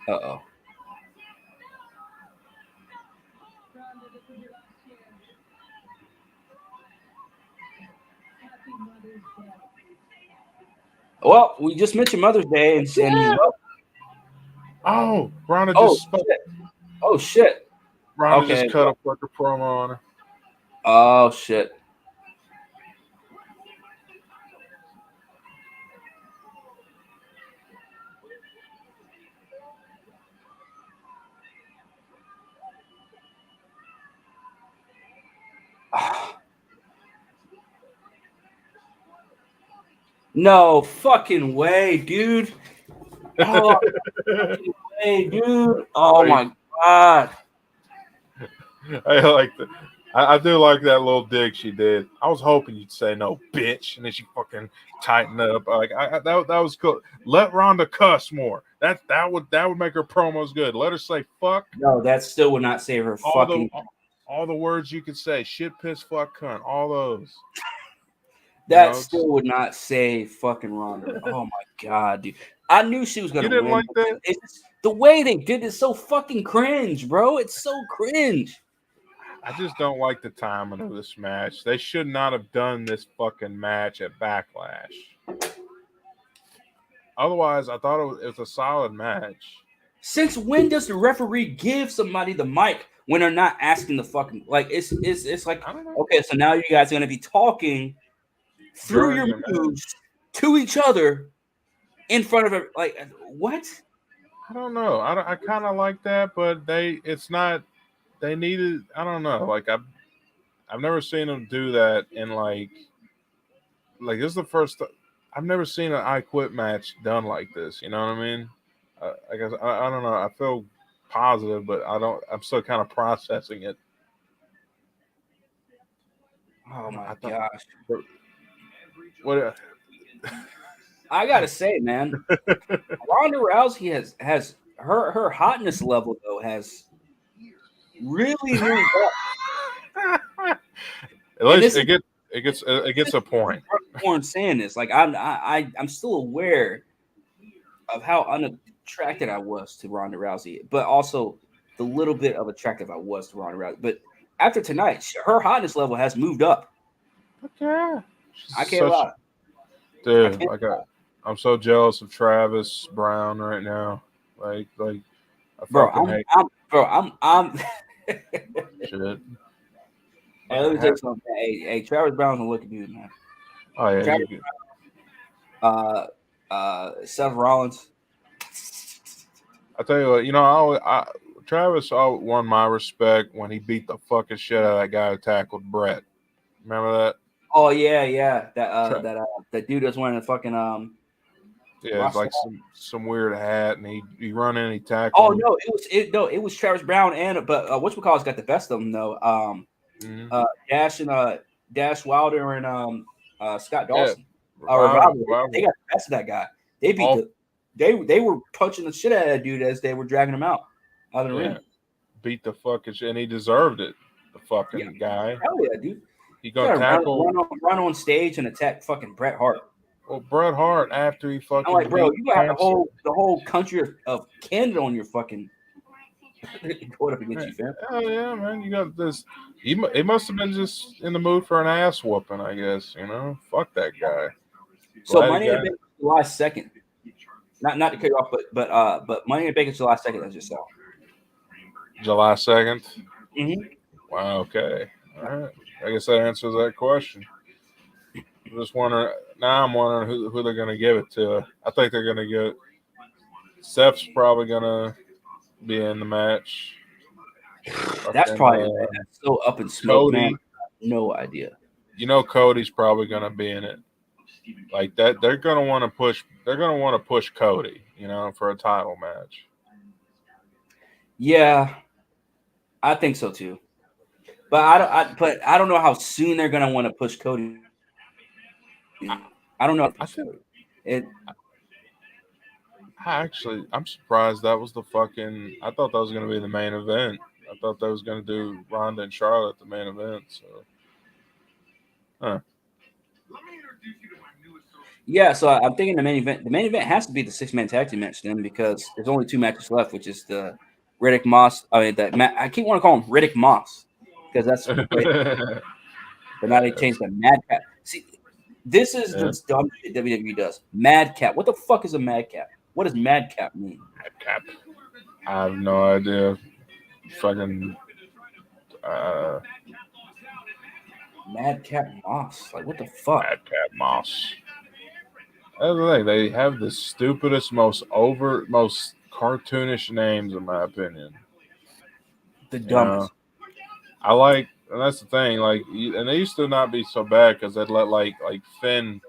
A: Uh-oh. Well, we just mentioned Mother's Day, and
B: oh, Ronda just spoke.
A: Oh shit!
B: Ronda just cut a fucking promo on her.
A: Oh shit! No fucking way, dude. Oh, fucking way, dude. Oh my god.
B: I do like that little dig she did. I was hoping you'd say no, bitch, and then she fucking tightened up. Like that was cool. Let Ronda cuss more. That would make her promos good. Let her say fuck.
A: No, that still would not save her
B: all the words you could say. Shit, piss, fuck, cunt. All those.
A: That still would not save fucking Ronda. Oh my god, dude! I knew she was gonna win.
B: You didn't like that?
A: The way they did it, so fucking cringe, bro. It's so cringe.
B: I just don't like the timing of this match. They should not have done this fucking match at Backlash. Otherwise, I thought it was a solid match.
A: Since when does the referee give somebody the mic when they're not asking the fucking like? It's like okay, so now you guys are gonna be talking through your moves to each other in front of it. Like what?
B: I don't know. I kind of like that, but it's not. they needed. I don't know. Like I've never seen them do that in like this is the first. I've never seen an I Quit match done like this. You know what I mean? I guess I don't know. I feel positive, but I don't. I'm still kind of processing it.
A: Oh my
B: I thought
A: gosh.
B: what.
A: I gotta say, man, Ronda Rousey has her hotness level though has really moved up.
B: At
A: And
B: least
A: this is
B: it gets a point.
A: Born saying this. Like I'm still aware of how unattracted I was to Ronda Rousey, but also the little bit of attractive I was to Ronda Rousey. But after tonight, her hotness level has moved up.
B: Yeah,
A: I
B: she's
A: can't
B: such
A: lie. I
B: dude.
A: can't lie.
B: I'm so jealous of Travis Brown right now. Like I
A: Bro.
B: fucking hate
A: I'm.
B: shit.
A: Hey, let me tell you something. Hey, Travis Brown's a lucky dude, man.
B: Oh yeah,
A: Travis, uh, Seth Rollins.
B: I tell you what, Travis won my respect when he beat the fucking shit out of that guy who tackled Brett. Remember that?
A: Oh yeah.
B: Tra-
A: That dude that's wearing a fucking
B: yeah, it's
A: Rasta.
B: like some weird hat, and he run in, he
A: Oh
B: tackled him.
A: no, it was Travis Brown and but whatchamacallit's got the best of them though.
B: Mm-hmm.
A: Dash and Dash Wilder and Scott
B: Yeah,
A: Dawson.
B: Revival,
A: Revival. They
B: Revival.
A: got the best of that guy. They beat
B: All
A: they were punching the shit out of that dude as they were dragging him out of the
B: yeah,
A: ring.
B: beat the fucking shit, and he deserved it. The
A: Yeah,
B: fucking guy.
A: hell yeah, dude.
B: He
A: You
B: gonna
A: gotta
B: tackle
A: run on stage and attack fucking Bret Hart.
B: Bret Hart after he
A: I'm like,
B: fucking
A: bro,
B: beat
A: you got
B: cancer.
A: the whole country of Canada on your fucking going up against
B: Man,
A: you, fam.
B: hell yeah, man! You got this. He must have been just in the mood for an ass whooping, I guess. Fuck that guy.
A: So
B: Glad he
A: Money in the
B: got
A: Bank July 2nd. Not to cut you off, but Money in the Bank is July 2nd, as you saw.
B: July 2nd.
A: Mm-hmm.
B: Wow. Okay. All right. I guess that answers that question. I'm just wondering. Now I'm wondering who they're gonna give it to. I think they're gonna get. Seth's probably gonna be in the match.
A: That's
B: Fucking
A: probably that's so up in smoke, man.
B: Cody.
A: No idea.
B: Cody's probably gonna be in it. Like that, they're gonna want to push. They're gonna want to push Cody, for a title match.
A: Yeah, I think so too. But I don't know how soon they're gonna want to push Cody. I don't know.
B: I think.
A: It
B: I'm surprised that was the fucking. I thought that was gonna be the main event. I thought that was gonna do Ronda and Charlotte the main event. So, huh.
A: yeah. So I'm thinking the main event. The main event has to be the 6-man tag team match then because there's only 2 matches left, which is the Riddick Moss. I mean, I keep want to call him Riddick Moss because that's. But now they changed to Madcap. See, this is
B: Yeah,
A: the dumb shit WWE does. Madcap. What the fuck is a madcap? What does madcap mean?
B: Cap. I have no idea. Fucking. Uh,
A: Madcap Moss. Like, what the fuck?
B: Madcap Moss. That's the thing. They have the stupidest, most cartoonish names, in my opinion.
A: The
B: You know,
A: dumbest.
B: I like, and that's the thing. Like, and they used to not be so bad because they'd let like Finn,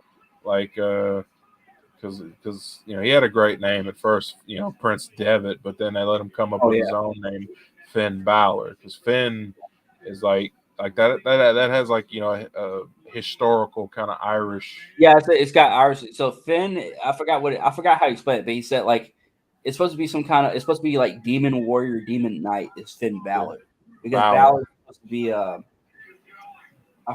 B: like, because he had a great name at first, Prince Devitt, but then they let him come up
A: Oh
B: with
A: yeah.
B: his own name, Finn Balor, because Finn is like that has like a historical kind of Irish.
A: Yeah, it's got Irish. So Finn, I forgot how he explained it, but he said like it's supposed to be it's supposed to be like demon warrior, demon knight is Finn
B: Yeah,
A: Balor. Because
B: Balor.
A: Balor is supposed to be I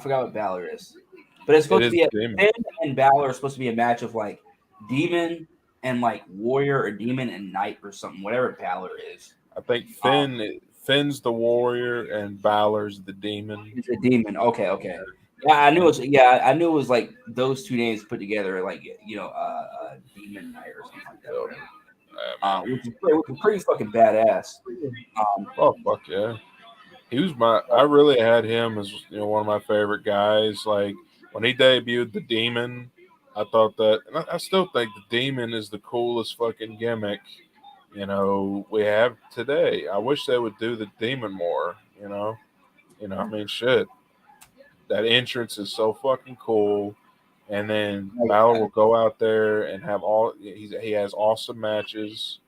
A: forgot what Balor is. But it's
B: It
A: supposed to
B: is
A: be
B: demon.
A: Finn and Balor are supposed to be a match of like demon and like warrior or demon and knight or something, whatever Balor is.
B: I think
A: Um
B: Finn's the warrior and Balor's the demon.
A: he's a demon. Okay, okay. Yeah, I knew it was I knew it was like those 2 names put together, like demon knight or something like that, whatever. Which is pretty fucking badass.
B: Oh fuck yeah! I really had him as one of my favorite guys. Like when he debuted the Demon, I thought that, and I still think the Demon is the coolest fucking gimmick we have today. I wish they would do the Demon more. You know, I mean, shit. That entrance is so fucking cool. And then Balor will go out there and have he has awesome matches.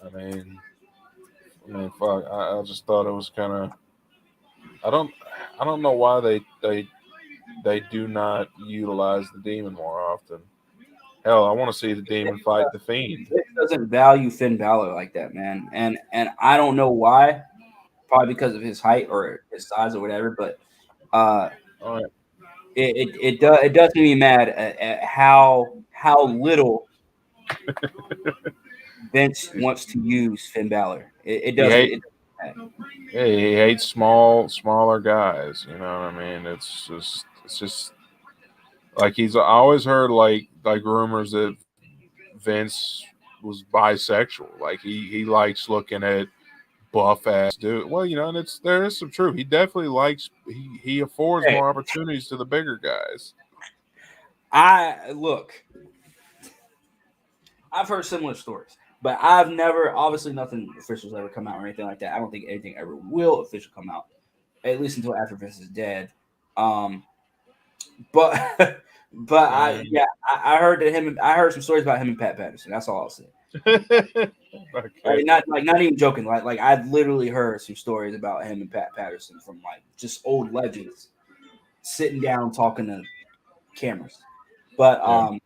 B: I mean, fuck. I just thought it was kind of. I don't know why they do not utilize the Demon more often. Hell, I want to see the Demon fight the Fiend.
A: It doesn't value Finn Balor like that, man, and I don't know why. Probably because of his height or his size or whatever, but
B: All
A: it does make me mad at how little Vince wants to use Finn Balor. It does.
B: He hates smaller guys. You know what I mean? It's just like I always heard like rumors that Vince was bisexual. Like he likes looking at buff ass dude. Well, and there is some truth. He definitely likes he affords more opportunities to the bigger guys.
A: I've heard similar stories, but I've never, obviously nothing official's ever come out or anything like that. I don't think anything ever will officially come out, at least until after Vince is dead. But I heard that I heard some stories about him and Pat Patterson. That's all I'll say. Okay. Not even joking. Like I've literally heard some stories about him and Pat Patterson from like just old legends sitting down talking to cameras. But I'll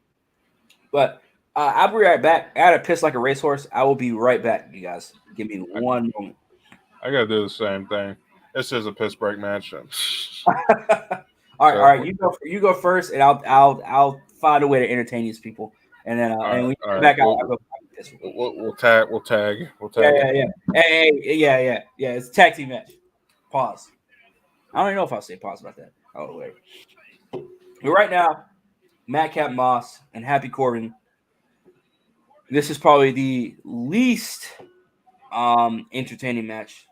A: be right back. I gotta piss like a racehorse. I will be right back, you guys. Give me one moment.
B: I gotta do the same thing. This is a piss break match.
A: All right. You go first, and I'll find a way to entertain these people, and then and we come back. I'll go piss.
B: We'll tag.
A: Yeah. Hey, yeah. It's a tag team match. Pause. I don't even know if I'll say pause about that. Oh wait. But right now, Madcap Moss and Happy Corbin. This is probably the least entertaining match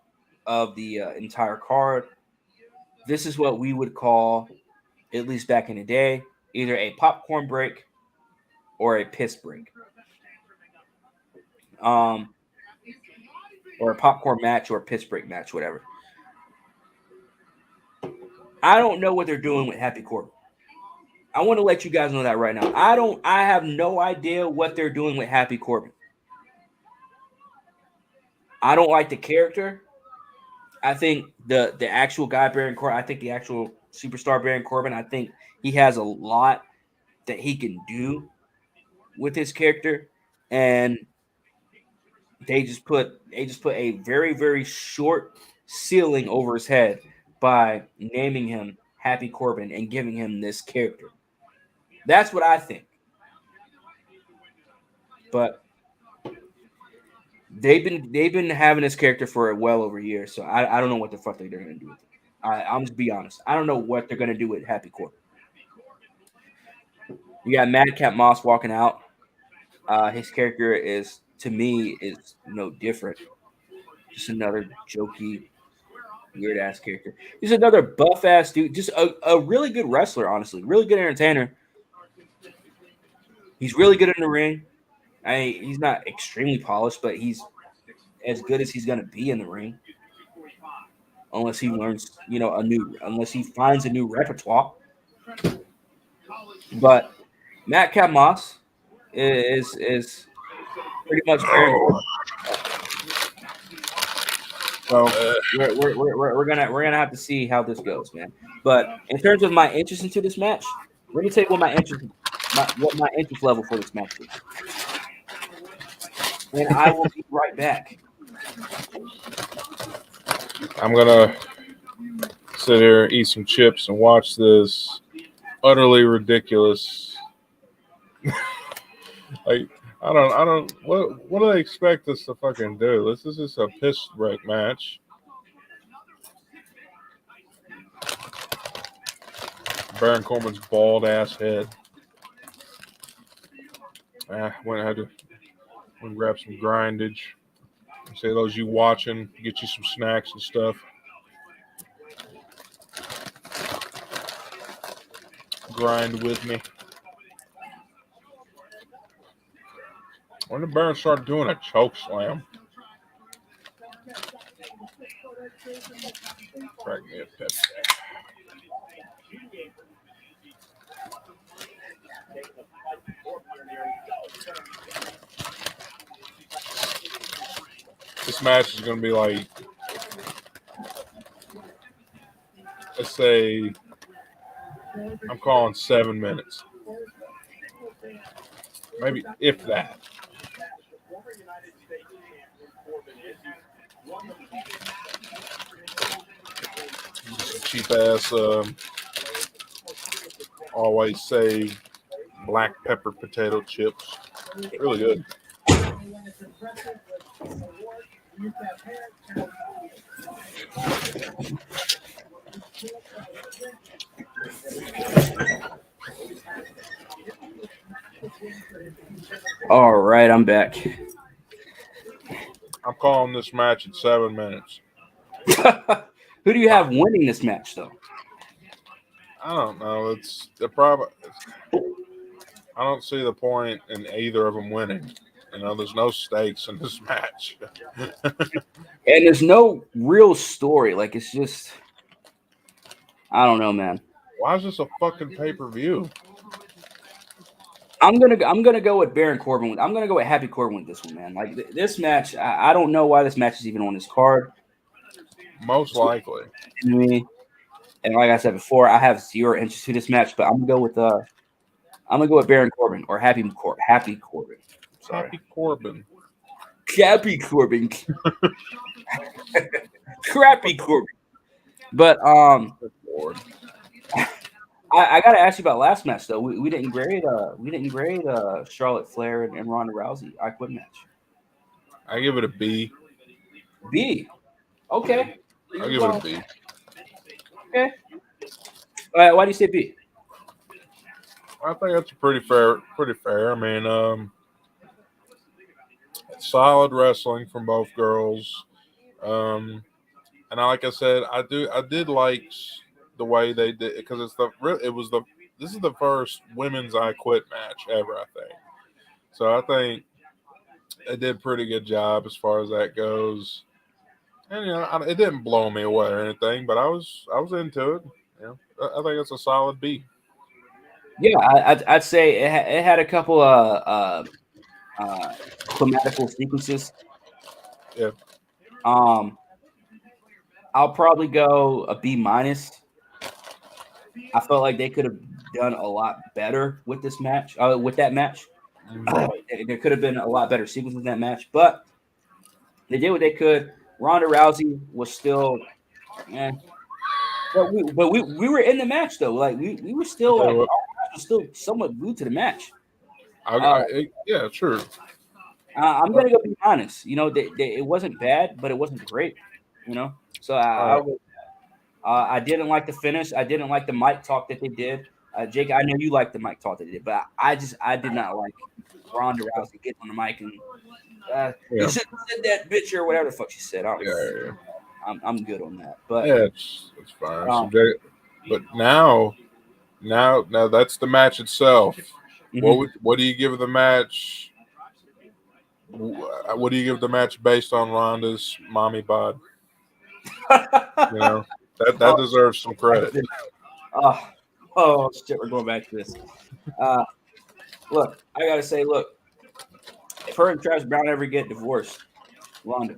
A: of the entire card. This is what we would call, at least back in the day, either a popcorn break or a piss break. Or a popcorn match or a piss break match, whatever. I don't know what they're doing with Happy Corbin. I want to let you guys know that right now. I have no idea what they're doing with Happy Corbin. I don't like the character. I think the actual guy Baron Corbin, I think the actual superstar Baron Corbin, I think he has a lot that he can do with his character, and they just put a very, very short ceiling over his head by naming him Happy Corbin and giving him this character. That's what I think. But they've been having this character for well over a year, so I don't know what the fuck they're gonna do with it. I'm just be honest. I don't know what they're gonna do with Happy Corbin. You got Madcap Moss walking out. His character is, to me, is no different. Just another jokey, weird ass character. He's another buff ass dude. Just a really good wrestler, honestly. Really good entertainer. He's really good in the ring. He's not extremely polished, but he's as good as he's gonna be in the ring. Unless he learns, unless he finds a new repertoire. But Madcap Moss is pretty much Baron. So we're gonna have to see how this goes, man. But in terms of my interest into this match, let me tell you what my interest level for this match is, and I will be right back.
B: I'm gonna sit here, eat some chips, and watch this utterly ridiculous. Like I don't. What do they expect us to fucking do? This is just a piss break match. Baron Corbin's bald ass head. Went to grab some grindage. Say those you watching, get you some snacks and stuff. Grind with me. When did Baron start doing a choke slam? Crack me a pep. This match is going to be like, let's say, I'm calling 7 minutes. Maybe, if that. Cheap ass, always say black pepper potato chips. Really good.
A: All right, I'm back.
B: I'm calling this match at 7 minutes.
A: Who do you have winning this match, though?
B: I don't know. It's the problem. I don't see the point in either of them winning. There's no stakes in this match.
A: And there's no real story. Like, it's just, I don't know, man.
B: Why is this a fucking pay-per-view?
A: I'm gonna go with Baron Corbin. I'm gonna go with Happy Corbin with this one, man. Like this match, I don't know why this match is even on this card.
B: Most likely.
A: And like I said before, I have zero interest in this match, but I'm gonna go with Baron Corbin or Happy Corbin. Sorry.
B: Happy Corbin.
A: Happy Corbin. Crappy Corbin. But
B: Lord.
A: I gotta ask you about last match though. We didn't grade Charlotte Flair and Ronda Rousey. I quit match.
B: I give it a B.
A: B. Okay.
B: I'll give it a B.
A: Okay. Why do you say B?
B: I think that's pretty fair. I mean, solid wrestling from both girls. And like I said, I did like the way they did, because this is the first women's I Quit match ever, I think. So I think they did a pretty good job as far as that goes. And it didn't blow me away or anything, but I was into it. I think it's a solid B.
A: Yeah, I'd say it had a couple of climatical sequences.
B: Yeah.
A: I'll probably go a B minus. I felt like they could have done a lot better with this match. With that match, there could have been a lot better sequences in that match, but they did what they could. Ronda Rousey was still, but we were in the match though. Like we were still somewhat glued to the match.
B: Yeah, true.
A: I'm gonna go be honest. It wasn't bad, but it wasn't great. So I didn't like the finish. I didn't like the mic talk that they did. Jake, I know you liked the mic talk that they did, but I did not like Ronda Rousey getting on the mic and you should have said that bitch or whatever the fuck she said. I'm good on that. But
B: yeah, it's fine. But now that's the match itself. Mm-hmm. What do you give the match? What do you give the match based on Ronda's mommy bod? That deserves some credit.
A: Oh shit, we're going back to this. Look, I gotta say, if her and Travis Brown ever get divorced, Ronda,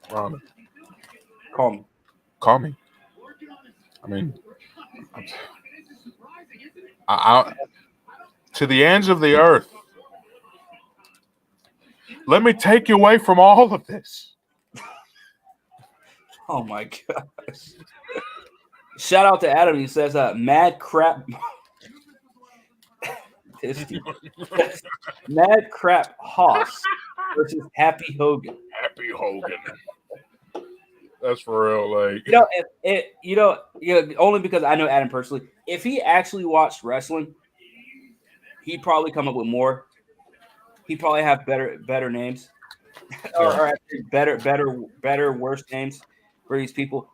A: call me.
B: I mean, I to the ends of the earth. Let me take you away from all of this.
A: Oh my gosh. Shout out to Adam. He says, mad crap. Mad crap Hoss versus Happy Hogan.
B: Happy Hogan. That's for real. Like,
A: only because I know Adam personally. If he actually watched wrestling, he'd probably come up with more. He'd probably have better names, or actually better worse names for these people.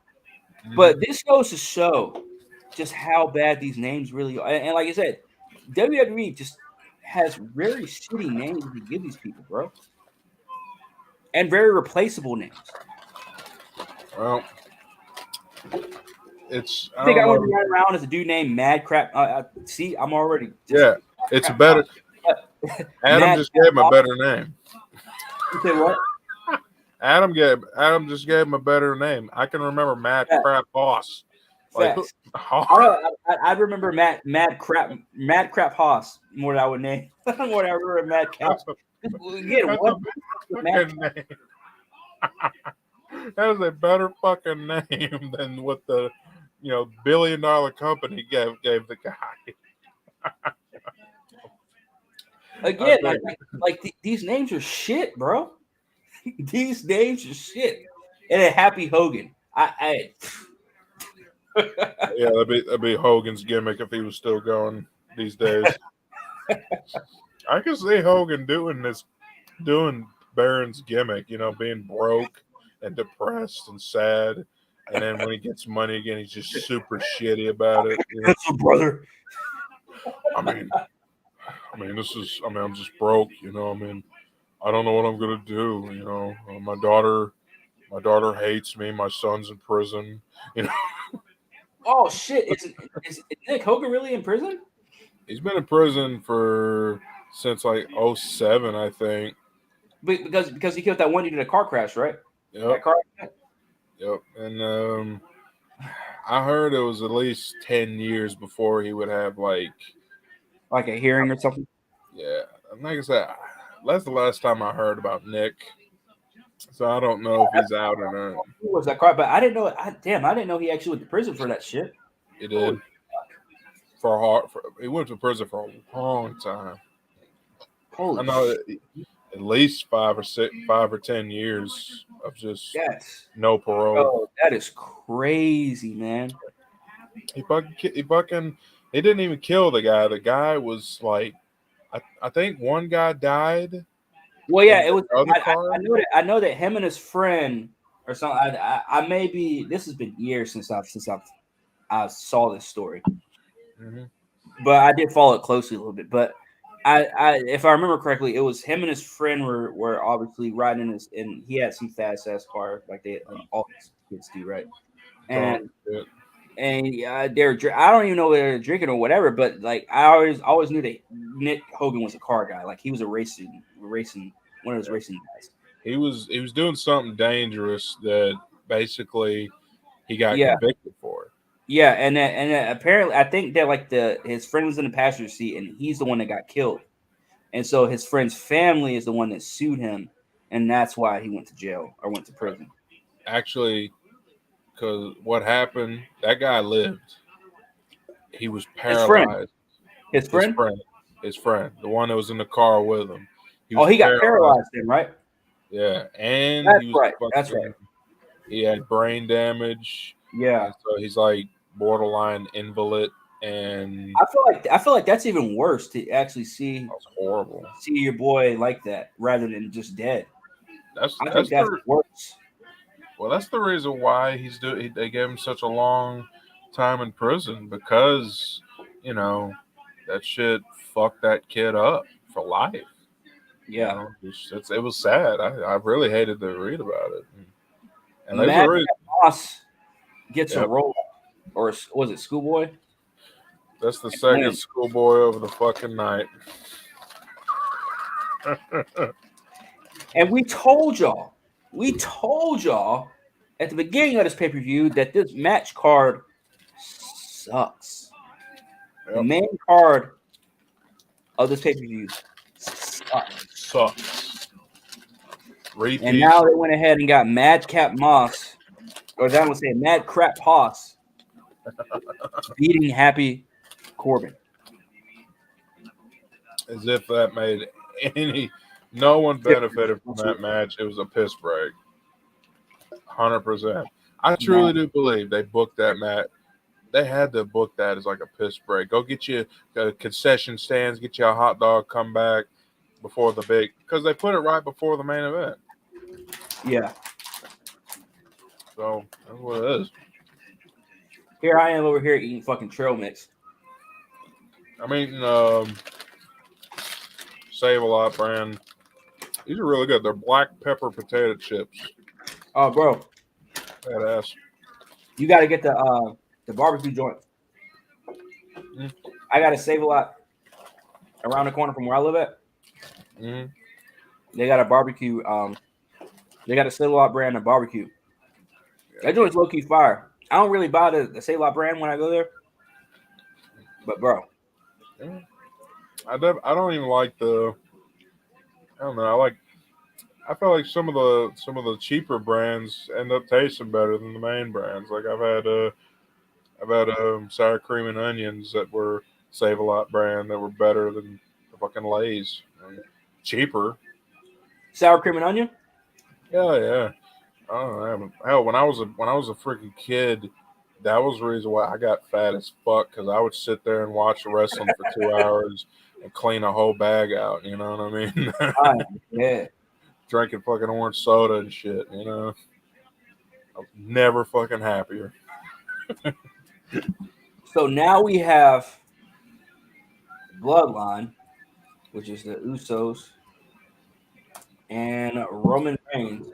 A: But this goes to show just how bad these names really are. And like I said, WWE just has very shitty names to give these people, bro. And very replaceable names.
B: Well, it's
A: I
B: I
A: think
B: don't
A: I want to
B: know.
A: run around as a dude named Mad Crap. See, I'm already just
B: Yeah, it's a better. Adam
A: Mad
B: just
A: Crap
B: gave him a
A: Hoss.
B: better name.
A: You say what?
B: Adam just gave him a better name. I can remember Mad
A: Facts.
B: Crap Boss. Like
A: Facts.
B: Hoss.
A: I remember Mad Crap Hoss more than I would name. More than I remember Mad Cap. Again,
B: That's
A: what
B: a
A: Mad
B: fucking name. That is a better fucking name than what the $1 billion company gave the guy.
A: again, these names are shit, bro. These names are shit. And then Happy Hogan.
B: Yeah, that'd be Hogan's gimmick if he was still going these days. I can see Hogan doing Baron's gimmick, being broke and depressed and sad, and then when he gets money again, he's just super shitty about it.
A: That's a brother.
B: I mean, I'm just broke. I don't know what I'm gonna do. My daughter hates me. My son's in prison.
A: Oh shit! Is Nick Hogan really in prison?
B: He's been in prison since like 07, I think.
A: Because he killed that one dude in a car crash, right?
B: Yep.
A: That car.
B: Yep. And I heard it was at least 10 years before he would have like
A: a hearing or something.
B: Yeah. And like I said, that's the last time I heard about Nick. So I don't know if he's out or not.
A: Who was that car? But I didn't know. I didn't know he actually went to prison for that shit.
B: He did. He went to prison for a long time.
A: Holy
B: I know at least 5 or 10 years of just no parole.
A: Oh, that is crazy, man.
B: He didn't even kill the guy. The guy was like, I think one guy died.
A: Well, yeah, it was. I know that him and his friend or something. I maybe this has been years since I saw this story, but I did follow it closely a little bit. But if I remember correctly, it was him and his friend were obviously riding and he had some fast ass car like all kids do, right? And they're I don't even know whether they're drinking or whatever, but like I always knew that Nick Hogan was a car guy, like he was a racing one of those racing guys.
B: He was doing something dangerous that basically he got convicted for.
A: Yeah, and then apparently I think that like his friend was in the passenger seat and he's the one that got killed, and so his friend's family is the one that sued him, and that's why he went to jail or went to prison.
B: Actually, because what happened, that guy lived. He was paralyzed.
A: His friend,
B: the one that was in the car with him.
A: He got paralyzed then, right?
B: Yeah, and
A: that's right.
B: He had brain damage.
A: Yeah,
B: so he's like borderline invalid, and
A: I feel like that's even worse to actually see.
B: That's horrible.
A: See your boy like that rather than just dead.
B: I
A: think that's worse.
B: Well, that's the reason why they gave him such a long time in prison, because that shit fucked that kid up for life.
A: Yeah,
B: it was sad. I really hated to read about it. And
A: Matt Moss gets a role, or was it Schoolboy?
B: That's the second Schoolboy over the fucking night.
A: And we told y'all at the beginning of this pay-per-view that this match card sucks. Yep. The main card of this pay-per-view
B: sucks. Repeat.
A: And now they went ahead and got Madcap Moss, or that would say Mad Crap Hoss, beating Happy Corbin.
B: As if that made no one benefited from that match. It was a piss break. 100%. I truly do believe they booked that match. They had to book that as like a piss break. Go get you concession stands, get you a hot dog, come back before the big, because they put it right before the main event.
A: Yeah.
B: So that's what it is.
A: Here I am over here eating fucking trail mix.
B: I mean, Save-A-Lot brand. These are really good. They're black pepper potato chips.
A: Oh, bro.
B: Badass.
A: You got to get the barbecue joint.
B: Mm.
A: I got to Save a Lot around the corner from where I live at.
B: Mm.
A: They got a barbecue. They got a Save a Lot brand of barbecue. That joint's low key fire. I don't really buy the Save a Lot brand when I go there, but bro,
B: Yeah. I don't even like the. I don't know. I feel like some of the cheaper brands end up tasting better than the main brands. Like I've had sour cream and onions that were Save a Lot brand that were better than the fucking Lay's. And cheaper.
A: sour cream and onion.
B: Yeah, yeah. I don't know. Hell, when I was a freaking kid, that was the reason why I got fat as fuck, because I would sit there and watch wrestling for 2 hours and clean a whole bag out. You know what I mean?
A: Yeah.
B: Drinking fucking orange soda and shit. You know, I'm never fucking happier.
A: So now we have Bloodline, which is the Usos and Roman Reigns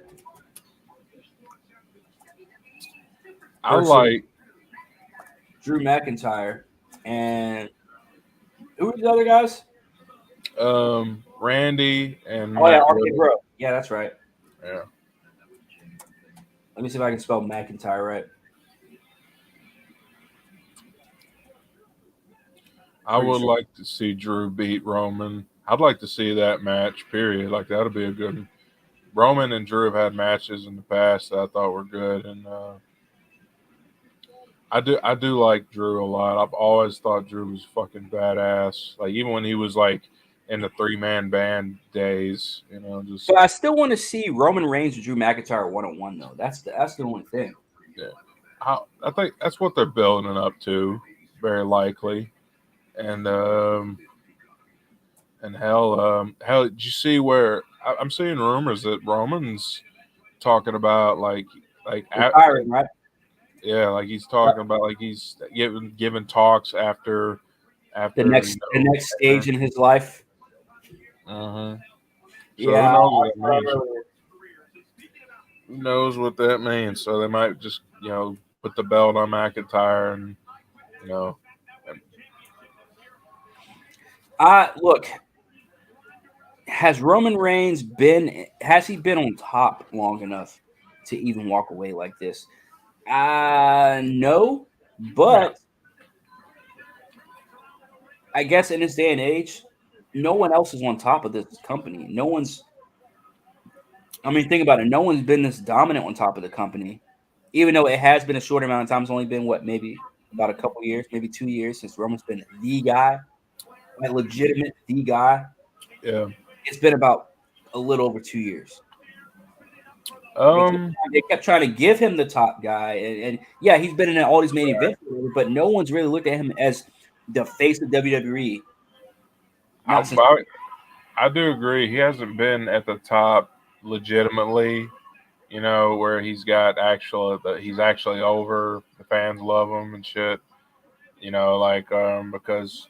B: I
A: versus
B: like
A: Drew McIntyre and who were the other guys?
B: Randy and
A: Oh yeah,
B: Matt
A: RK
B: Riddle.
A: Bro. Yeah, that's right.
B: Yeah,
A: Let me see if I can spell McIntyre right.
B: I would like to see Drew beat Roman. I'd like to see that match. Period. Like that'd be a good one. Roman and Drew have had matches in the past that I thought were good, and I do like Drew a lot. I've always thought Drew was fucking badass. Like even when he was like in the 3-man band days, you know, just
A: But I still want to see Roman Reigns and Drew McIntyre 1-on-1 though. That's the only thing.
B: yeah. I think that's what they're building up to, very likely. And hell, did you see where I'm seeing rumors that Roman's talking about
A: Retiring, right?
B: yeah, like he's talking about like he's giving talks after
A: The next stage in his life.
B: So
A: Yeah,
B: who knows what that means? Who knows what that means? So they might just put the belt on McIntyre and you know
A: Look, has Roman Reigns been on top long enough to even walk away like this? No, but I guess in this day and age, no one else is on top of this company. Think about it. No one's been this dominant on top of the company, even though it has been a short amount of time. It's only been maybe about a couple years, maybe 2 years since Roman's been the guy, like legitimate the guy.
B: Yeah.
A: It's been about a little over 2 years. They kept trying to give him the top guy, and yeah, he's been in all these main events, but no one's really looked at him as the face of WWE.
B: I do agree. He hasn't been at the top legitimately, where he's actually over. The fans love him and shit. Because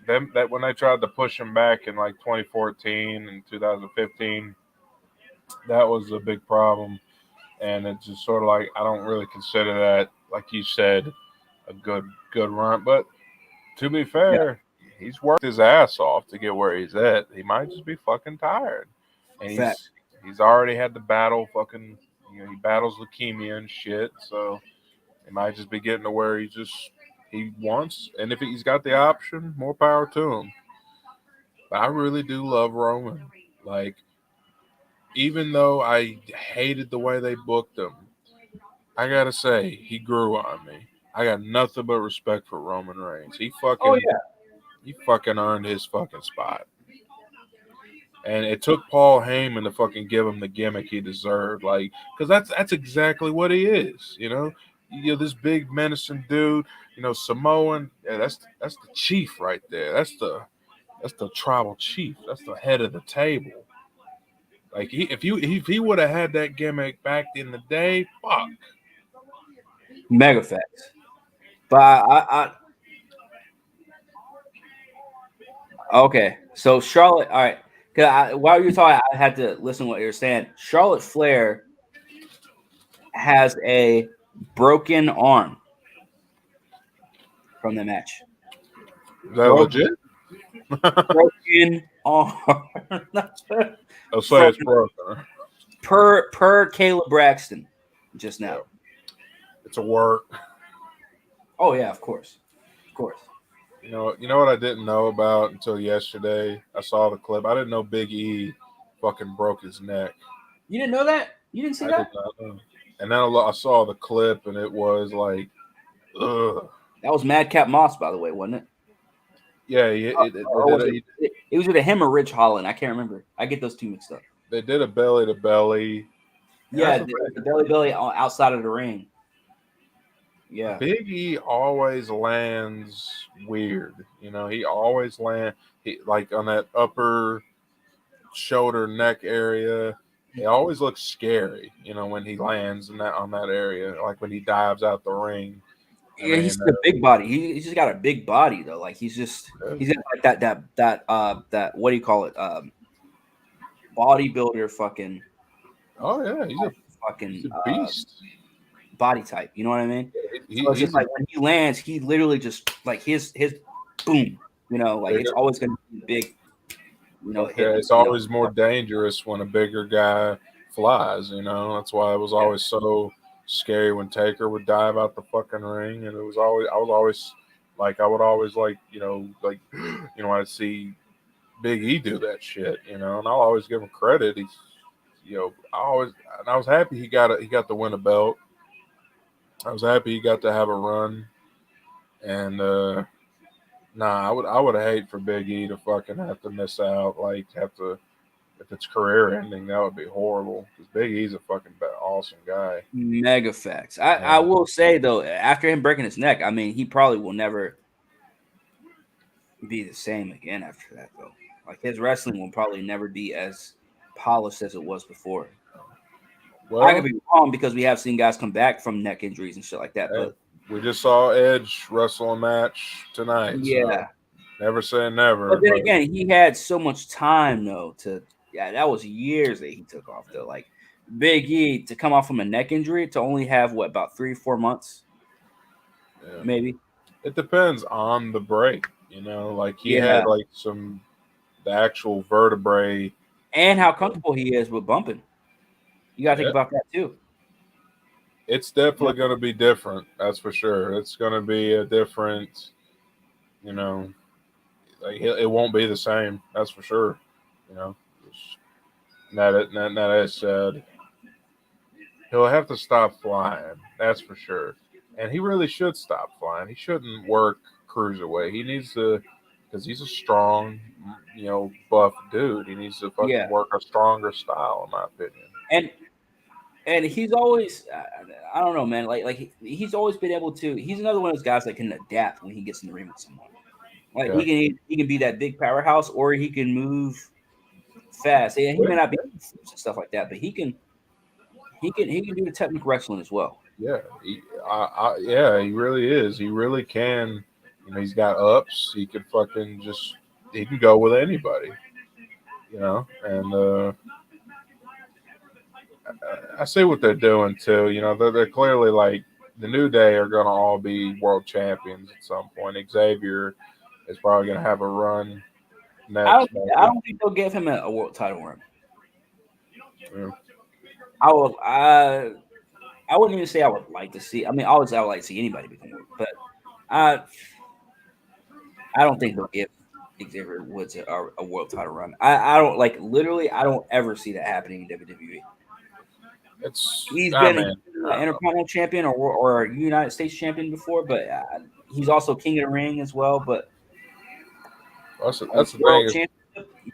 B: that when they tried to push him back in like 2014 and 2015, that was a big problem. And it's just sort of like I don't really consider that, like you said, a good run. But to be fair, he's worked his ass off to get where he's at. He might just be fucking tired, and he's already had to battle fucking. He battles leukemia and shit, so he might just be getting to where he wants. And if he's got the option, more power to him. But I really do love Roman. Like, even though I hated the way they booked him, I gotta say he grew on me. I got nothing but respect for Roman Reigns. He fucking earned his fucking spot. And it took Paul Heyman to fucking give him the gimmick he deserved, like, because that's exactly what he is, this big menacing dude, Samoan. Yeah, that's the chief right there. That's the tribal chief. That's the head of the table. Like if he would have had that gimmick back in the day, fuck.
A: Mega facts. But okay. So Charlotte, all right. Because while you were talking, I had to listen to what you were saying. Charlotte Flair has a broken arm from the match.
B: Is that legit?
A: Broken arm.
B: I'll say it's broken.
A: per Caleb Braxton just now.
B: Yeah. It's a work.
A: Oh yeah, of course.
B: You know what I didn't know about until yesterday? I saw the clip. I didn't know Big E fucking broke his neck.
A: You didn't know that? You didn't see
B: I
A: that?
B: did not know. And then I saw the clip, and it was like, ugh.
A: That was Madcap Moss, by the way, wasn't it?
B: Yeah,
A: It was with him or Rich Holland. I can't remember. I get those two mixed up.
B: they did a belly to belly.
A: Yeah, the belly outside of the ring. Yeah,
B: Big E always lands weird. He always like on that upper shoulder neck area. It always looks scary, when he lands on that area, like when he dives out the ring.
A: He's a big body. He's just got a big body though. Like he's got like that what do you call it? Bodybuilder fucking.
B: Oh yeah, he's a beast.
A: Body type. You know what I mean? So it's just like when he lands, he literally just like his boom. It's always going to be big.
B: It's always more dangerous when a bigger guy flies. That's why it was always so scary when Taker would dive out the fucking ring, and I would always I'd see Big E do that shit, and I'll always give him credit. He's, I was happy he got to win a belt. I was happy he got to have a run, and I would hate for Big E to fucking have to miss out, if it's career ending, that would be horrible. Because Big E's a fucking awesome guy.
A: Mega facts. I will say though, after him breaking his neck, I mean, he probably will never be the same again after that though. Like his wrestling will probably never be as polished as it was before. Well, I could be wrong because we have seen guys come back from neck injuries and shit like that. But
B: we just saw Edge wrestle a match tonight.
A: Yeah.
B: So never say never.
A: But then again, he had so much time though that was years that he took off though. Like Big E to come off from a neck injury to only have about 3-4 months. Yeah. Maybe.
B: It depends on the break, like he had like the actual vertebrae.
A: And how comfortable he is with bumping. You gotta think about that too.
B: It's definitely going to be different. That's for sure. It's going to be a different, like it won't be the same. That's for sure. That said, he'll have to stop flying. That's for sure. And he really should stop flying. He shouldn't work cruiserweight. He needs to, because he's a strong, buff dude. He needs to fucking work a stronger style, in my opinion.
A: And he's always, I don't know, man. Like he's always been able to. He's another one of those guys that can adapt when he gets in the ring with someone. Like he can be that big powerhouse, or he can move fast. And he may not be and stuff like that, but he can do the technical wrestling as well.
B: Yeah, he really is. He really can. He's got ups. He could he can go with anybody. And I see what they're doing too. They're clearly like the New Day are going to all be world champions at some point. Xavier is probably going to have a run next.
A: I don't think they'll give him a world title run.
B: Yeah.
A: I wouldn't even say I would like to see. I mean, I would like to see anybody become world, but I don't think they'll give Xavier Woods a world title run. I don't literally. I don't ever see that happening in WWE. He's been an Intercontinental champion or a United States champion before, but he's also King of the Ring as well. But
B: that's the thing.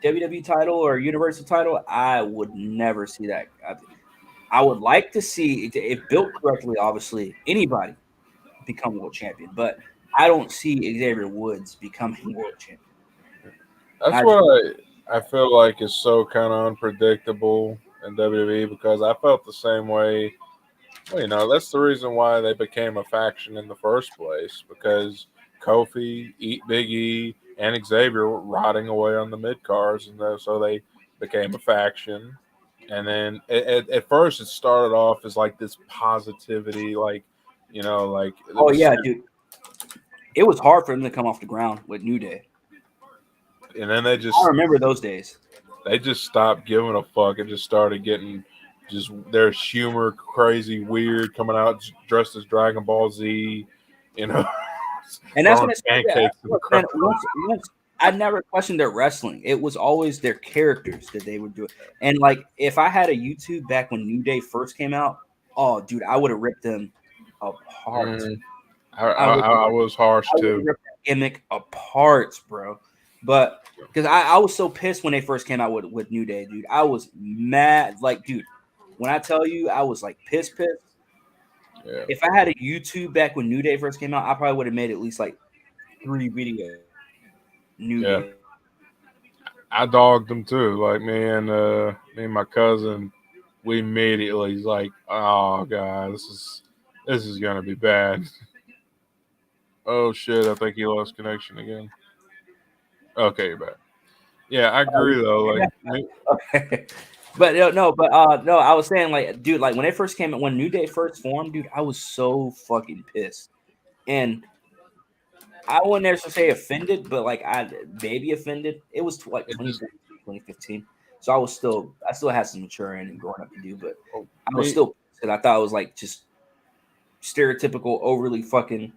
A: WWE title or Universal title, I would never see that. I would like to see, if built correctly, obviously, anybody become world champion. But I don't see Xavier Woods becoming world champion.
B: That's what I feel like is so kind of unpredictable in WWE, because I felt the same way. Well, that's the reason why they became a faction in the first place, because Kofi, Big E, and Xavier were rotting away on the mid cards, and so they became a faction. And then at first it started off as like this positivity, like like it
A: Oh
B: was,
A: yeah, dude. It was hard for them to come off the ground with New Day.
B: and then
A: I remember those days.
B: they just stopped giving a fuck and just started getting just their humor crazy weird, coming out dressed as Dragon Ball Z, you know,
A: And that's when
B: throwing
A: it started.
B: pancakes in the
A: Look, man,
B: crowd.
A: once I never questioned their wrestling. It was always their characters that they would do. And like, if I had a YouTube back when New Day first came out, oh, dude, I would have ripped them apart.
B: Mm,
A: I would
B: I was harsh
A: I would
B: too.
A: rip that gimmick apart, bro. But because I was so pissed when they first came out with New Day, dude. I was mad. Like, dude, when I tell you I was like pissed.
B: Yeah.
A: If I had a YouTube back when New Day first came out, I probably would have made at least like 3 videos. New
B: Yeah.
A: Day.
B: I dogged them too. Like me and my cousin, we immediately like, oh god, this is gonna be bad. Oh shit, I think he lost connection again. Okay, you're back. Yeah, I agree though. Like
A: Okay. But no, I was saying like, dude, like when they first came, when New Day first formed, dude, I was so fucking pissed, and I wouldn't necessarily say offended, but like I maybe offended. It was like
B: it just
A: 2015, so I still had some maturing and growing up to do, but
B: oh,
A: I was
B: me,
A: still pissed. I thought it was like just stereotypical, overly fucking,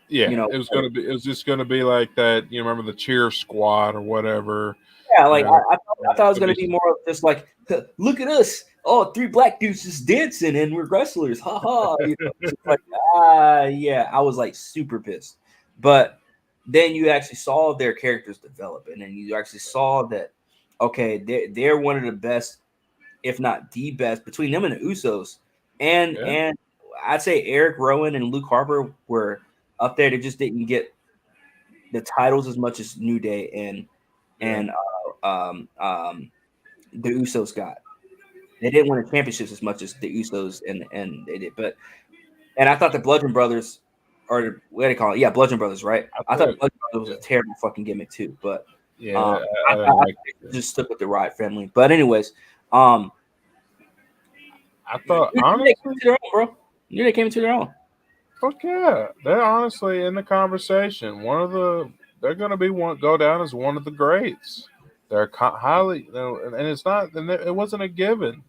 B: yeah,
A: you know.
B: it was just gonna be like that. You remember the cheer squad or whatever.
A: Yeah,
B: You
A: like
B: know,
A: I thought it was
B: it'd
A: gonna be more of just like, look at us, oh, 3 black dudes just dancing and we're wrestlers, haha. You know, it's like yeah, I was like super pissed. But then you actually saw their characters develop, and then you actually saw that okay, they're one of the best, if not the best, between them and the Usos, and
B: yeah,
A: and I'd say Eric Rowan and Luke Harper were up there. They just didn't get the titles as much as New Day
B: yeah,
A: and the Usos got. They didn't win the championships as much as the Usos and they did. But and I thought the Bludgeon Brothers, or what do they call it? Yeah, Bludgeon Brothers, right?
B: I
A: I thought
B: thought,
A: Bludgeon Brothers
B: yeah,
A: was a terrible fucking gimmick too. But
B: yeah, I
A: I
B: didn't like.
A: just stuck with the Riot family. But anyways, um,
B: I thought
A: they came
B: honestly,
A: to their own, bro. They came to their own.
B: fuck yeah, they're honestly in the conversation. They're gonna be one go down as one of the greats. They're highly, and it's not, and it wasn't a given.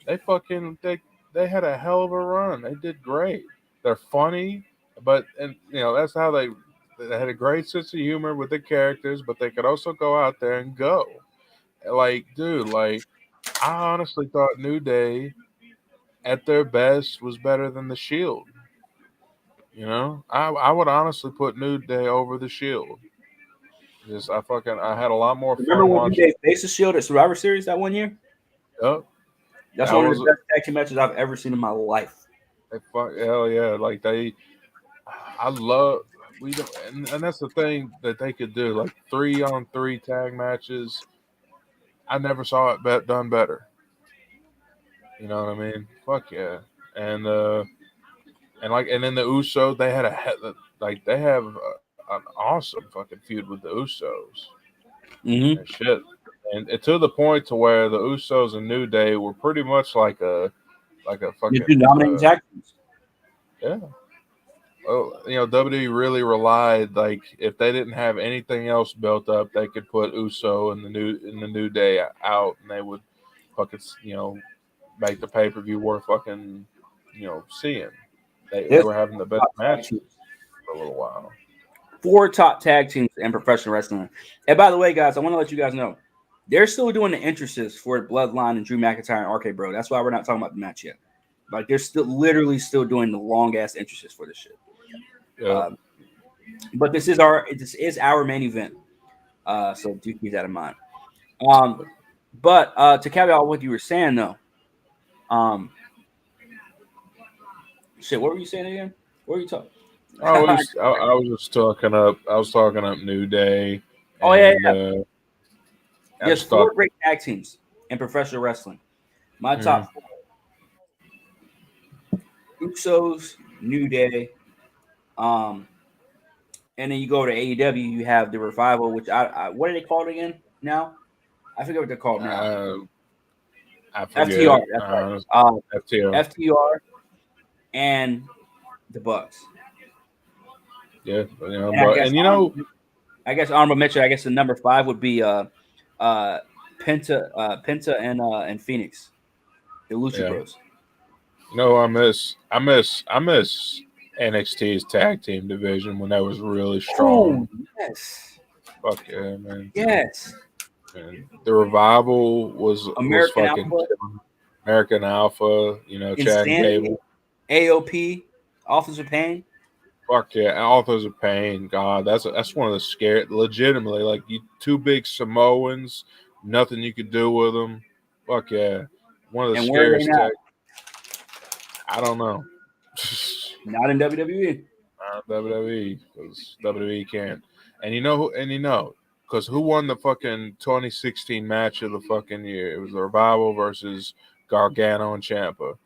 B: They fucking they had a hell of a run. They did great. They're funny, but and that's how they had a great sense of humor with the characters, but they could also go out there and go. Like, dude, like I honestly thought New Day at their best was better than the Shield. I would honestly put New Day over the Shield. Just I had a lot more
A: Remember
B: fun
A: when New
B: watching.
A: Day faced the Shield at Survivor Series that one year?
B: Yep,
A: That's
B: that
A: one of
B: was
A: the best tag team matches I've ever seen in my life.
B: hell yeah. Like I love we don't, and that's the thing that they could do, like 3-on-3 tag matches. I never saw it done better. You know what I mean? Fuck yeah. And and then the Usos, they had like they have an awesome fucking feud with the Usos
A: Mm-hmm.
B: and shit. And to the point to where the Usos and New Day were pretty much like a
A: The two
B: fucking
A: dominating tag teams.
B: yeah. Well, WWE really relied, like if they didn't have anything else built up, they could put Uso and the New Day out, and they would fucking make the pay per view worth fucking seeing. They
A: There's
B: were having the best
A: top tag
B: matches
A: teams.
B: for a little while.
A: 4 top tag teams in professional wrestling. And by the way, guys, I want to let you guys know they're still doing the entrances for Bloodline and Drew McIntyre and RK Bro. That's why we're not talking about the match yet. Like they're literally still doing the long ass entrances for this shit.
B: Yeah,
A: But this is our main event. So do keep that in mind. But to caveat what you were saying though, shit, what were you saying again? What were you talking?
B: I was just talking up. I was talking up New Day,
A: Oh yeah,
B: and
A: yeah.
B: I
A: There's
B: just thought
A: 4 great tag teams in professional wrestling. My
B: mm,
A: top 4: Usos, New Day, and then you go to AEW. You have the Revival, which I what are they called again now? I forget what they're called now.
B: uh, I forget.
A: FTR. That's right.
B: FTR.
A: FTR and the Bucks.
B: Yeah,
A: I guess honorable mention. I guess the number 5 would be Penta and Phoenix, the Lucha Bros.
B: I miss NXT's tag team division when that was really strong.
A: Oh, yes.
B: Fuck yeah, man.
A: Yes.
B: And the Revival was fucking
A: Alpha,
B: American Alpha, Chad and Gable.
A: AOP, Authors of Pain.
B: Fuck yeah, Authors of Pain. God, that's one of the scary, legitimately, like you two big Samoans, nothing you could do with them. Fuck yeah, one of the scariest tag. I don't know.
A: Not in WWE.
B: Not WWE, because WWE can't. And because who won the fucking 2016 match of the fucking year? It was the Revival versus Gargano and Ciampa.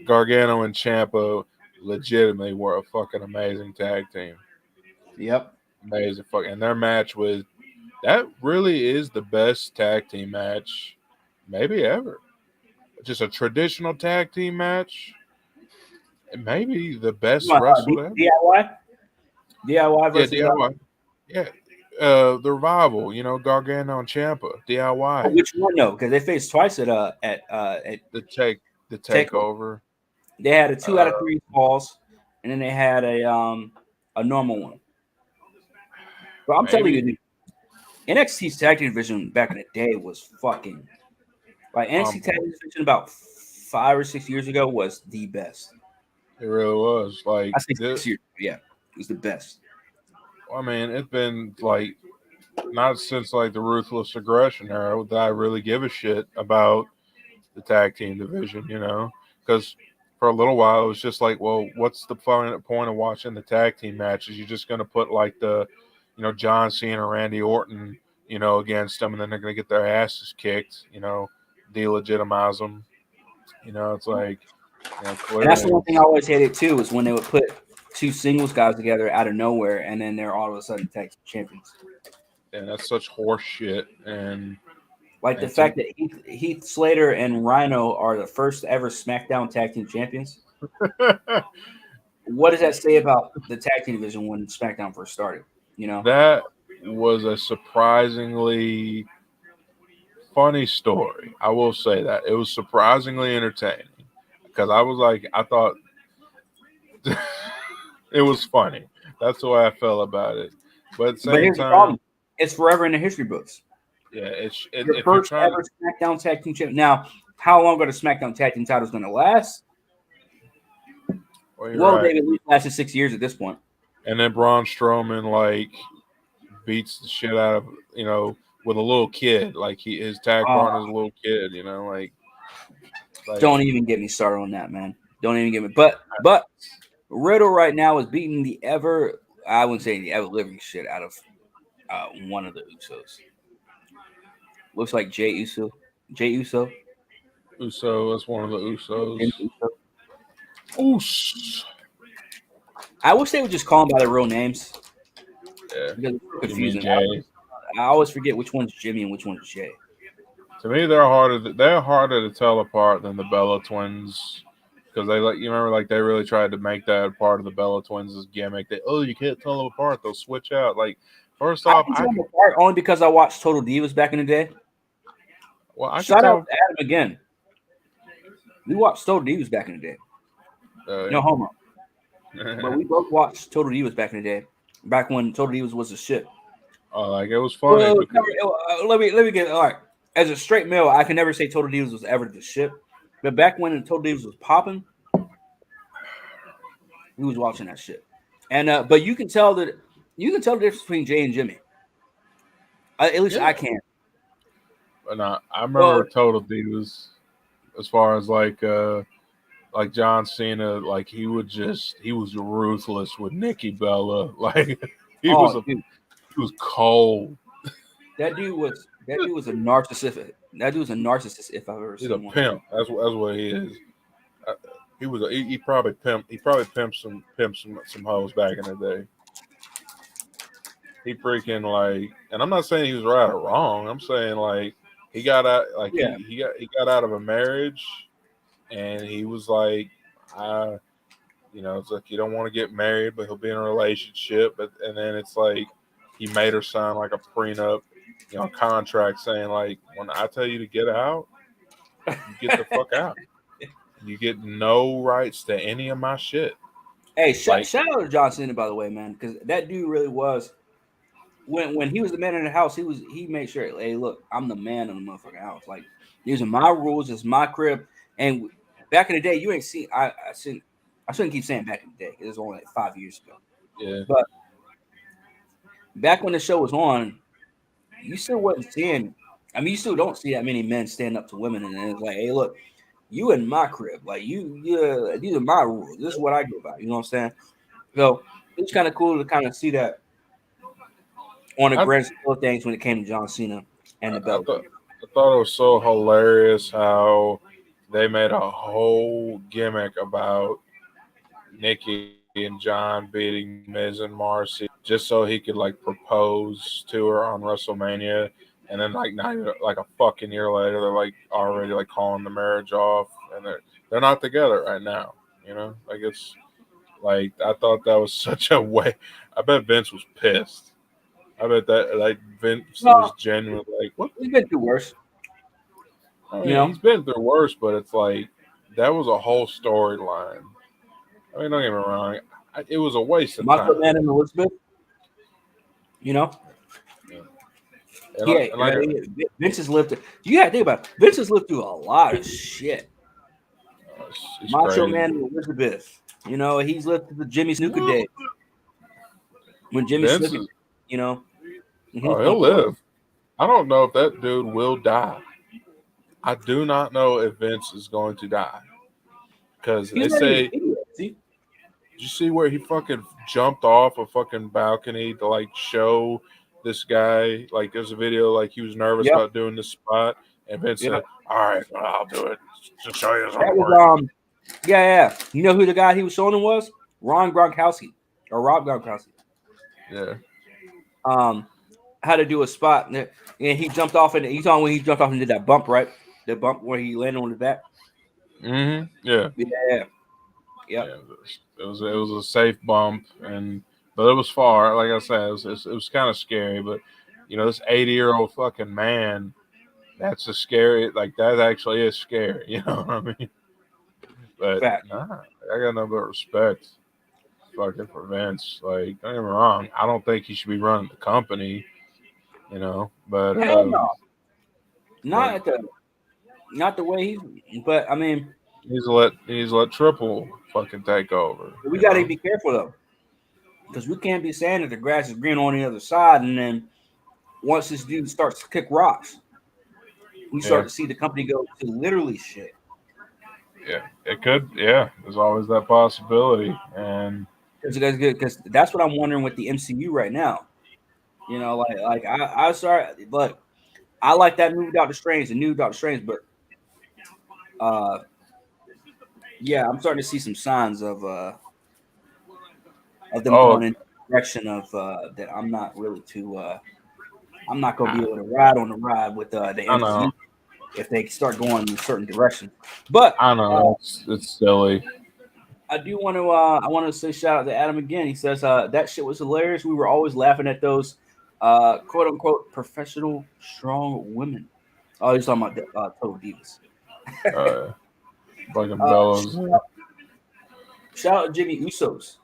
B: Gargano and Ciampa legitimately were a fucking amazing tag team.
A: Yep.
B: Amazing and their match that really is the best tag team match maybe ever. Just a traditional tag team match. And maybe the best wrestler ever.
A: DIY versus
B: DIY. Yeah. The Revival, Gargano and Ciampa, DIY.
A: Oh, which one though? Because they faced twice at
B: the takeover.
A: They had a 2 out of 3 falls, and then they had a normal one. But I'm telling you, NXT's tag team division back in the day was fucking like NXT tag team division about 5 or 6 years ago was the best.
B: It really was. Like
A: I think 6 years. Yeah, it was the best.
B: I mean, it's been like not since like the Ruthless Aggression era that I really give a shit about the tag team division, because for a little while it was just like, well, what's the point of watching the tag team matches? You're just going to put like the, John Cena, Randy Orton, against them, and then they're going to get their asses kicked, delegitimize them. It's like,
A: and that's the one thing I always hated too is when they would put 2 singles guys together out of nowhere, and then they're all of a sudden tag champions.
B: And that's such horse shit. And
A: like the fact that Heath Slater and Rhino are the first ever SmackDown tag team champions. What does that say about the tag team division when SmackDown first started?
B: That was a surprisingly funny story. I will say that it was surprisingly entertaining because I thought it was funny. That's the way I felt about it. But at the same time, the problem.
A: It's forever in the history books.
B: Yeah, it's
A: your first ever SmackDown tag team champion. Now, how long are the SmackDown tag team titles going to last? Well, they've at least lasted 6 years at this point.
B: And then Braun Strowman beats the shit out of with a little kid. Like his tag partner is a little kid. Like
A: don't even get me started on that, man. Don't even get me. But Riddle right now is beating I wouldn't say the ever living shit out of one of the Usos. Looks like Jey Uso.
B: Uso is one of the Usos. Us.
A: I wish they would just call them by their real names.
B: Yeah.
A: Because it's confusing. I always forget which one's Jimmy and which one's Jay.
B: To me, they're harder to tell apart than the Bella Twins. Because they they really tried to make that part of the Bella Twins' gimmick. You can't tell them apart. They'll switch out. Like, first off,
A: I can tell them apart only because I watched Total Divas back in the day.
B: Well,
A: shout out to Adam again. We watched Total Divas back in the day. No homo. But we both watched Total Divas back in the day. Back when Total Divas was a shit.
B: Oh, it was funny.
A: Let me get all right. As a straight male, I can never say Total Divas was ever the shit. But back when Total Divas was popping, we was watching that shit. And but you can tell the difference between Jay and Jimmy. At least I can.
B: But I remember Total Divas as far as like John Cena, he was ruthless with Nikki Bella. He was cold.
A: That dude was a narcissist. That dude was a narcissist if I've ever seen one.
B: He's a pimp. That's what he is. He probably pimped some hoes back in the day. He freaking and I'm not saying he was right or wrong. I'm saying He got out
A: Yeah.
B: he got out of a marriage, and he was like, it's like you don't want to get married, but he'll be in a relationship. And then it's like he made her sign like a prenup, contract saying like, when I tell you to get out, you get the fuck out. You get no rights to any of my shit.
A: Hey, shout out to John Cena, by the way, man, because that dude really was. When he was the man in the house, he made sure, hey, look, I'm the man in the motherfucking house. Like, these are my rules, it's my crib. And back in the day, you ain't seen. I shouldn't keep saying back in the day. It was only like 5 years ago.
B: Yeah.
A: But back when the show was on, you still wasn't seeing. I mean, you still don't see that many men stand up to women, and it's like, hey, look, you in my crib, like these are my rules. This is what I go by. You know what I'm saying? So it's kind of cool to kind of see that on the grand scale of things when it came to John Cena and the belt.
B: I thought it was so hilarious how they made a whole gimmick about Nikki and John beating Miz and Marcy just so he could like propose to her on WrestleMania, and then like not even like a fucking year later they're like already like calling the marriage off, and they're not together right now. Like it's like I thought that was such a way. I bet Vince was pissed. I bet that like Vince was genuinely like, what?
A: He's been through worse.
B: I mean, he's been through worse, but it's like that was a whole storyline. I mean, don't get me wrong. It was a waste of
A: Macho
B: time.
A: Man and Elizabeth.
B: Yeah.
A: Vince has lived. You got to think about it. Vince has lived through a lot of shit. Macho Man and Elizabeth. He's lived through the Jimmy Snuka days. When Jimmy Snuka,
B: he'll live. I don't know if that dude will die. I do not know if Vince is going to die. Because they say, did you see where he fucking jumped off a fucking balcony to like show this guy? Like there's a video like he was nervous about doing this spot, and Vince said, "All right, well, I'll do it to show you something."
A: Yeah. You know who the guy he was showing him was? Rob Gronkowski.
B: Yeah.
A: How to do a spot, and he jumped off, and he's on when he jumped off and did that bump, right? The bump where he landed on his back.
B: Mm-hmm. Yeah.
A: Yeah.
B: Yeah. It was a safe bump, but it was far. Like I said, it was kind of scary. But this 80-year-old fucking man, that's a scary. Like that actually is scary. You know what I mean? But I got no but respect, fucking for Vince. Like don't get me wrong, I don't think he should be running the company. But
A: hell no. Not the way he's. But I mean,
B: he's let Triple fucking take over.
A: We got to be careful though, because we can't be saying that the grass is green on the other side, and then once this dude starts to kick rocks, we start to see the company go to literally shit.
B: Yeah, it could. Yeah, there's always that possibility, and
A: because that's what I'm wondering with the MCU right now. Like I started. Look, I like that new Doctor Strange, but yeah, I'm starting to see some signs of them going in the direction of that. I'm not really too. I'm not going to be able to ride on the ride with the MCU if they start going in a certain direction. But
B: I know it's silly.
A: I do want to. I want to say shout out to Adam again. He says that shit was hilarious. We were always laughing at those quote unquote professional strong women. Oh, he's talking about Total Divas.
B: Fucking bellows.
A: Shout out to Jimmy Usos.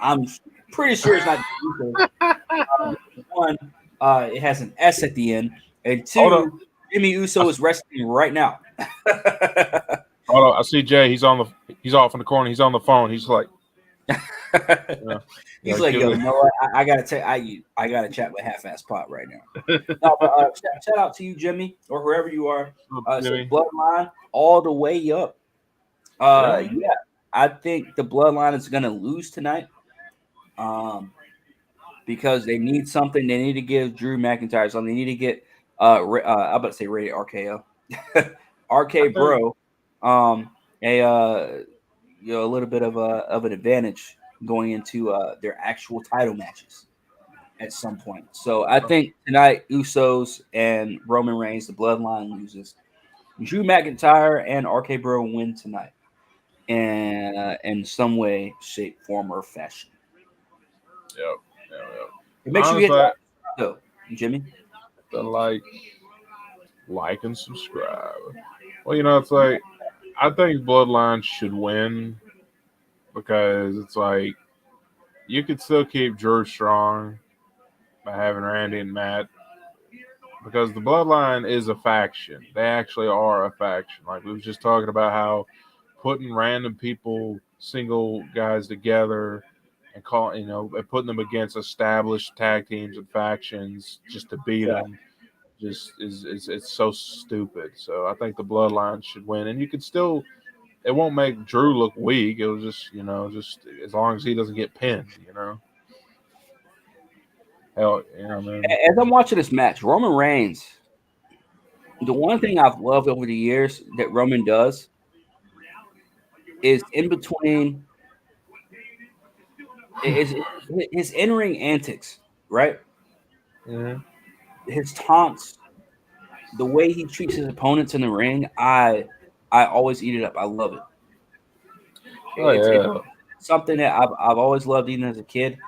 A: I'm pretty sure it's not Usos. One, it has an S at the end, and two, Jimmy Uso is wrestling right now.
B: Hold on, I see Jay. He's off in the corner. He's on the phone. He's like,
A: he's like, yo, you know what? I gotta chat with Half-Ass Pot right now. No, but, shout out to you, Jimmy, or whoever you are. So Bloodline all the way up. Yeah, I think the Bloodline is gonna lose tonight. Because they need something. They need to give Drew McIntyre something. They need to get I'm about to say Rated RKO. RK Bro. A little bit of an advantage going into their actual title matches. at some point. So I think tonight Usos and Roman Reigns, the Bloodline loses. Drew McIntyre and RK Bro win tonight, and in some way, shape, form, or fashion.
B: Yep.
A: And make sure you hit
B: Honestly,
A: that though, Jimmy.
B: the like and subscribe. Well, it's like I think Bloodline should win because it's like you could still keep Drew strong by having Randy and Matt because the Bloodline is a faction. They actually are a faction. Like we was just talking about how putting random people, single guys together and and putting them against established tag teams and factions just to beat them just is it's so stupid. So I think the Bloodline should win, and you could still. It won't make Drew look weak. It'll just just as long as he doesn't get pinned. Hell, man.
A: As I'm watching this match, Roman Reigns. The one thing I've loved over the years that Roman does is in between is his in-ring antics, right?
B: Mm-hmm.
A: His taunts, the way he treats his opponents in the ring, I always eat it up. I love it.
B: Oh yeah.
A: It's something that I've always loved even as a kid,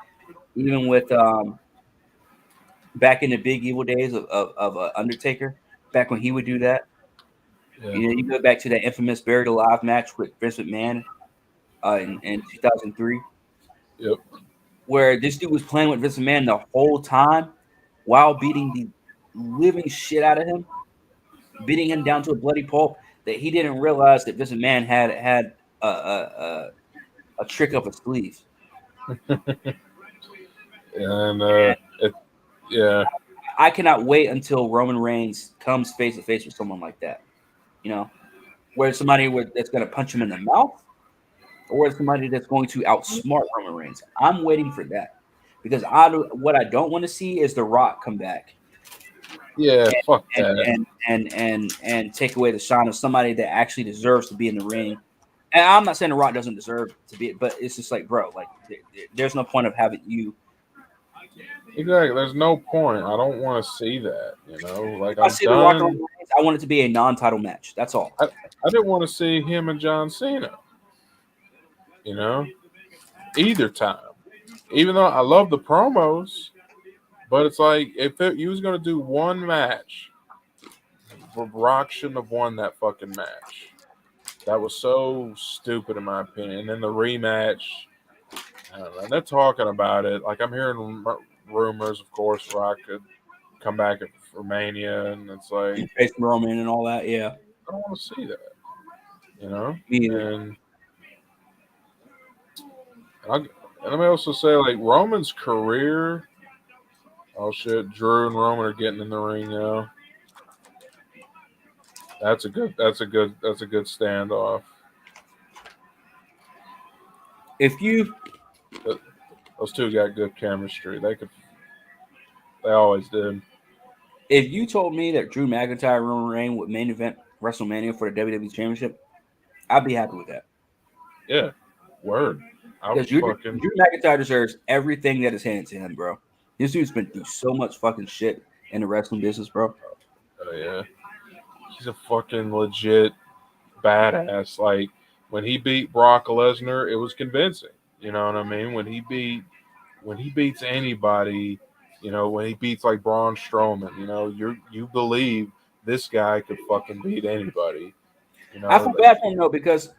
A: even with back in the big evil days of Undertaker, back when he would do that.
B: Yeah.
A: You go back to that infamous Buried Alive match with Vince McMahon in 2003.
B: Yep.
A: Where this dude was playing with Vince McMahon the whole time while beating the living shit out of him, beating him down to a bloody pulp, that he didn't realize that Vince McMahon had a trick up his sleeve.
B: And yeah.
A: I cannot wait until Roman Reigns comes face to face with someone like that. Where somebody that's going to punch him in the mouth, or somebody that's going to outsmart Roman Reigns. I'm waiting for that because what I don't want to see is The Rock come back.
B: Yeah, fuck that.
A: And take away the shine of somebody that actually deserves to be in the ring. And I'm not saying The Rock doesn't deserve to be, but it's just like, bro, like there's no point of having you.
B: Exactly. There's no point. I don't want to see that. Like
A: I see The Rock on Reigns, I want it to be a non-title match. That's all.
B: I didn't want to see him and John Cena. Either time. Even though I love the promos, but it's like if you was gonna do one match, Rock shouldn't have won that fucking match. That was so stupid in my opinion. And then the rematch, I don't know. They're talking about it. Like I'm hearing rumors, of course, Rock could come back at Romania, and it's like
A: face Roman and all that. Yeah,
B: I don't want to see that. And let me also say, like Roman's career. Oh shit! Drew and Roman are getting in the ring now. That's a good standoff. Those two got good chemistry. They always did.
A: If you told me that Drew McIntyre and Roman Reigns would main event WrestleMania for the WWE Championship, I'd be happy with that.
B: Yeah, word.
A: Because Drew McIntyre deserves everything that is handed to him, bro. This dude's been through so much fucking shit in the wrestling business, bro.
B: Oh yeah, he's a fucking legit badass. Like when he beat Brock Lesnar, it was convincing. You know what I mean? When he beats anybody, when he beats like Braun Strowman, you believe this guy could fucking beat anybody.
A: I feel bad for him though because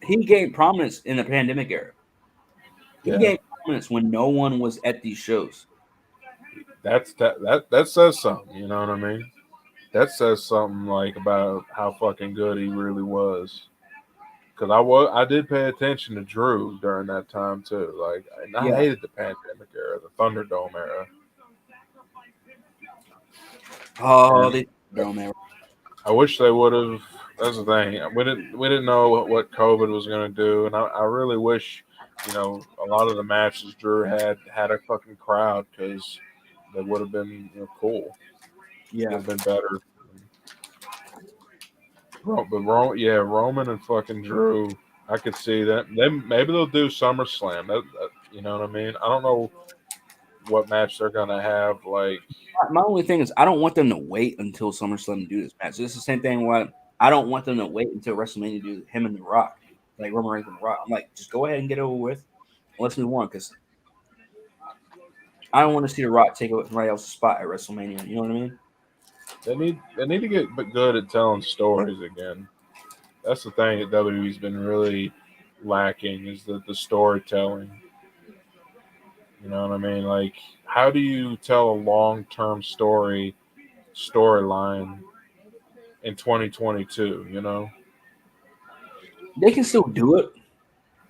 A: he gained prominence in the pandemic era. He gained prominence when no one was at these shows.
B: That says something. You know what I mean? That says something like about how fucking good he really was. Because I did pay attention to Drew during that time too. Like I hated the pandemic era, the Thunderdome era.
A: Oh, the Thunderdome era.
B: I wish they would have. That's the thing. We didn't know what COVID was going to do, and I really wish, a lot of the matches Drew had a fucking crowd because they would have been cool.
A: Yeah,
B: would have been better. But Roman and fucking Drew, I could see that. Then maybe they'll do SummerSlam. That you know what I mean? I don't know what match they're gonna have. Like,
A: my only thing is I don't want them to wait until SummerSlam to do this match. It's the same thing. What I don't want them to wait until WrestleMania to do him and The Rock, like Roman Reigns and The Rock. I'm like, just go ahead and get it over with. Let's move on because I don't want to see The Rock take over somebody else's spot at WrestleMania. You know what I mean?
B: they need to get good at telling stories again. That's the thing that WWE's been really lacking is the storytelling. You know what I mean? Like, how do you tell a long-term storyline in 2022? You know?
A: They can still do it.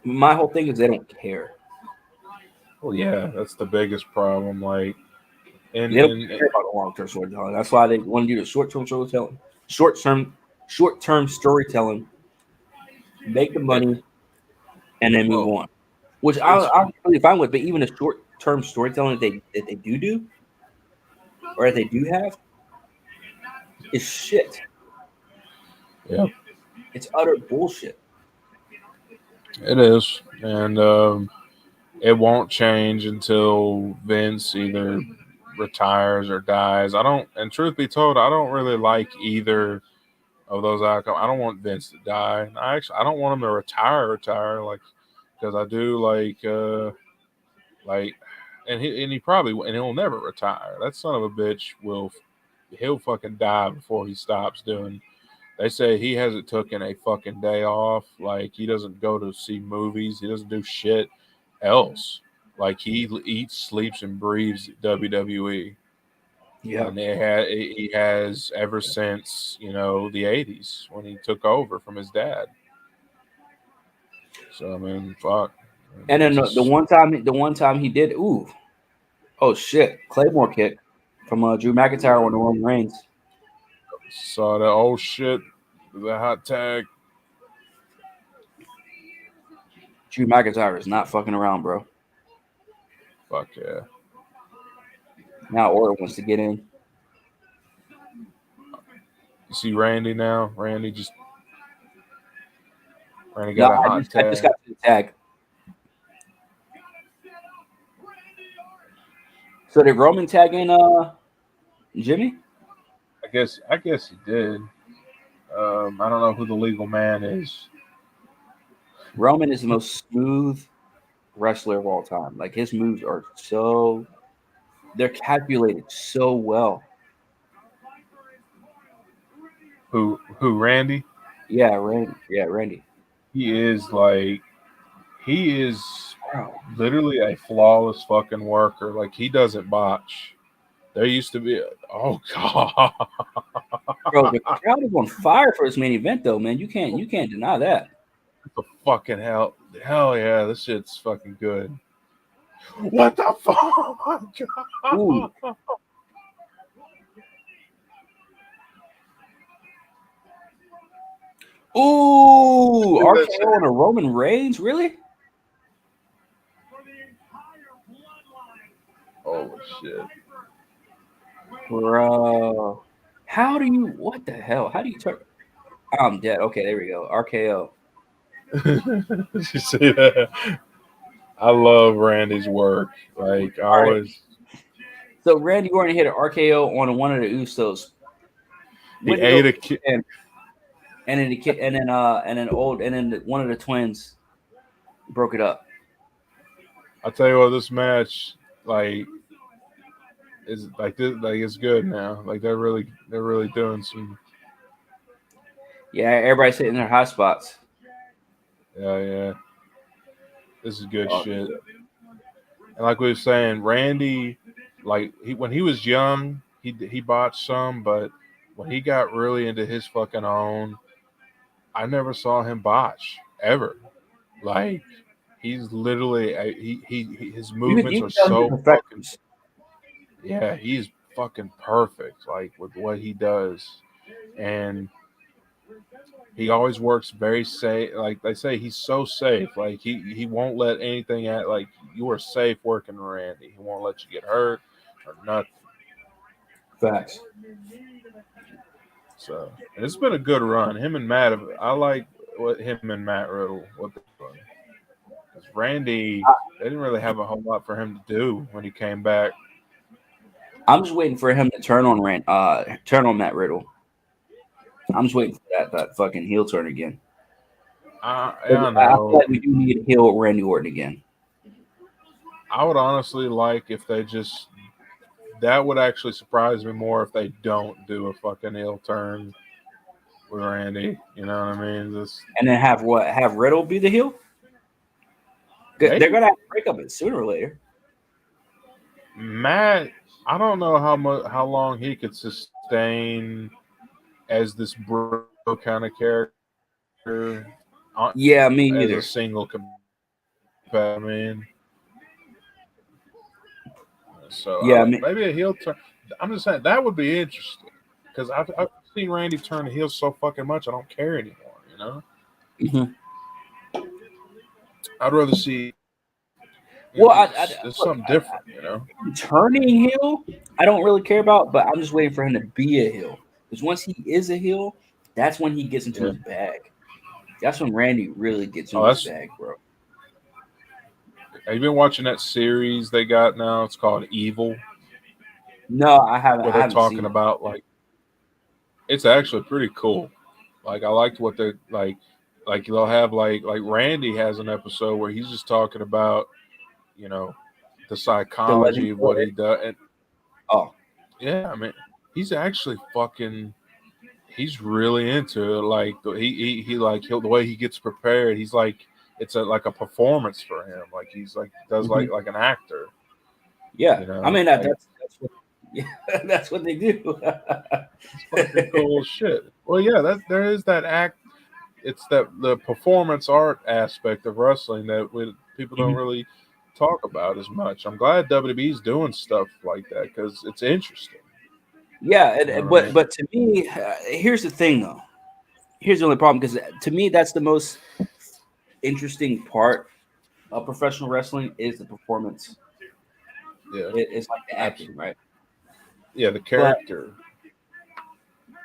A: My whole thing is they don't care.
B: Well, yeah, that's the biggest problem. Like,
A: They don't care about the long-term storytelling. That's why they want to do the short-term storytelling. Short-term storytelling. Make the money and then move on. Which I'm really fine with. But even the short-term storytelling that they do, or that they do have, is shit.
B: Yeah,
A: it's utter bullshit.
B: It is, and it won't change until Vince either retires or dies. I don't, and truth be told, I don't really like either of those outcomes. I don't want Vince to die. I don't want him to retire, like, because I do like, and he probably, and he'll never retire. That son of a bitch he'll fucking die before he stops doing. They say he hasn't taken a fucking day off. Like, he doesn't go to see movies. He doesn't do shit else. Like, he eats, sleeps, and breathes WWE.
A: Yeah.
B: And he has ever since, the 80s when he took over from his dad. So, I mean, fuck.
A: And then the one time he did, oh shit, Claymore kick from Drew McIntyre on the Roman Reigns.
B: Saw that old shit, the hot tag.
A: Drew McIntyre is not fucking around, bro.
B: Fuck yeah.
A: Now Orton wants to get in.
B: You see Randy now? Randy got a hot tag.
A: I just got to the tag. So did Roman tag in Jimmy?
B: I guess he did. I don't know who the legal man is.
A: Roman is the most smooth wrestler of all time. Like, his moves are they're calculated so well.
B: Who Randy?
A: Yeah, Randy.
B: He is literally a flawless fucking worker. Like, he doesn't botch. There used to be oh god.
A: Bro, the crowd is on fire for this main event though, man. You can't deny that.
B: The fucking hell yeah, this shit's fucking good. What the fuck?
A: Ooh. Ooh, RKO on a Roman Reigns, really?
B: Oh shit.
A: Bro. What the hell? How do you turn? I'm dead. Okay, there we go. RKO.
B: You see that? I love Randy's work. Like, I always.
A: So Randy Orton hit an RKO on one of the Usos.
B: He ate a kid.
A: And then the kid, and then one of the twins broke it up.
B: I'll tell you what, this match is like this. Like, it's good now. Like, they're really doing some.
A: Yeah, everybody's hitting their high spots.
B: Yeah. This is good shit. And like we were saying, Randy, like, when he was young, he botched some, but when he got really into his fucking own, I never saw him botch ever. Like, he's literally his movements are so fucking. Yeah, he's fucking perfect. Like, with what he does, and he always works very safe. Like they say, he's so safe. Like, he won't let anything at, like, you are safe working Randy. He won't let you get hurt or nothing.
A: Facts.
B: So, and it's been a good run. Him and Matt, I like what him and Matt Riddle what they're doing. Because Randy, they didn't really have a whole lot for him to do when he came back.
A: I'm just waiting for him to turn on Matt Riddle. I'm just waiting for that fucking heel turn again.
B: I
A: I feel
B: know.
A: like we do need a heel Randy Orton again.
B: I would honestly like if they just. That would actually surprise me more if they don't do a fucking heel turn with Randy. You know what I mean? Just
A: And then have Riddle be the heel?
B: maybe.
A: They're gonna have to break up it sooner or later.
B: Matt, I don't know how long he could sustain as this bro kind of character.
A: Yeah, me
B: As
A: either.
B: a single I mean, so
A: Yeah,
B: maybe a heel turn. I'm just saying that would be interesting because I've seen Randy turn heel so fucking much I don't care anymore. You know, I'd rather see.
A: Well,
B: There's something different. You know,
A: turning heel, I don't really care about, but I'm just waiting for him to be a heel. Because once he is a heel, that's when he gets into his bag. That's when Randy really gets into his bag, bro.
B: Have you been watching that series they got now? It's called Evil.
A: No, I haven't.
B: Where they're talking about like, it's actually pretty cool. Like I liked what they're like they'll have like Randy has an episode where he's just talking about, you know, the psychology of what he does. And, yeah, I mean, he's actually fucking. He's really into it. Like the way he gets prepared. He's like it's like a performance for him. Like he's like does like an actor.
A: Yeah,
B: you know,
A: I mean that's what they do.
B: It's fucking cool shit. Well, yeah, there is that act. It's the performance art aspect of wrestling that people don't really talk about as much. I'm glad WWE's doing stuff like that because it's interesting.
A: Yeah, but to me, here's the thing though. Here's the only problem because to me that's the most interesting part of professional wrestling is the performance.
B: Yeah,
A: it's like the acting, right?
B: Yeah, the character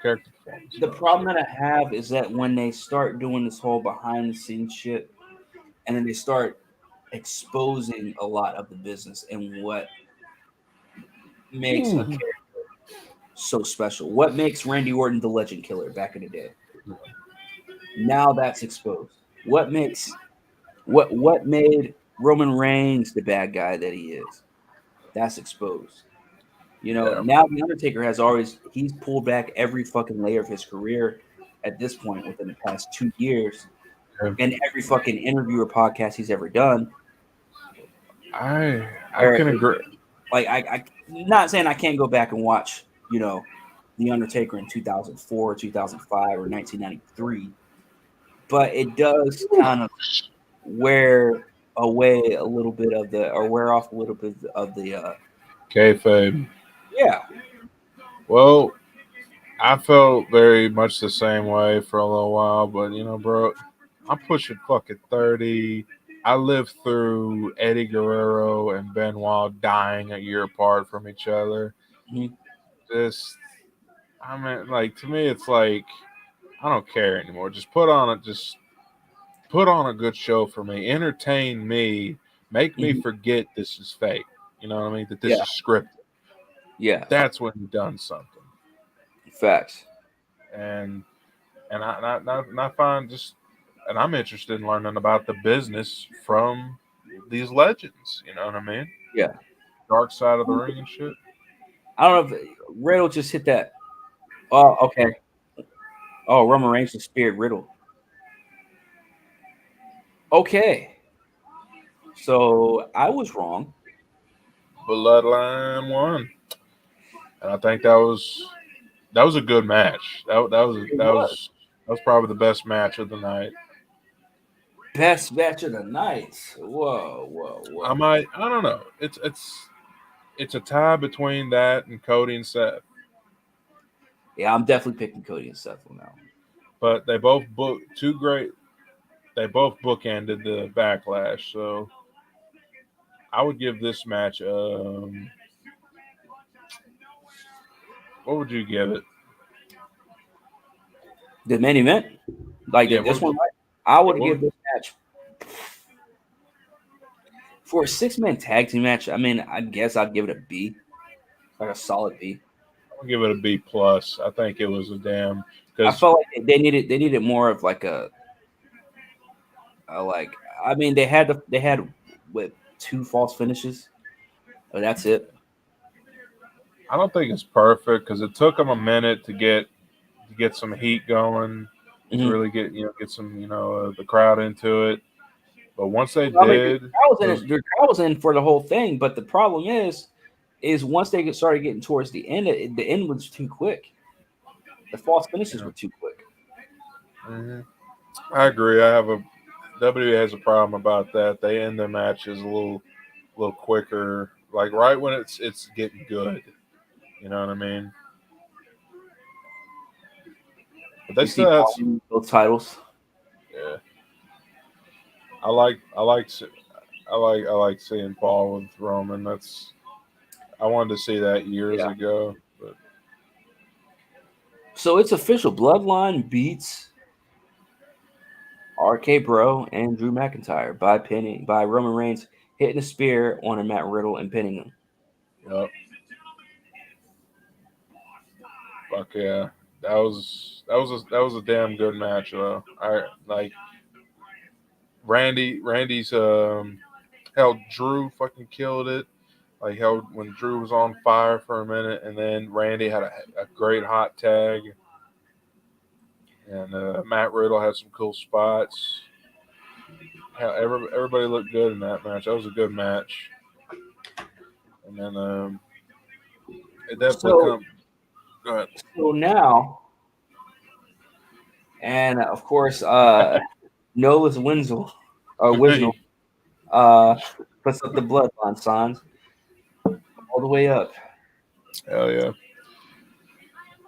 B: performance.
A: The problem that I have is that when they start doing this whole behind the scenes shit, and then they start exposing a lot of the business and what makes a character so special, what makes Randy Orton the legend killer back in the day. Now that's exposed. What made Roman Reigns the bad guy that he is? That's exposed. You know, now the Undertaker he's pulled back every fucking layer of his career at this point within the past 2 years. And every fucking interview or podcast he's ever done.
B: I can agree.
A: Like I'm not saying I can't go back and watch, you know, The Undertaker in 2004, 2005, or 1993, but it does kind of wear away a little bit of wear off a little bit of the
B: kayfabe.
A: Yeah.
B: Well, I felt very much the same way for a little while, but you know, bro, I'm pushing fucking 30. I lived through Eddie Guerrero and Benoit dying a year apart from each other. I mean, like to me, it's like I don't care anymore. Just put on a good show for me, entertain me, make me forget this is fake. You know what I mean? That this is scripted.
A: Yeah,
B: that's when you've done something.
A: Facts.
B: And I find and I'm interested in learning about the business from these legends. You know what I mean?
A: Yeah.
B: Dark side of the ring and shit.
A: I don't know if Riddle just hit that. Oh, okay. Oh, Roman Reigns just speared Riddle. Okay. So I was wrong.
B: Bloodline won. And I think that was a good match. That was probably the best match of the night.
A: Best match of the night. Whoa.
B: I don't know. It's a tie between that and Cody and Seth.
A: Yeah, I'm definitely picking Cody and Seth now.
B: But they both bookended the Backlash, so I would give this match what would you give it?
A: The main event? Like this one? I would give this match. For a 6-man tag team match, I mean, I guess I'd give it a B, like a solid B.
B: I'll give it a B plus. I think it was a damn
A: I
B: because
A: felt like they needed more of like like I mean they had with 2 false finishes, but that's it.
B: I don't think it's perfect because it took them a minute to get some heat going, to
A: Mhm.
B: really get some the crowd into it. But once they
A: I mean,
B: did,
A: the crowd was in for the whole thing, but the problem is once they started getting towards the end, the end was too quick. The false finishes were too quick.
B: I agree. WWE has a problem about that. They end their matches a little quicker, like right when it's getting good. You know what I mean? But they
A: You see
B: still had
A: Paul
B: some.
A: both titles.
B: Yeah, I like seeing Paul with Roman. I wanted to see that years
A: Yeah.
B: ago, but
A: So it's official. Bloodline beats RK Bro and Drew McIntyre by Roman Reigns hitting a spear on a Matt Riddle and pinning him.
B: yep. Fuck yeah, that was a damn good match though. I like Randy's hell Drew fucking killed it. Like hell when Drew was on fire for a minute, and then Randy had a great hot tag, and Matt Riddle had some cool spots. Hell, everybody looked good in that match. That was a good match. And then it definitely
A: So
B: come. Go ahead.
A: so now, and of course, Nolas Winslow or Wisnell uh, puts up the Bloodline signs all the way up.
B: Hell yeah.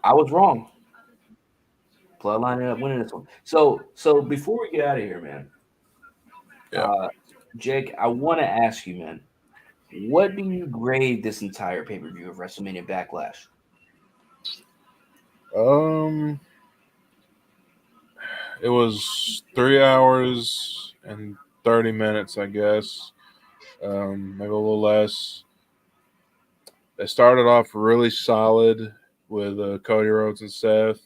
A: I was wrong. Bloodline ended up winning this one. So before we get out of here, man,
B: Yeah.
A: Jake, I want to ask you, man, what do you grade this entire pay-per-view of WrestleMania Backlash?
B: It was 3 hours and 30 minutes, I guess. Maybe a little less. They started off really solid with Cody Rhodes and Seth.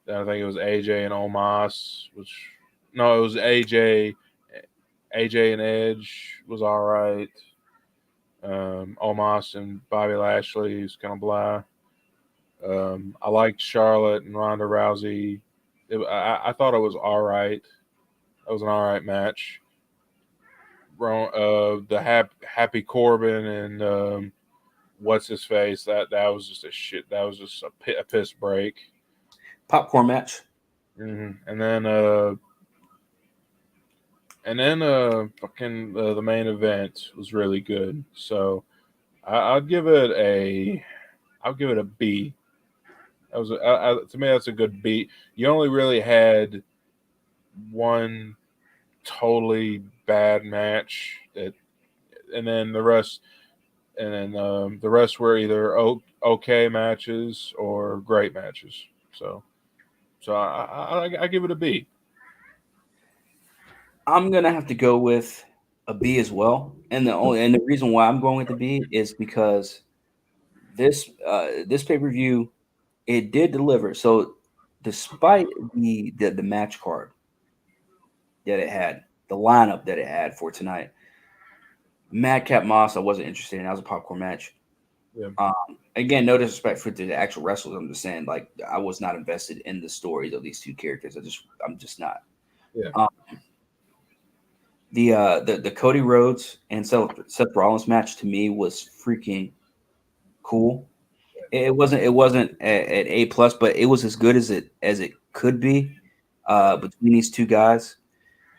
B: Then I think it was AJ and Omos, it was AJ. AJ and Edge was all right. Omos and Bobby Lashley was kind of blah. I liked Charlotte and Ronda Rousey. I thought it was all right. It was an all right match. The Happy Corbin and what's his face, that was just a shit. That was just a piss break.
A: Popcorn match.
B: And then fucking the main event was really good. So I'll give it a B. That was to me that's a good B. You only really had one totally bad match and then the rest were either okay matches or great matches. So I give it a B.
A: I'm gonna have to go with a B as well, and the reason why I'm going with the B is because this pay-per-view it did deliver. So despite the match card that it had, the lineup that it had for tonight, Madcap Moss I wasn't interested in. That was a popcorn match.
B: Yeah.
A: Again, no disrespect for the actual wrestlers. I'm just saying, like, I was not invested in the stories of these two characters. I'm just not.
B: Yeah.
A: The Cody Rhodes and Seth Rollins match to me was freaking cool. It wasn't at A plus, but it was as good as it could be between these two guys.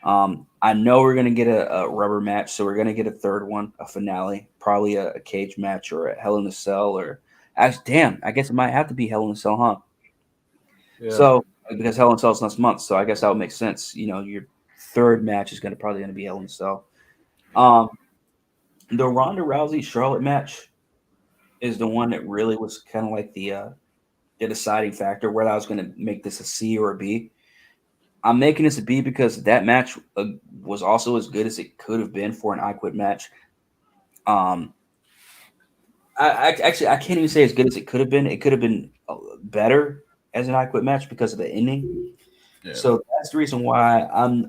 A: I know we're gonna get a rubber match, so we're gonna get a third one, a finale, probably a cage match or a Hell in a Cell, or damn, I guess it might have to be Hell in a Cell, huh?
B: Yeah.
A: So because Hell in a Cell is next month, so I guess that would make sense. You know, your third match is probably gonna be Hell in a Cell. The Ronda Rousey Charlotte match is the one that really was kind of like the deciding factor whether I was going to make this a C or a B. I'm making this a B because that match was also as good as it could have been for an I Quit match. Actually I can't even say as good as it could have been. It could have been better as an I Quit match because of the ending.
B: Yeah.
A: So that's the reason why I'm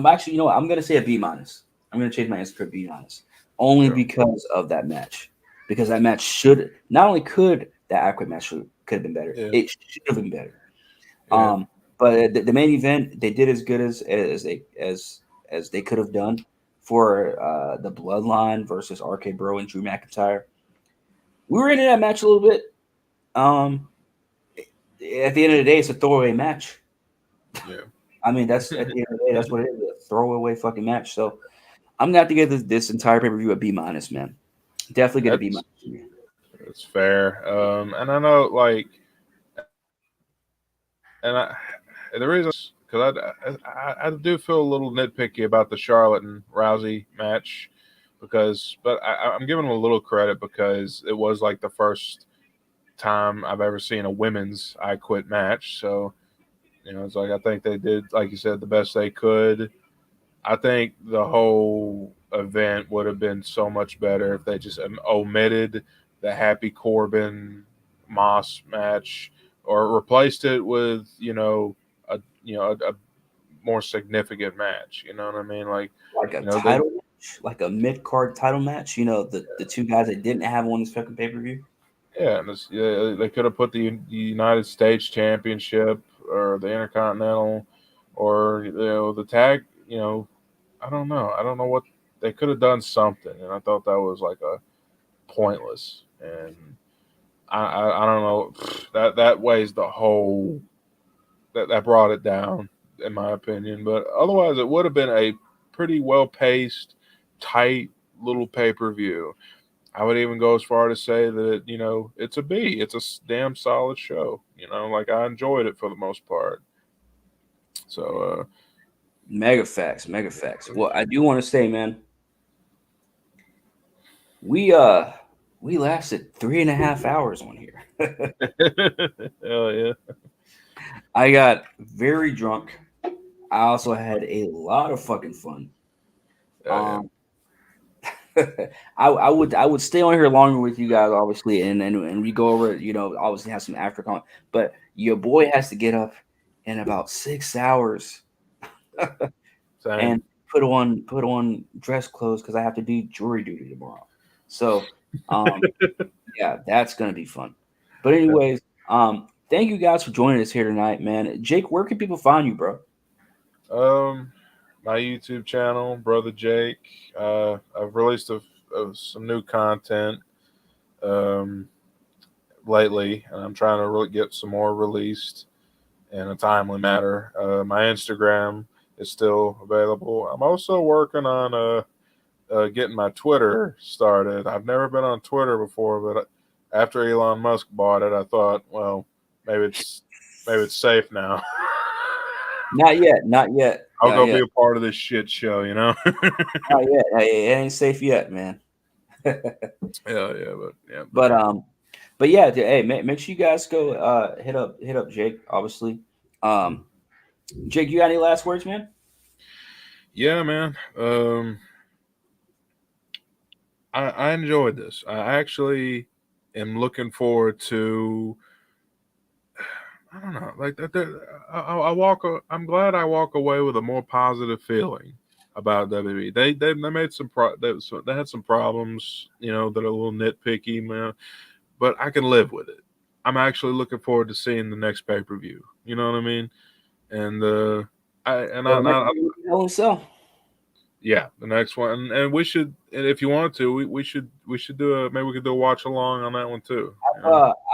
A: actually, I'm gonna say a B minus. I'm gonna change my answer to a B minus only because of that match. Because that match should not only could that I Quit match could have been better, it should have been better.
B: Yeah.
A: But the main event they did as good as they could have done for the Bloodline versus RK Bro and Drew McIntyre. We were into that match a little bit. At the end of the day, it's a throwaway match.
B: Yeah.
A: I mean, that's at the end of the day, that's what it is, a throwaway fucking match. So I'm gonna have to give this entire pay per view a B minus, man. Definitely gonna be minus.
B: That's fair. And I know, like, and the reason because I do feel a little nitpicky about the Charlotte and Rousey match but I'm giving them a little credit because it was like the first time I've ever seen a women's I Quit match. So, it's like I think they did, like you said, the best they could. I think the whole event would have been so much better if they just omitted the Happy Corbin Moss match or replaced it with a more significant match. You know what I mean? Like
A: a title match, like a mid card title match. The two guys that didn't have on this fucking pay per view.
B: Yeah, they could have put the United States Championship or the Intercontinental or the tag. I don't know. I don't know what they could have done something, and I thought that was like a pointless. And I don't know that weighs the whole that brought it down in my opinion. But otherwise, it would have been a pretty well paced, tight little pay per view. I would even go as far to say that it's a B. It's a damn solid show. Like I enjoyed it for the most part. So
A: mega facts. Well, I do want to say, man, we lasted 3.5 hours on here.
B: hell yeah.
A: I got very drunk. I also had a lot of fucking fun. I would stay on here longer with you guys, obviously, and we go over, obviously have some after comment. But your boy has to get up in about 6 hours and put on dress clothes because I have to do jury duty tomorrow. So, yeah, that's gonna be fun. But anyways, thank you guys for joining us here tonight, man. Jake, where can people find you, bro?
B: My YouTube channel, Brother Jake. I've released some new content lately, and I'm trying to really get some more released in a timely manner. My Instagram is still available. I'm also working on getting my Twitter started. I've never been on Twitter before, but after Elon Musk bought it, I thought, well, maybe it's safe now.
A: Not yet.
B: I'll go be a part of this shit show,
A: Not yet. Hey, it ain't safe yet, man. But yeah, hey, make sure you guys go hit up Jake, obviously. Jake, you got any last words, man?
B: Yeah, man. I enjoyed this. I actually am looking forward to. I don't know, like I'm glad I walk away with a more positive feeling about WWE. They made they had some problems, that are a little nitpicky, man, but I can live with it. I'm actually looking forward to seeing the next pay per view. You know what I mean? And yeah, the next one, and we should, and if you want to, we should do maybe we could do a watch along on that one too.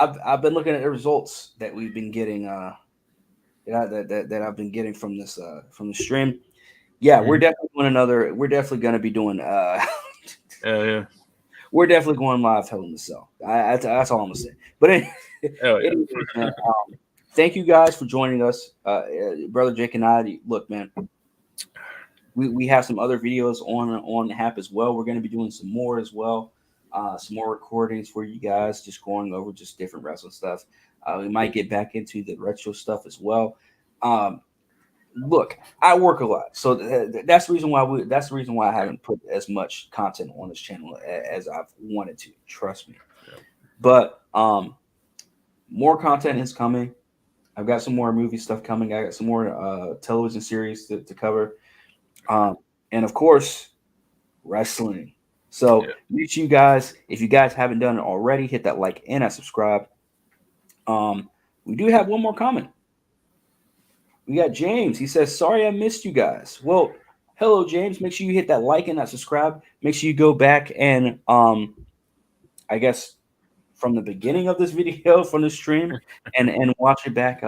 A: I've been looking at the results that we've been getting, that I've been getting from the stream. Yeah, we're definitely doing another. We're definitely going to be doing.
B: Yeah.
A: We're definitely going live Hell in the Cell. That's all I'm gonna say. But anyways, man, thank you guys for joining us, brother Jake and I. Look, man, we have some other videos on the app as well. We're going to be doing some more as well, some more recordings for you guys, just going over just different wrestling stuff. We might get back into the retro stuff as well. look, I work a lot, so that's the reason why I haven't put as much content on this channel as I've wanted to. Trust me.
B: Yeah.
A: But more content is coming. I've got some more movie stuff coming. I got some more television series to cover, and of course, wrestling. So make sure you guys, if you guys haven't done it already, hit that like and that subscribe. We do have one more comment. We got James. He says, "Sorry I missed you guys." Well, hello James. Make sure you hit that like and that subscribe. Make sure you go back and I guess from the beginning of this video, from the stream, and watch it back.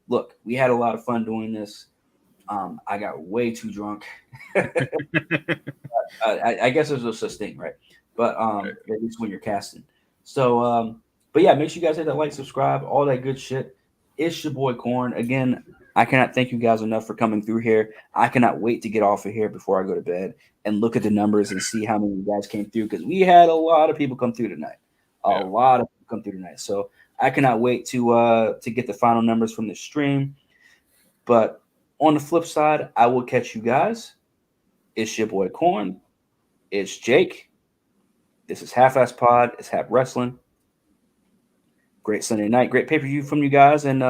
A: Look, we had a lot of fun doing this. I got way too drunk. I guess there's no such thing, right? But at least when you're casting. So, but yeah, make sure you guys hit that like, subscribe, all that good shit. It's your boy Corn. Again, I cannot thank you guys enough for coming through here. I cannot wait to get off of here before I go to bed and look at the numbers and see how many of you guys came through, because we had a lot of people come through tonight. A lot of people come through tonight. So I cannot wait to get the final numbers from the stream. But on the flip side, I will catch you guys. It's your boy Corn. It's Jake. This is Half-Ass Pod. It's Half Wrestling. Great Sunday night. Great pay-per-view from you guys. And,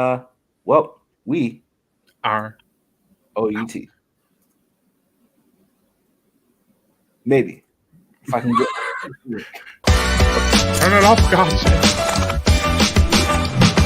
A: well, we
B: are
A: OUT. Maybe. If I can get...
B: Turn it off, God.